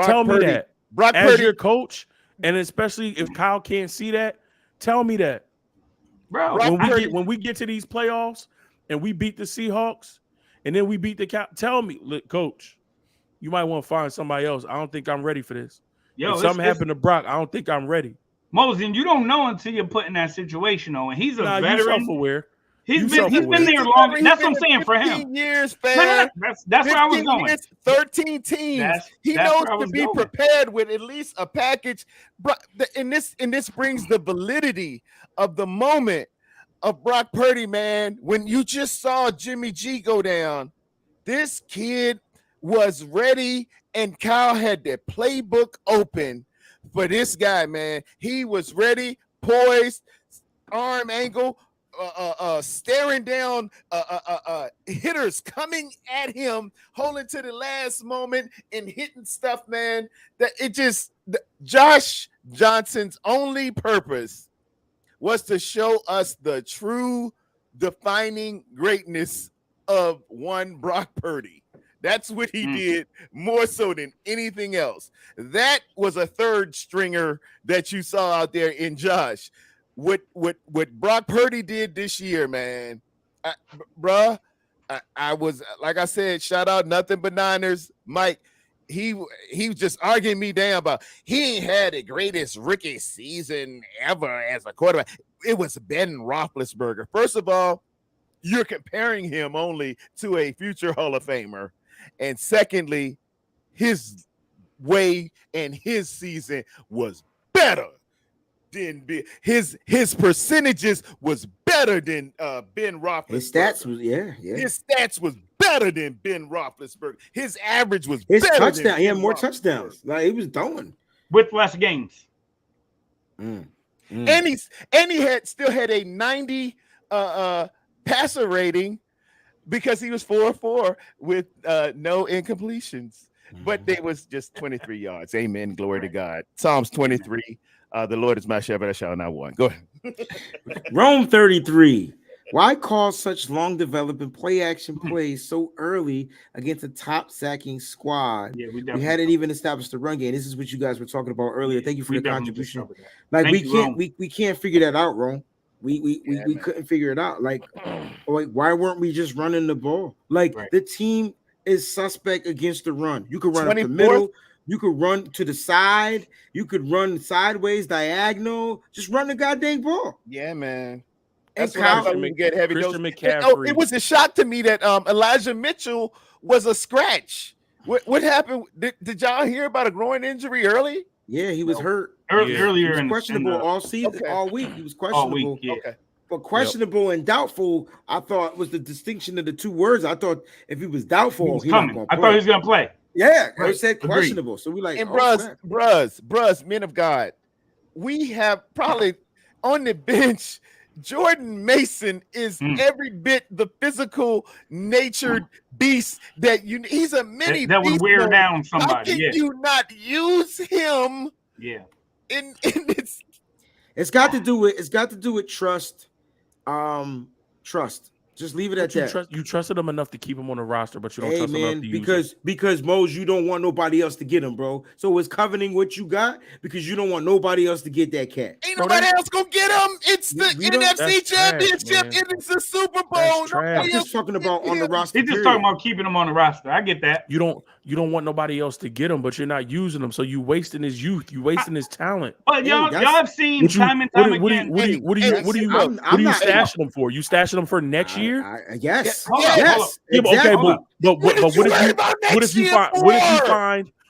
Tell me that. As your coach, and especially if Kyle can't see that, tell me that. Bro, when we get to these playoffs and we beat the Seahawks and then we beat the tell me, look, coach, you might want to find somebody else. I don't think I'm ready for this. If something happened to Brock, I don't think I'm ready. Mosin, you don't know until you're put in that situation, though. And he's a veteran. You're self-aware. He's been there longer. That's what I'm saying for him. 15 years, fam. That's where I was going. Years, 13 teams. He knows to be prepared with at least a package. And this brings the validity of the moment of Brock Purdy, man. When you just saw Jimmy G go down, this kid was ready, and Kyle had the playbook open for this guy, man. He was ready, poised, arm angle, staring down hitters coming at him, holding to the last moment and hitting stuff, man. That it just Josh Johnson's only purpose was to show us the true defining greatness of one Brock Purdy. That's what he did more so than anything else. That was a third stringer that you saw out there in Josh. What Brock Purdy did this year, man, I was, like I said, shout out nothing but Niners, Mike. He was just arguing me down about he ain't had the greatest rookie season ever as a quarterback. It was Ben Roethlisberger. First of all, you're comparing him only to a future Hall of Famer. And secondly, his way and his season was better than his percentages was better than Ben Roethlisberger. His stats was His stats was better than Ben Roethlisberger. His average was his better touchdown. than He had Ben more Roethlisberger. touchdowns. Like he was throwing with less games. And he still had a 90 passer rating because he was 4-4 with no incompletions. But they was just 23 yards. Amen. Glory to God. Psalms 23. The Lord is my shepherd, I shall not want. Go ahead. Rome 33. Why call such long developing play action plays so early against a top sacking squad? Yeah, we hadn't even established the run game. This is what you guys were talking about earlier. Thank you for the contribution. Like we can't figure that out, Rome. We couldn't figure it out. Like why weren't we just running the ball? Like the team is suspect against the run. You could run up the middle, you could run to the side, you could run sideways, diagonal, just run the goddamn ball. Yeah, man. And That's Kyle, what we get heavy Christian dose. McCaffrey. It was a shock to me that Elijah Mitchell was a scratch. What happened? Did y'all hear about a groin injury early? Yeah, he was hurt earlier. He was questionable all season, all week. He was questionable. All week, But questionable and doubtful, I thought was the distinction of the two words. I thought if he was doubtful, he was I thought he was going to play. Yeah, I said questionable. So we like, and bruh, men of God, we have probably on the bench. Jordan Mason is every bit the physical natured beast that he's a mini that would wear down somebody. How can you not use him? Yeah. In this, it's got to do with trust. Trust. Just leave it at that. You trusted him enough to keep him on the roster, but you don't trust him enough to use him. Because Mose, you don't want nobody else to get him, bro. So it's coveting what you got because you don't want nobody else to get that cat. Ain't nobody else gonna get him. It's the NFC Championship. It's the Super Bowl. I'm just talking about on the roster. He's just talking about keeping him on the roster. I get that. You don't want nobody else to get him, but you're not using him. So you wasting his youth. You wasting his talent. But y'all have seen time and time again. What are you stashing him for? You stashing him for next year? Yes. Yes. Exactly. Okay, but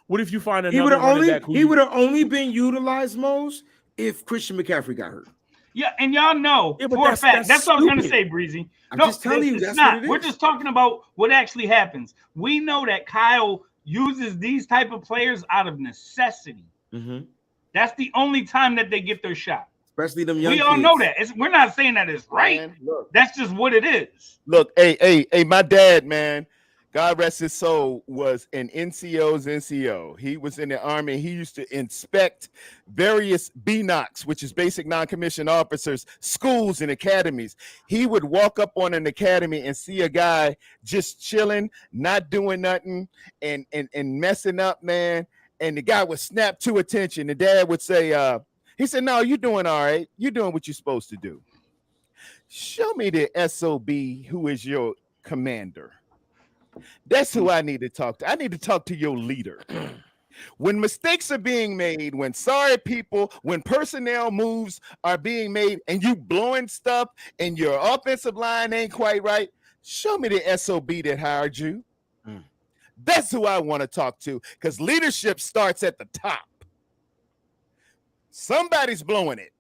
what if you find another running back? He would have only been utilized most if Christian McCaffrey got hurt. Yeah, and y'all know for a fact. That's what I was going to say, Breezy. I'm just telling you, that's not. What it is. We're just talking about what actually happens. We know that Kyle uses these type of players out of necessity. Mm-hmm. That's the only time that they get their shot. Especially them young We all kids. know that. We're not saying that it's right. Man, that's just what it is. Look, hey, my dad, man, God rest his soul, was an NCO's NCO. He was in the Army. He used to inspect various BNOCs, which is basic non-commissioned officers, schools and academies. He would walk up on an academy and see a guy just chilling, not doing nothing, and messing up, man. And the guy would snap to attention. The dad would say, he said, no, you're doing all right. You're doing what you're supposed to do. Show me the SOB who is your commander. That's who I need to talk to. I need to talk to your leader. When mistakes are being made, when sorry people, when personnel moves are being made and you blowing stuff and your offensive line ain't quite right, show me the SOB that hired you. That's who I want to talk to because leadership starts at the top. Somebody's blowing it.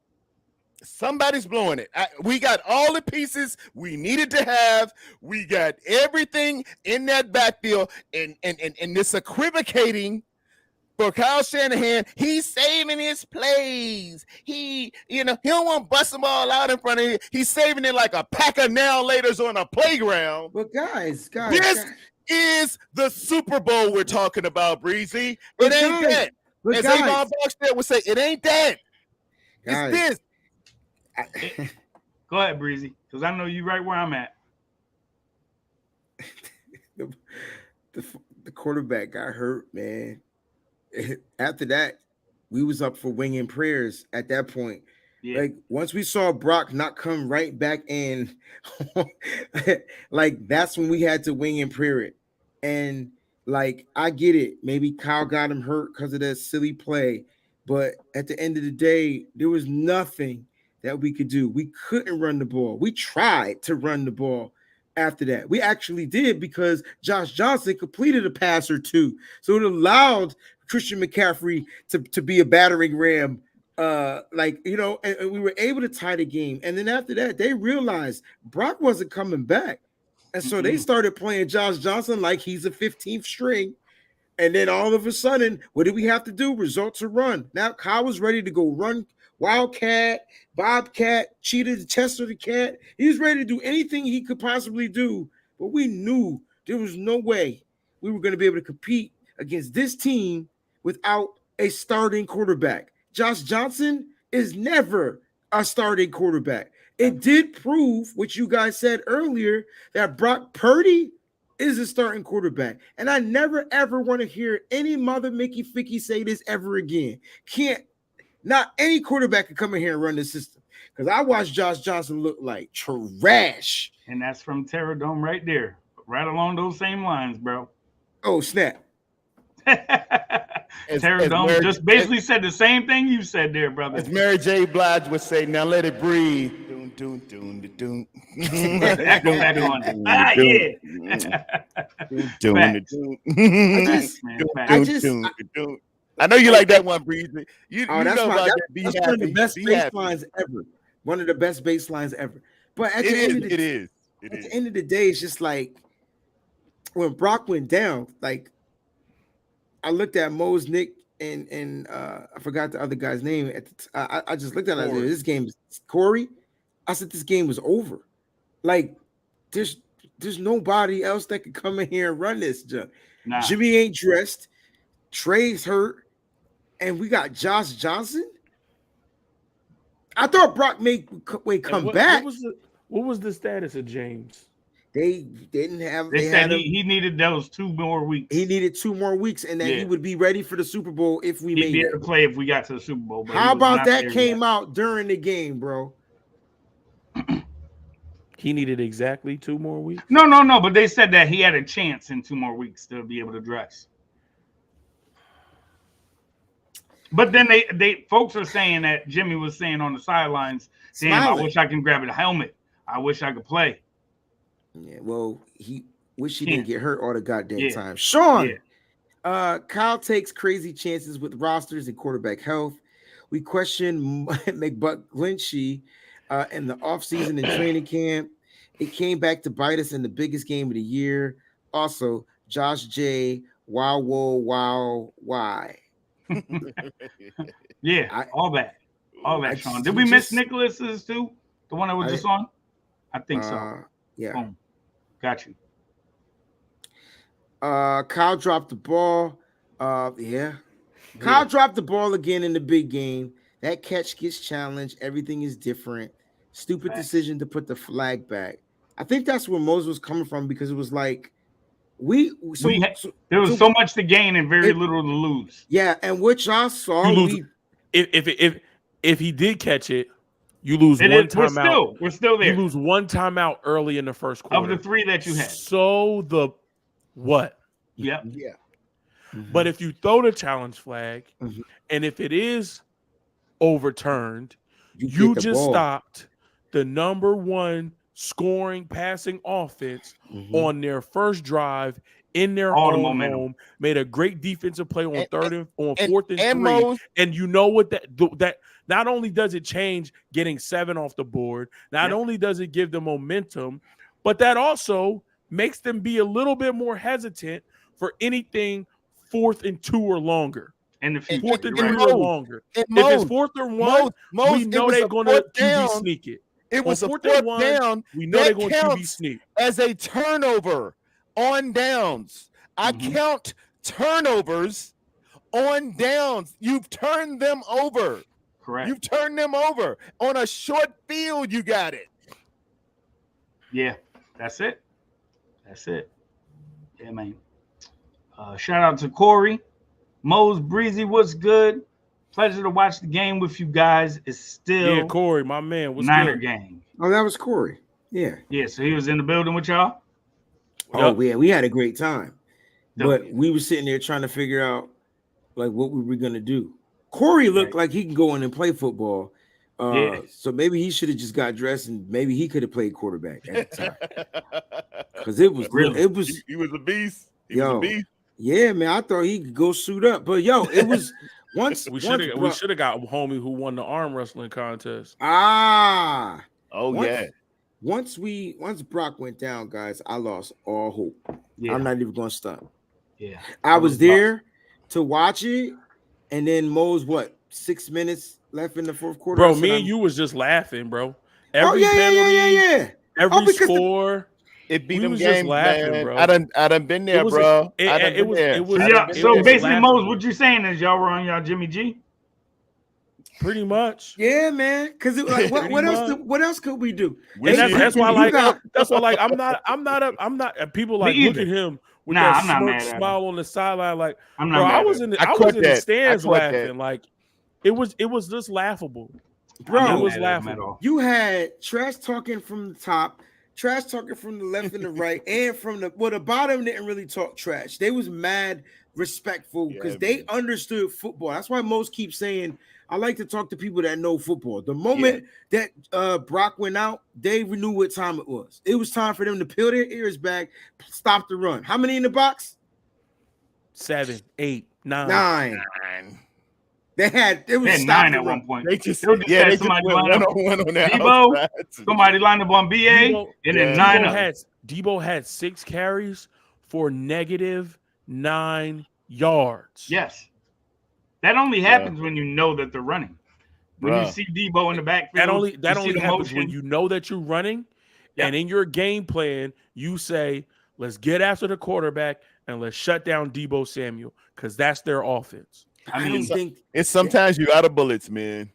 We got all the pieces we needed to have. We got everything in that backfield, and this equivocating for Kyle Shanahan. He's saving his plays. He don't want to bust them all out in front of him. He's saving it like a pack of nail-laters on a playground. But guys, this is the Super Bowl we're talking about, Breezy. It ain't that. As Avon Barksdale would say, it ain't that. It's this. Go ahead, Breezy, because I know you right where I'm at. the quarterback got hurt, man. After that, we was up for winging prayers at that point. Yeah. Like once we saw Brock not come right back in, like that's when we had to wing and prayer it. And like I get it, maybe Kyle got him hurt because of that silly play, but at the end of the day, there was nothing that we could do. We couldn't run the ball. We tried to run the ball after that. We actually did because Josh Johnson completed a pass or two. So it allowed Christian McCaffrey to be a battering ram. And we were able to tie the game. And then after that, they realized Brock wasn't coming back. And so they started playing Josh Johnson like he's a 15th string. And then all of a sudden, what did we have to do? Resort to run. Now Kyle was ready to go run Wildcat, Bobcat, Cheetah, Chester the Cat. He was ready to do anything he could possibly do. But we knew there was no way we were going to be able to compete against this team without a starting quarterback. Josh Johnson is never a starting quarterback. It did prove what you guys said earlier that Brock Purdy is a starting quarterback. And I never, ever want to hear any mother Mickey Ficky say this ever again. Not any quarterback can come in here and run the system. Because I watched Josh Johnson look like trash. And that's from Terror Dome right there. Right along those same lines, bro. Oh, snap. Terror Dome just basically said the same thing you said there, brother. As Mary J. Blige would say, now let it breathe. Back on. I know you like that one, Breezy. That's one of the best baselines ever. One of the best baselines ever. But at the end of the day, it's just like when Brock went down, like I looked at Mose, Nick, and I forgot the other guy's name. I just looked at it. This game is Corey. I said this game was over. Like there's nobody else that could come in here and run this junk. Nah. Jimmy ain't dressed. Trey's hurt, and we got Josh Johnson. I thought Brock may come back. What was the status of James? They didn't have. They said he needed those 2 more weeks. He needed 2 more weeks, and that he would be ready for the Super Bowl if we made it. He'd be able to play if we got to the Super Bowl. But how about that came out during the game, bro? He needed exactly 2 more weeks? No. But they said that he had a chance in 2 more weeks to be able to dress. But then they folks are saying that Jimmy was saying on the sidelines, damn, I wish I can grab a helmet. I wish I could play. Yeah, well, he wish he didn't get hurt all the goddamn time. Sean, Kyle takes crazy chances with rosters and quarterback health. We question McBuck-Lynchy in the offseason and training camp. It came back to bite us in the biggest game of the year. Also, Josh J. Wow, whoa, wow, why? All that, Sean. Did we miss Nicholas's too? The one that was just on? I think so. Yeah. Boom. Got you. Kyle dropped the ball. Kyle dropped the ball again in the big game. That catch gets challenged. Everything is different. Stupid decision to put the flag back. I think that's where Moses was coming from because it was like there was so much to gain and very little to lose. Yeah, and what y'all saw, if he did catch it, you lose one timeout. We're still there. You lose one timeout early in the first quarter. Of the 3 that you had. So the what? Yep. Yeah. Mm-hmm. But if you throw the challenge flag, and if it is overturned, you just stopped the number 1 scoring passing offense on their first drive in their own home, made a great defensive play on 4th and 3. And you know what that not only does it change getting 7 off the board, not only does it give them momentum, but that also makes them be a little bit more hesitant for anything 4th and 2 or longer. And if 4th and 3 or longer. If it's 4th or 1, we know they're going to QB sneak it. It was a 4th down. We know they're going to QB sneak as a turnover on downs. I count turnovers on downs. You've turned them over. Correct. You've turned them over on a short field. You got it. Yeah, that's it. Yeah, man. Shout out to Corey. Mose Breezy, what's good? Pleasure to watch the game with you guys. It's still Corey, my man. What's Niner good? game. Oh, that was Corey. Yeah. Yeah, so he was in the building with y'all. Oh, yeah, we had a great time. Dope. But we were sitting there trying to figure out like what we were gonna do. Corey looked like he can go in and play football. So maybe he should have just got dressed and maybe he could have played quarterback at the time. Because it was Really? it was He was a beast. He was a beast. Yeah, man. I thought he could go suit up, but it was once we should have got homie who won the arm wrestling contest. Once Brock went down, guys, I lost all hope. Yeah. I'm not even gonna stunt. Yeah, I was there to watch it, and then Mo's 6 minutes left in the fourth quarter. Bro, me and you was just laughing, bro. Every penalty, every score. It beat them was games, just laughing, man. bro. I done been there, bro. So basically, Mose, what you're saying is y'all were on y'all Jimmy G? Pretty much. Yeah, man. Because what else could we do? And that's why I'm not people like look at him with that smirk smile on the sideline. Like, bro, I was in the stands laughing. Like, it was just laughable. Bro, it was laughable. You had trash talking from the top, trash talking from the left and the right, and from the bottom didn't really talk trash. They was mad respectful because they understood football. That's why most keep saying I like to talk to people that know football. The moment that Brock went out, they knew what time it was. It was time for them to peel their ears back, stop the run. How many in the box? 7, 8, 9. 9. It was 9 at one point. They just somebody lined up on that. Debo, somebody lined up on BA, and then 9. Debo had 6 carries for -9 yards. Yes. That only happens when you know that they're running. When you see Debo in the backfield, that only happens when you know that you're running, and in your game plan, you say, let's get after the quarterback and let's shut down Debo Samuel, because that's their offense. I don't think it's sometimes you out of bullets, man.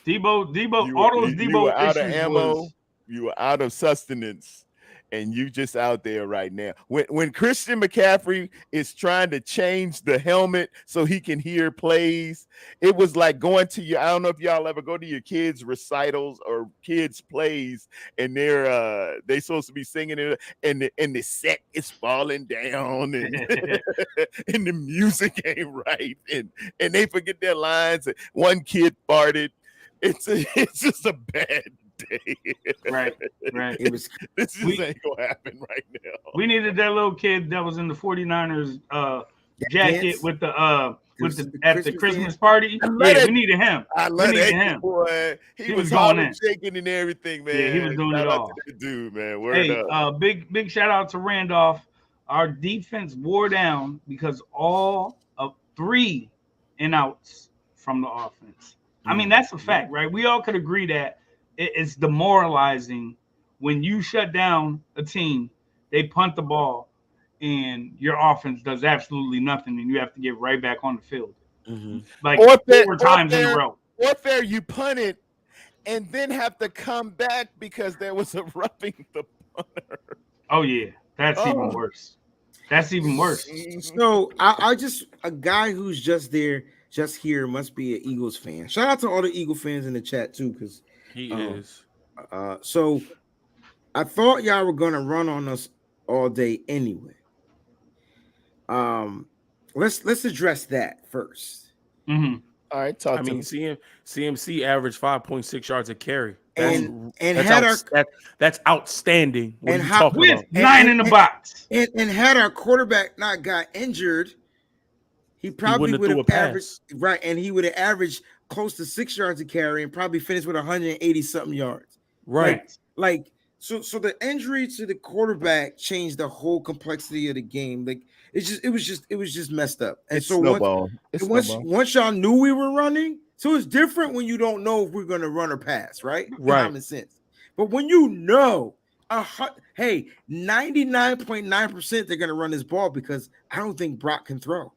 Debo, all those Debo you were out of issues ammo, you were out of sustenance, and you just out there right now. When Christian McCaffrey is trying to change the helmet so he can hear plays, it was like going to I don't know if y'all ever go to your kids' recitals or kids' plays, and they supposed to be singing it, and the set is falling down, and, and the music ain't right, and they forget their lines. And one kid farted. It's just a bad day. Right. This ain't gonna happen right now. We needed that little kid that was in the 49ers jacket with the at the Christmas party. Yeah, we needed him. I love that boy. He was going in, shaking and everything, man. Yeah, he was doing it all. Dude, man. Word up. Big shout out to Randolph. Our defense wore down because all of 3 and outs from the offense. I mean, that's a fact, right? We all could agree that it's demoralizing when you shut down a team, they punt the ball, and your offense does absolutely nothing, and you have to get right back on the field. Mm-hmm. Like 4 times in a row. Warfare, you punt it and then have to come back because there was a roughing the punter. Oh, yeah. That's even worse. That's even worse. So I just a guy who's just here must be an Eagles fan. Shout out to all the Eagle fans in the chat too, because he is. So I thought y'all were gonna run on us all day anyway. Let's address that first. Mm-hmm. All right, CMC averaged 5.6 yards a carry. That's outstanding. What and are you talking about? 9 in the box. And had our quarterback not got injured, he probably would have averaged and he would have averaged close to 6 yards a carry and probably finished with 180 something yards. Right. So the injury to the quarterback changed the whole complexity of the game. Like it was just messed up. And it's so once y'all knew we were running, so it's different when you don't know if we're going to run or pass, right? Common sense. But when you know, 99.9% they're going to run this ball because I don't think Brock can throw.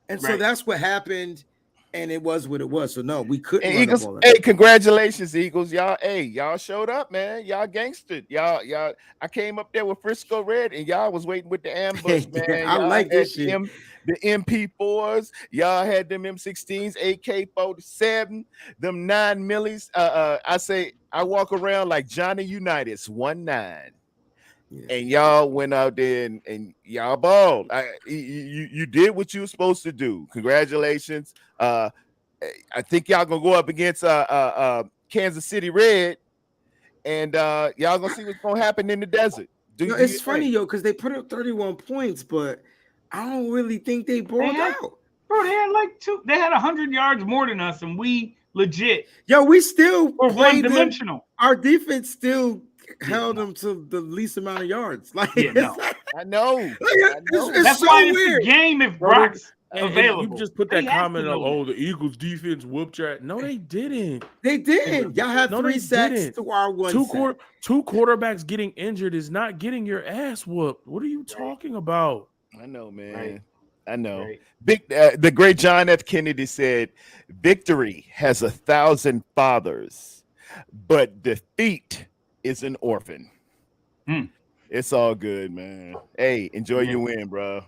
And so that's what happened. and it was what it was. So no, we couldn't. Hey, Eagles, congratulations, Eagles. Y'all showed up, man. Y'all gangstered. Y'all. I came up there with Frisco Red, and y'all was waiting with the ambush, man. I like this shit. The MP4s, y'all had them M16s, AK-47, them 9 millis. I walk around like Johnny Unitas 19. Yeah. And y'all went out there and y'all balled. You did what you were supposed to do. Congratulations. I think y'all gonna go up against Kansas City Red, and y'all gonna see what's gonna happen in the desert. It's funny, because they put up 31 points, but I don't really think they balled out. Bro, they had they had 100 yards more than us, and we legit. We still were one-dimensional. Our defense still held them to the least amount of yards. I know. It's That's so why weird. It's the game if Brock's available. You just put that comment of, the Eagles defense whooped your. No, they didn't. They didn't. Y'all had 3 sacks to our 1 sack. Two quarterbacks getting injured is not getting your ass whooped. What are you talking about? I know, man. Right. I know. Right. The great John F. Kennedy said, "Victory has 1,000 fathers, but defeat is an orphan." It's all good, man. Hey, enjoy your win, bro.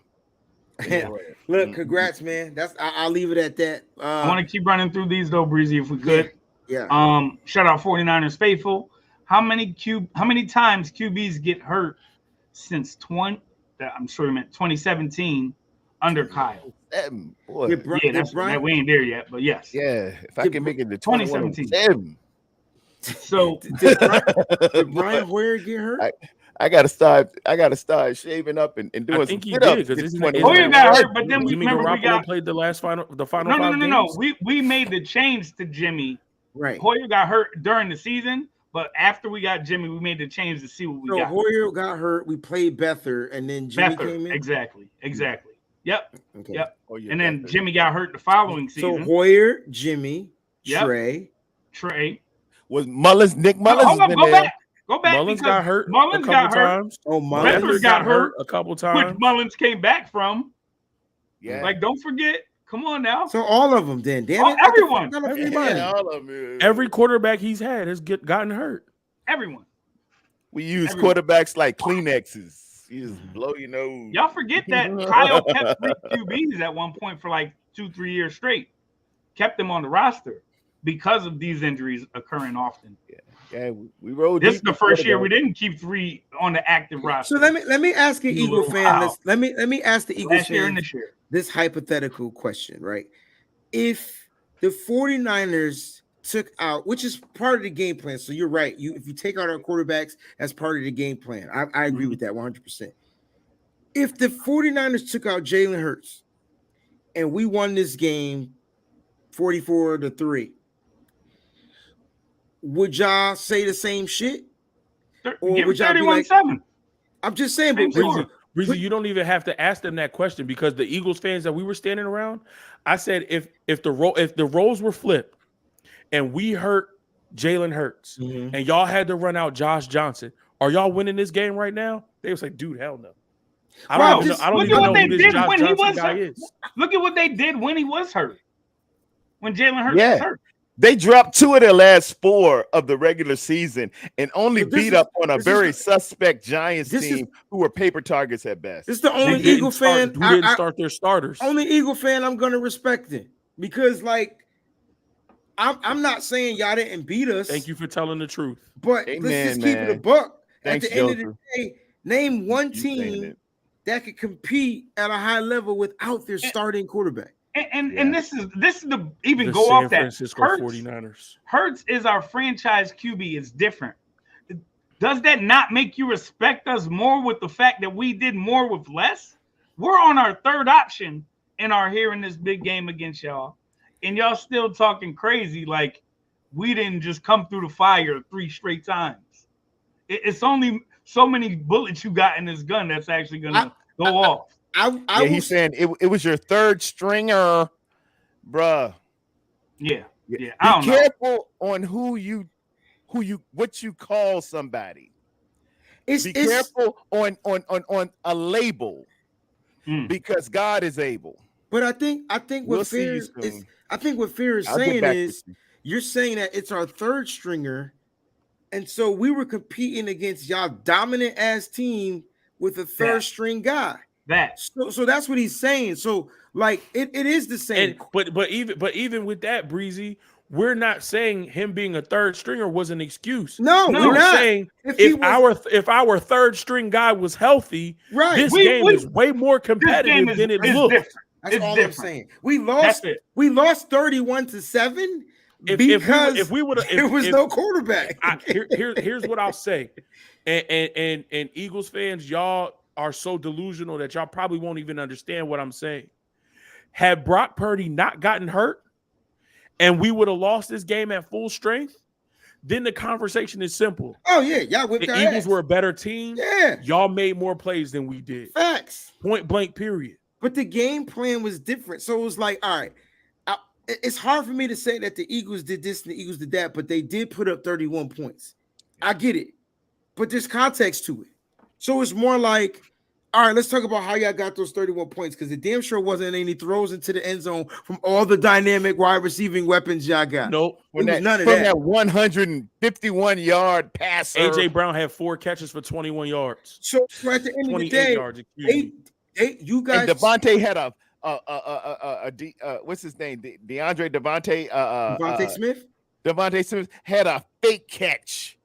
Look, congrats, man. I'll leave it at that. I want to keep running through these though, Breezy, if we could. Yeah. Shout out 49ers faithful. How many times QBs get hurt since I'm sure you meant 2017 under Kyle? Boy. Brian, we ain't there yet, but yes. Yeah, if I can make it to 2017. So did Brian Hoyer get hurt? I gotta start shaving up and doing. I think he did because Hoyer got hurt, but then we played the final. No. We made the change to Jimmy. Right. Hoyer got hurt during the season, but after we got Jimmy, we made the change to see what we got. Hoyer got hurt. We played Bether, and then Jimmy came in. Exactly. Yep. Okay. Yep. And then Jimmy got hurt the following season. So Hoyer, Jimmy, Trey. Was Nick Mullins? Hold on, go back. Mullins got hurt. Mullins got hurt. Times. Oh, Mullins got hurt a couple times. Which Mullins came back from. Yeah. Like, don't forget. Come on now. So all of them, then. Damn it. Everyone. Everybody. Yeah, all of them. Every quarterback he's had has gotten hurt. Everyone. We use quarterbacks like Kleenexes. You just blow your nose. Y'all forget that Kyle kept 3 QBs at one point for like 2-3 years straight. Kept them on the roster because of these injuries occurring often. Yeah, we rode. This is the first year we didn't keep 3 on the active roster. So let me ask an Eagle fan. Let me ask the Eagle fan this hypothetical question, right? If the 49ers took out, which is part of the game plan, so you're right. If you take out our quarterbacks as part of the game plan, I agree with that 100%. If the 49ers took out Jalen Hurts and we won this game 44-3, would y'all say the same shit? Or would y'all be like, 7? I'm just saying, but Breezy, you don't even have to ask them that question because the Eagles fans that we were standing around, I said if the roles were flipped and we hurt Jalen Hurts and y'all had to run out Josh Johnson, are y'all winning this game right now? They was like, dude, hell no. I don't even know who this Josh Johnson guy is. Look at what they did when he was hurt. When Jalen Hurts was hurt. They dropped 2 of their last 4 of the regular season and only beat up on a very suspect Giants team who were paper targets at best. This is the only Eagle fan who didn't start their starters. Only Eagle fan I'm going to respect it because, like, I'm not saying y'all didn't beat us. Thank you for telling the truth. But let's just keep it a buck. Thanks, at the end of the day, name one team that could compete at a high level without their starting quarterback. And this is the even go off that Francisco 49ers. Hurts is our franchise QB. It's different. Does that not make you respect us more with the fact that we did more with less? We're on our 3rd option and are here in this big game against y'all, and y'all still talking crazy like we didn't just come through the fire 3 straight times. It's only so many bullets you got in this gun that's actually gonna go off. He's saying it was your 3rd stringer, bruh. Yeah. Be careful on what you call somebody. Be careful on a label because God is able. But I think We'll what see you Fear soon. is I think what Fear is I'll get saying back is with you. you're saying that it's our third stringer, and so we were competing against y'all dominant ass team with a third string guy. So that's what he's saying. So like it is the same. And but even with that, Breezy, we're not saying him being a third stringer was an excuse. No, we're not. saying if our third string guy was healthy, this game is way more competitive than it looked. That's all I'm saying. We lost 31-7 because if we would have there was no quarterback. Here's what I'll say. And Eagles fans, y'all are so delusional that y'all probably won't even understand what I'm saying. Had Brock Purdy not gotten hurt and we would have lost this game at full strength, then the conversation is simple. Oh, yeah. Y'all whipped the our Eagles ass. were a better team. Yeah. Y'all made more plays than we did. Facts. Point blank, period. But the game plan was different. So it was like, all right, it's hard for me to say that the Eagles did this and the Eagles did that, but they did put up 31 points. I get it. But there's context to it. So it's more like, all right, let's talk about how y'all got those 31 points, because it damn sure wasn't any throws into the end zone from all the dynamic wide receiving weapons y'all got. Nope. None of that. From that 151-yard passer. A.J. Brown had 4 catches for 21 yards. So at the end of the day, yards, you guys. And Devontae had what's his name? Devontae Smith? Devontae Smith had a fake catch.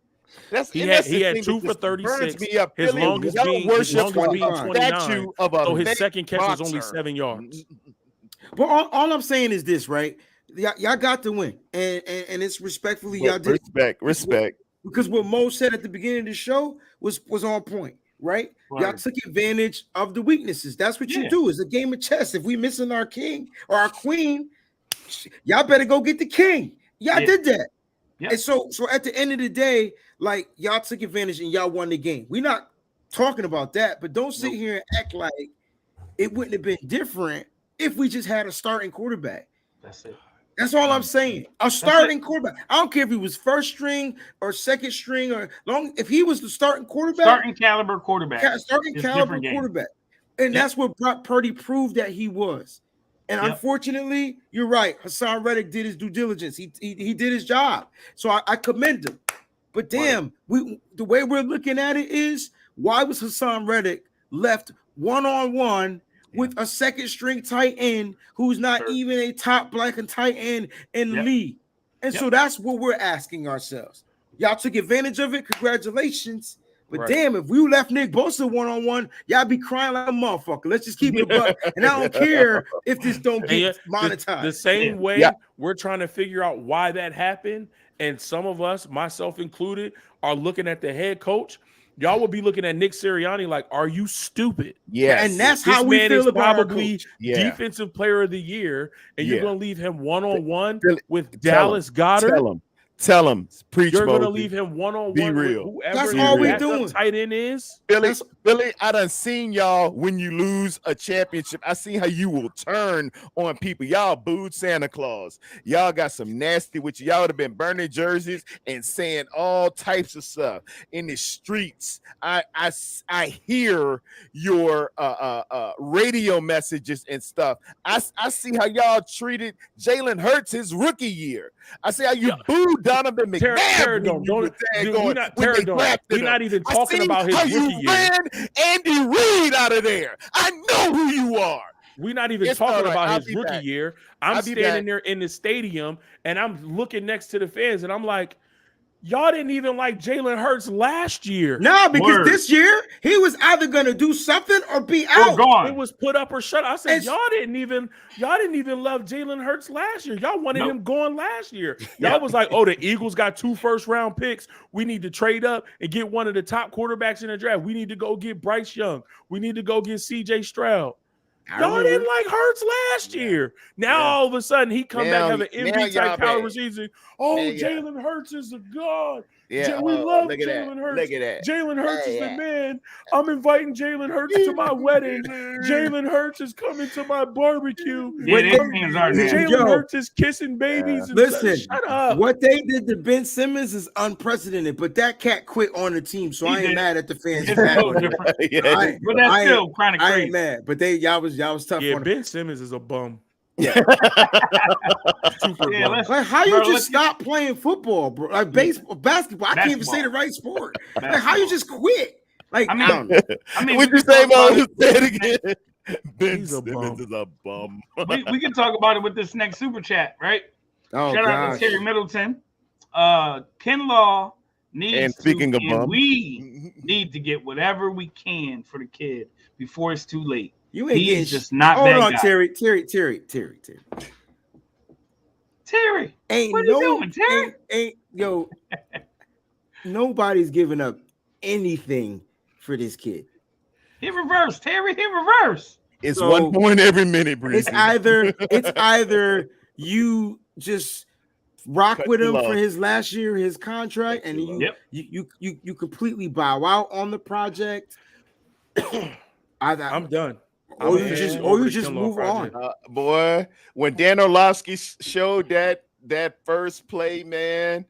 He had 2 for 36. His longest being 29. So his second catch was only 7 yards. But all I'm saying is this, right? Y'all got the win, and it's respectfully y'all did. Respect. Because what Mo said at the beginning of the show was on point, right? Y'all took advantage of the weaknesses. That's what you do. It's a game of chess. If we missing our king or our queen, y'all better go get the king. Y'all did that. Yep. And so at the end of the day, like, y'all took advantage and y'all won the game. We're not talking about that, but don't sit here and act like it wouldn't have been different if we just had a starting quarterback. That's it. That's all I'm saying. A starting quarterback. I don't care if he was first string or second string or long. If he was the starting quarterback, starting caliber quarterback. And that's what Brock Purdy proved that he was. And unfortunately, you're right. Hassan Reddick did his due diligence. He did his job. So I commend him. But damn, the way we're looking at it is, why was Hassan Reddick left one-on-one with a second string tight end who's not even a top black and tight end in the league? And so that's what we're asking ourselves. Y'all took advantage of it. Congratulations. But damn, if we left Nick Bosa one-on-one, y'all be crying like a motherfucker. Let's just keep it buck. And I don't care if this don't get monetized. The same way we're trying to figure out why that happened. And some of us, myself included, are looking at the head coach. Y'all will be looking at Nick Sirianni like, are you stupid? Yeah, and that's how we feel about probably defensive player of the year, and you're going to leave him one-on-one with Dallas Goedert. Tell him, preach. You're going to leave him one-on-one with whoever that's all we doing. Tight end is. Billy, I done seen y'all when you lose a championship. I seen how you will turn on people. Y'all booed Santa Claus. Y'all got some nasty with you. Y'all would have been burning jerseys and saying all types of stuff in the streets. I hear your radio messages and stuff. I see how y'all treated Jalen Hurts his rookie year. I see how you booed Donovan McNabb. We're not even talking about his rookie year. Ran Andy Reid out of there. I know who you are. We're not even talking about his rookie year. I'm standing there in the stadium and I'm looking next to the fans and I'm like, y'all didn't even like Jalen Hurts last year. No, because this year he was either going to do something or be out. It was put up or shut up. I said, y'all didn't even love Jalen Hurts last year. Y'all wanted him going last year. Y'all was like, oh, the Eagles got 2 first-round picks. We need to trade up and get one of the top quarterbacks in the draft. We need to go get Bryce Young. We need to go get C.J. Stroud. Y'all didn't like Hurts last year. Now all of a sudden he come back have an MVP type caliber season. Oh, Jalen Hurts is a god. Yeah, We love look at that. Jalen Hurts. Look at that. Jalen Hurts is the Yeah. man. I'm inviting Jalen Hurts to my wedding. Jalen Hurts is coming to my barbecue. Yeah, their fans are nasty. Jalen Hurts is kissing babies. And Listen, shut up. what they did to Ben Simmons is unprecedented, but that cat quit on the team, so I ain't mad at the fans. It's so different. Yeah. But that's still kind of I crazy. ain't mad, but y'all was tough Yeah, on Ben Simmons is a bum. Yeah. Super Yeah, bum. Like, how you Bro, just stop playing football, bro? Like basketball. I can't even say the right sport. Like, how you just quit? Like, I mean, I don't know. Would you say, Mo? Say it again. Ben He's a Simmons bum. is a bum. we can talk about it with this next super chat, right? Oh, Shout out to gosh. Terry Middleton. Ken Law needs And speaking of bum, we need to get whatever we can for the kid before it's too late. You ain't He's getting just not Hold that on, guy. Terry. Terry, Ain't what no, are you doing, Terry? yo. Nobody's giving up anything for this kid. Hit reverse, Terry. Hit reverse. it's So, 1 point every minute, Breezy. It's either you just rock Cut with your him love. for his last year, his contract, Cut and your you, love. you completely bow out on the project. I'm done. Or I'm you just over the just Kinlaw move project. on. Boy, when Dan Orlovsky showed that first play, man,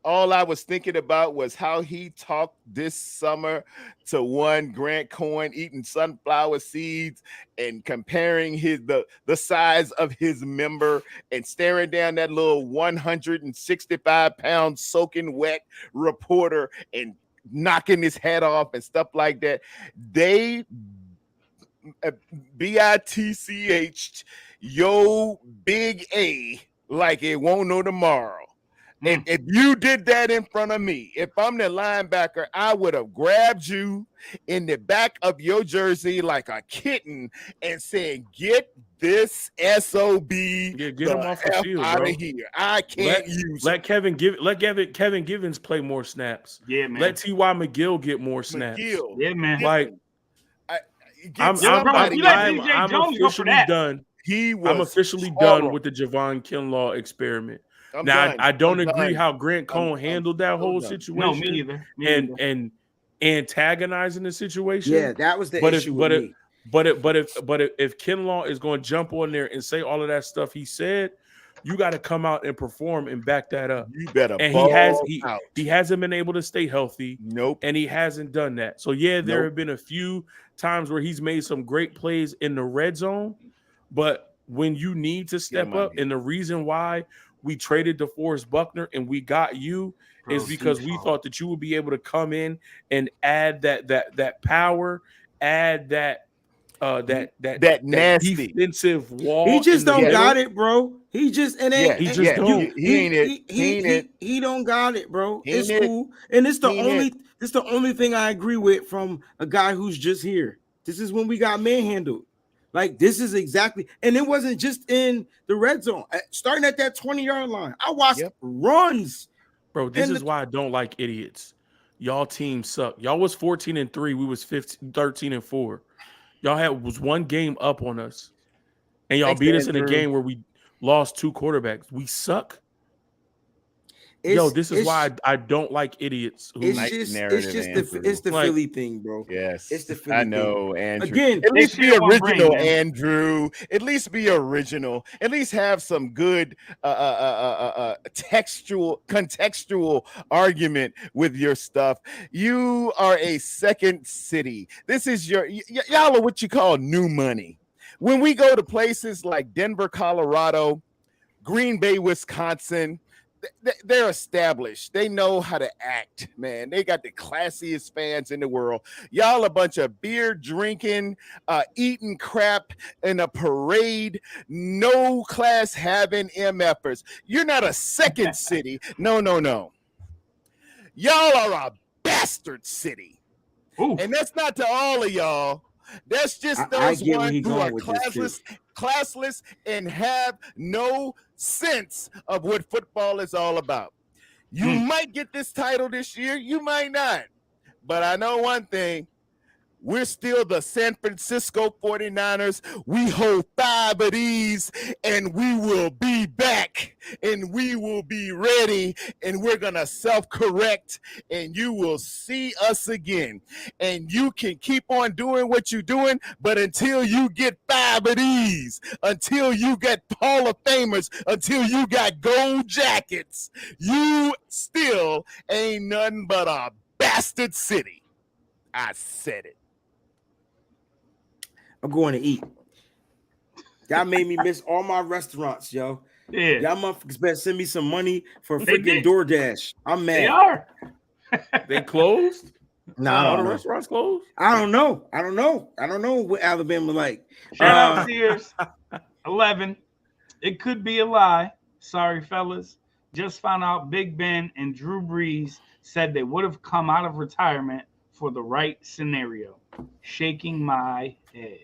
all I was thinking about was how he talked this summer to one Grant Cohen eating sunflower seeds and comparing the size of his member and staring down that little 165-pound soaking wet reporter and knocking his head off and stuff like that. They bitch yo big A like it won't know tomorrow. And if you did that in front of me, if I'm the linebacker, I would have grabbed you in the back of your jersey like a kitten and said, "Get this SOB Get him off the field, out bro. of here. I can't use let Kevin Givens play more snaps. Yeah, man. Let T.Y. McGill get more snaps. McGill. Yeah, man. Like I'm officially done. I'm officially done with the Javon Kinlaw experiment. I don't agree how Grant Cohn handled that whole situation. No, me either. And antagonizing the situation. Yeah, that was the issue with me. But if Kinlaw is going to jump on there and say all of that stuff he said, you got to come out and perform and back that up. You better. And he hasn't been able to stay healthy. Nope. And he hasn't done that. So yeah, there have been a few times where he's made some great plays in the red zone, but when you need to step up, and the reason why we traded DeForest Buckner and we got you is because we thought that you would be able to come in and add that power, add that nasty defensive wall. He just don't got it, bro. He just don't. He don't got it, bro. It's cool, and it's the only thing I agree with from a guy who's just here. This is when we got manhandled. Like, this is exactly, and it wasn't just in the red zone. Starting at that 20-yard line, I watched runs. Bro, this is why I don't like idiots. Y'all team suck. Y'all was 14-3. We was 13-4. Y'all was one game up on us. And y'all beat us in a game where we lost 2 quarterbacks. We suck. This is why I don't like idiots. It's the Philly thing, bro. Yes, it's the Philly I know, thing. Andrew. Again, at least be original, Andrew. At least be original. At least have some good contextual argument with your stuff. You are a second city. This is y'all are what you call new money. When we go to places like Denver, Colorado, Green Bay, Wisconsin, they're established. They know how to act, man. They got the classiest fans in the world. Y'all a bunch of beer drinking, eating crap in a parade, no class having MFers. You're not a second city. No. Y'all are a bastard city. Ooh. And that's not to all of y'all. That's just those ones who are classless and have no sense of what football is all about. You might get this title this year, you might not. But I know one thing, We're still the San Francisco 49ers. We hold 5 of these, and we will be back, and we will be ready, and we're going to self-correct, and you will see us again. And you can keep on doing what you're doing, but until you get 5 of these, until you get Hall of Famers, until you got gold jackets, you still ain't nothing but a bastard city. I said it. I'm going to eat. Y'all made me miss all my restaurants, yo. Yeah. Y'all motherfuckers better send me some money for They freaking did. DoorDash. I'm mad. They are. They closed? No, I All don't the know. restaurants closed? I don't know. I don't know what Alabama like. Shout out Sears. 11. It could be a lie. Sorry, fellas. Just found out Big Ben and Drew Brees said they would have come out of retirement for the right scenario. Shaking my head.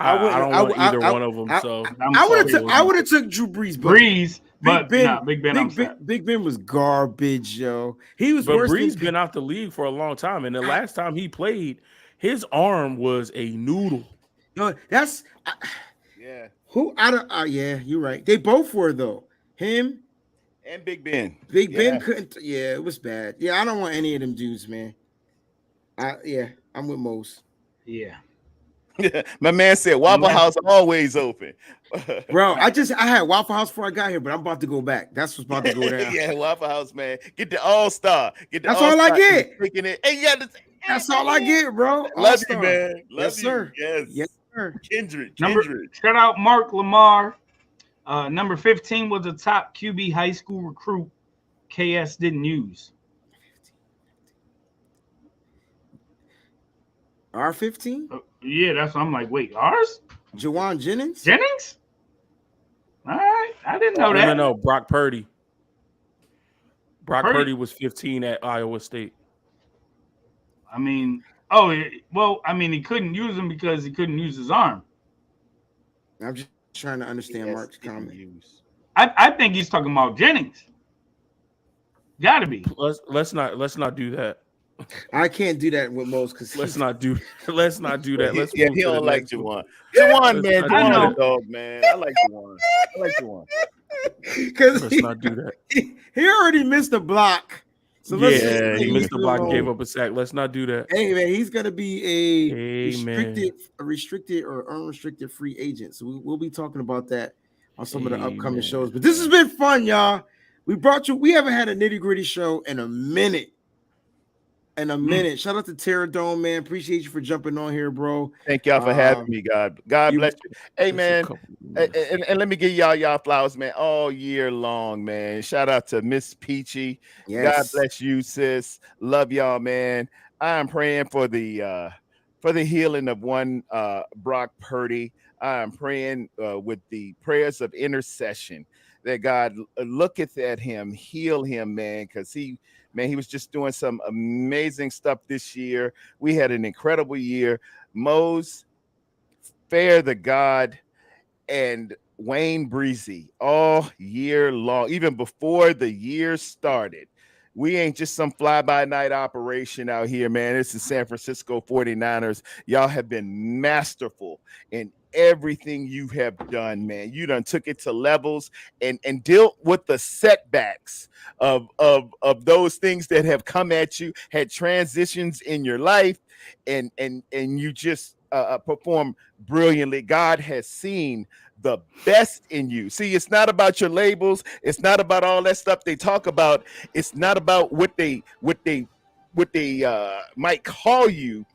I don't want either one of them. So I would have took Drew Brees. Brees, but Big Ben. Big Ben was garbage, yo. He was but worse. Brees been out the league for a long time, and the last time he played, his arm was a noodle. Yo, that's yeah. Who I don't? Yeah, you're right. They both were though. Him and Big Ben. Big Ben couldn't. Yeah, it was bad. Yeah, I don't want any of them dudes, man. I'm with Mose. Yeah. My man said Waffle House always open. Bro, I had Waffle House before I got here, but I'm about to go back. That's what's about to go down. Yeah, Waffle House, man. Get the All-Star. That's all I get. It. That's all I get, bro. Love you, man. Love yes, you. sir. Yes, sir. Kindred. Shout out Mark Lamar. Number 15 was a top QB high school recruit. KS didn't use. R15? Yeah, that's what I'm like. Wait, ours? Jawan Jennings? All right, I didn't know that. No, Brock Purdy. Purdy was 15 at Iowa State. I mean, he couldn't use him because he couldn't use his arm. I'm just trying to understand Mark's comment. I think he's talking about Jennings. Gotta be. Let's not do that. I can't do that with most because let's not do that. Let's he don't like Jawan. Jawan, man, Jawan, dog, man. I like Jawan. Because let's not do that. He already missed a block. So he missed the block, gave up a sack. Let's not do that. Hey man, he's gonna be a restricted or unrestricted free agent. So we'll be talking about that on some of the upcoming shows. But this has been fun, y'all. We haven't had a nitty-gritty show in a minute. Shout out to Terra Dome, man. Appreciate you for jumping on here, bro. Thank y'all for having me, God bless you. Hey, man, and let me give y'all flowers, man, all year long, man. Shout out to Miss Peachy. Yes. God bless you, sis. Love y'all, man. I am praying for the healing of one Brock Purdy. I am praying with the prayers of intercession that God looketh at him, heal him, man, because he was just doing some amazing stuff this year. We had an incredible year. Mose, Fair the God, and Wayne Breezy all year long, even before the year started. We ain't just some fly-by-night operation out here, man. It's the San Francisco 49ers. Y'all have been masterful in everything you have done, man. You done took it to levels and dealt with the setbacks of those things that have come at you, had transitions in your life, and you just perform brilliantly. God has seen the best in you. See, it's not about your labels. It's not about all that stuff they talk about. It's not about what they might call you.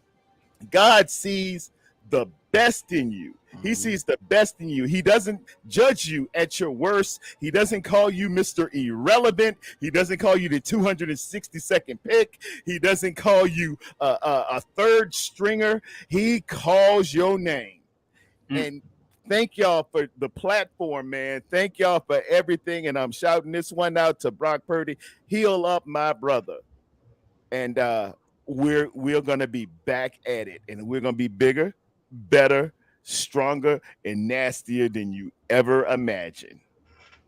God sees the best in you. He sees the best in you. He doesn't judge you at your worst. He doesn't call you Mr. Irrelevant. He doesn't call you the 262nd pick. He doesn't call you a third stringer. He calls your name. And thank y'all for the platform, man. Thank y'all for everything. And I'm shouting this one out to Brock Purdy. Heal up, my brother. And we're gonna be back at it, and we're gonna be bigger, better, stronger, and nastier than you ever imagined.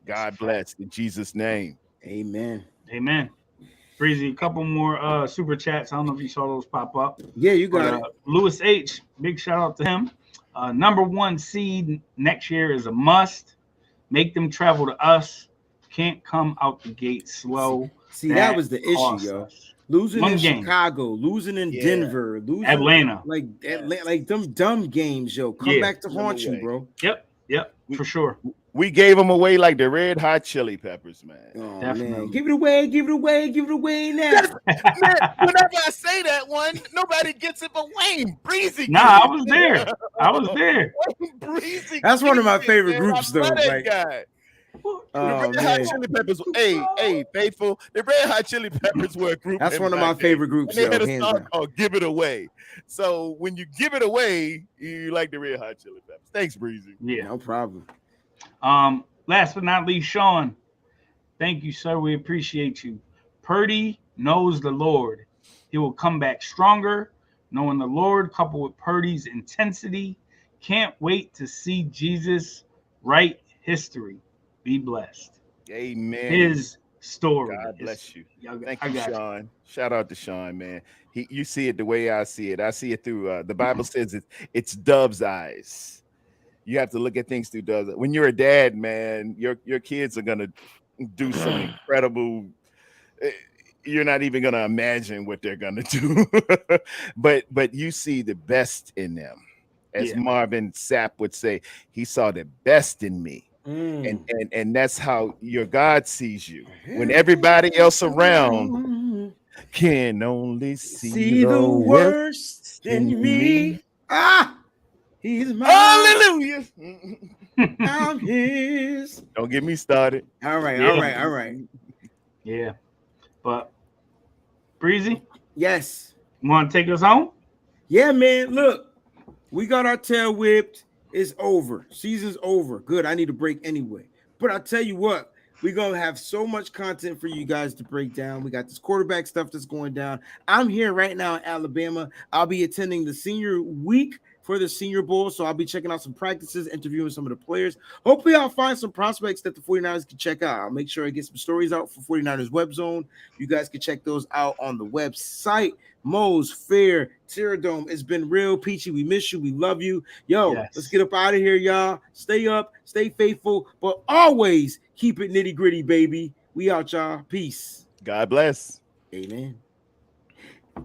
God bless in Jesus' name. Amen. Amen. Breezy, a couple more super chats. I don't know if you saw those pop up. Yeah, you got it. Lewis H, big shout out to him. Number 1 seed next year is a must. Make them travel to us. Can't come out the gate slow. See, that was the issue, yo. Losing in Chicago, losing in Denver, losing Atlanta, like them dumb games, yo. Come back to haunt you, bro. Yep, for sure. We gave them away like the Red Hot Chili Peppers, man. Oh, man. Give it away now. Man, whenever I say that one, nobody gets it but Wayne Breezy. Nah, I was there. Wayne Breezy. That's one of my favorite groups, though. Like, guy. The Red Hot Chili Peppers, hey, faithful. The Red Hot Chili Peppers were a group. That's one of my favorite groups. They had a song called "Give It Away." So when you give it away, you like the Red Hot Chili Peppers. Thanks, Breezy. Yeah, no problem. Last but not least, Sean. Thank you, sir. We appreciate you. Purdy knows the Lord. He will come back stronger, knowing the Lord, coupled with Purdy's intensity. Can't wait to see Jesus write history. Be blessed. Amen. His story. God bless you. Thank you, Sean. Shout out to Sean, man. You see it the way I see it. I see it through the Bible says it's dove's eyes. You have to look at things through dove's eyes. When you're a dad, man, your kids are gonna do some incredible. You're not even gonna imagine what they're gonna do, but you see the best in them, as Marvin Sapp would say. He saw the best in me. And that's how your God sees you. When everybody else around can only see the worst in me. He's mine. Hallelujah. I'm his. Don't get me started. All right. Yeah. But Breezy? Yes. You want to take us home? Yeah, man. Look, we got our tail whipped. It's over. Season's over. Good. I need a break anyway. But I'll tell you what, we're going to have so much content for you guys to break down. We got this quarterback stuff that's going down. I'm here right now in Alabama. I'll be attending the senior week for the Senior Bowl, so I'll be checking out some practices, interviewing some of the players. Hopefully, I'll find some prospects that the 49ers can check out. I'll make sure I get some stories out for 49ers Web Zone. You guys can check those out on the website. Mo's Fair, Terradome. It's been real, Peachy. We miss you. We love you. Yo, Let's get up out of here, y'all. Stay up, stay faithful, but always keep it nitty-gritty, baby. We out, y'all. Peace. God bless. Amen.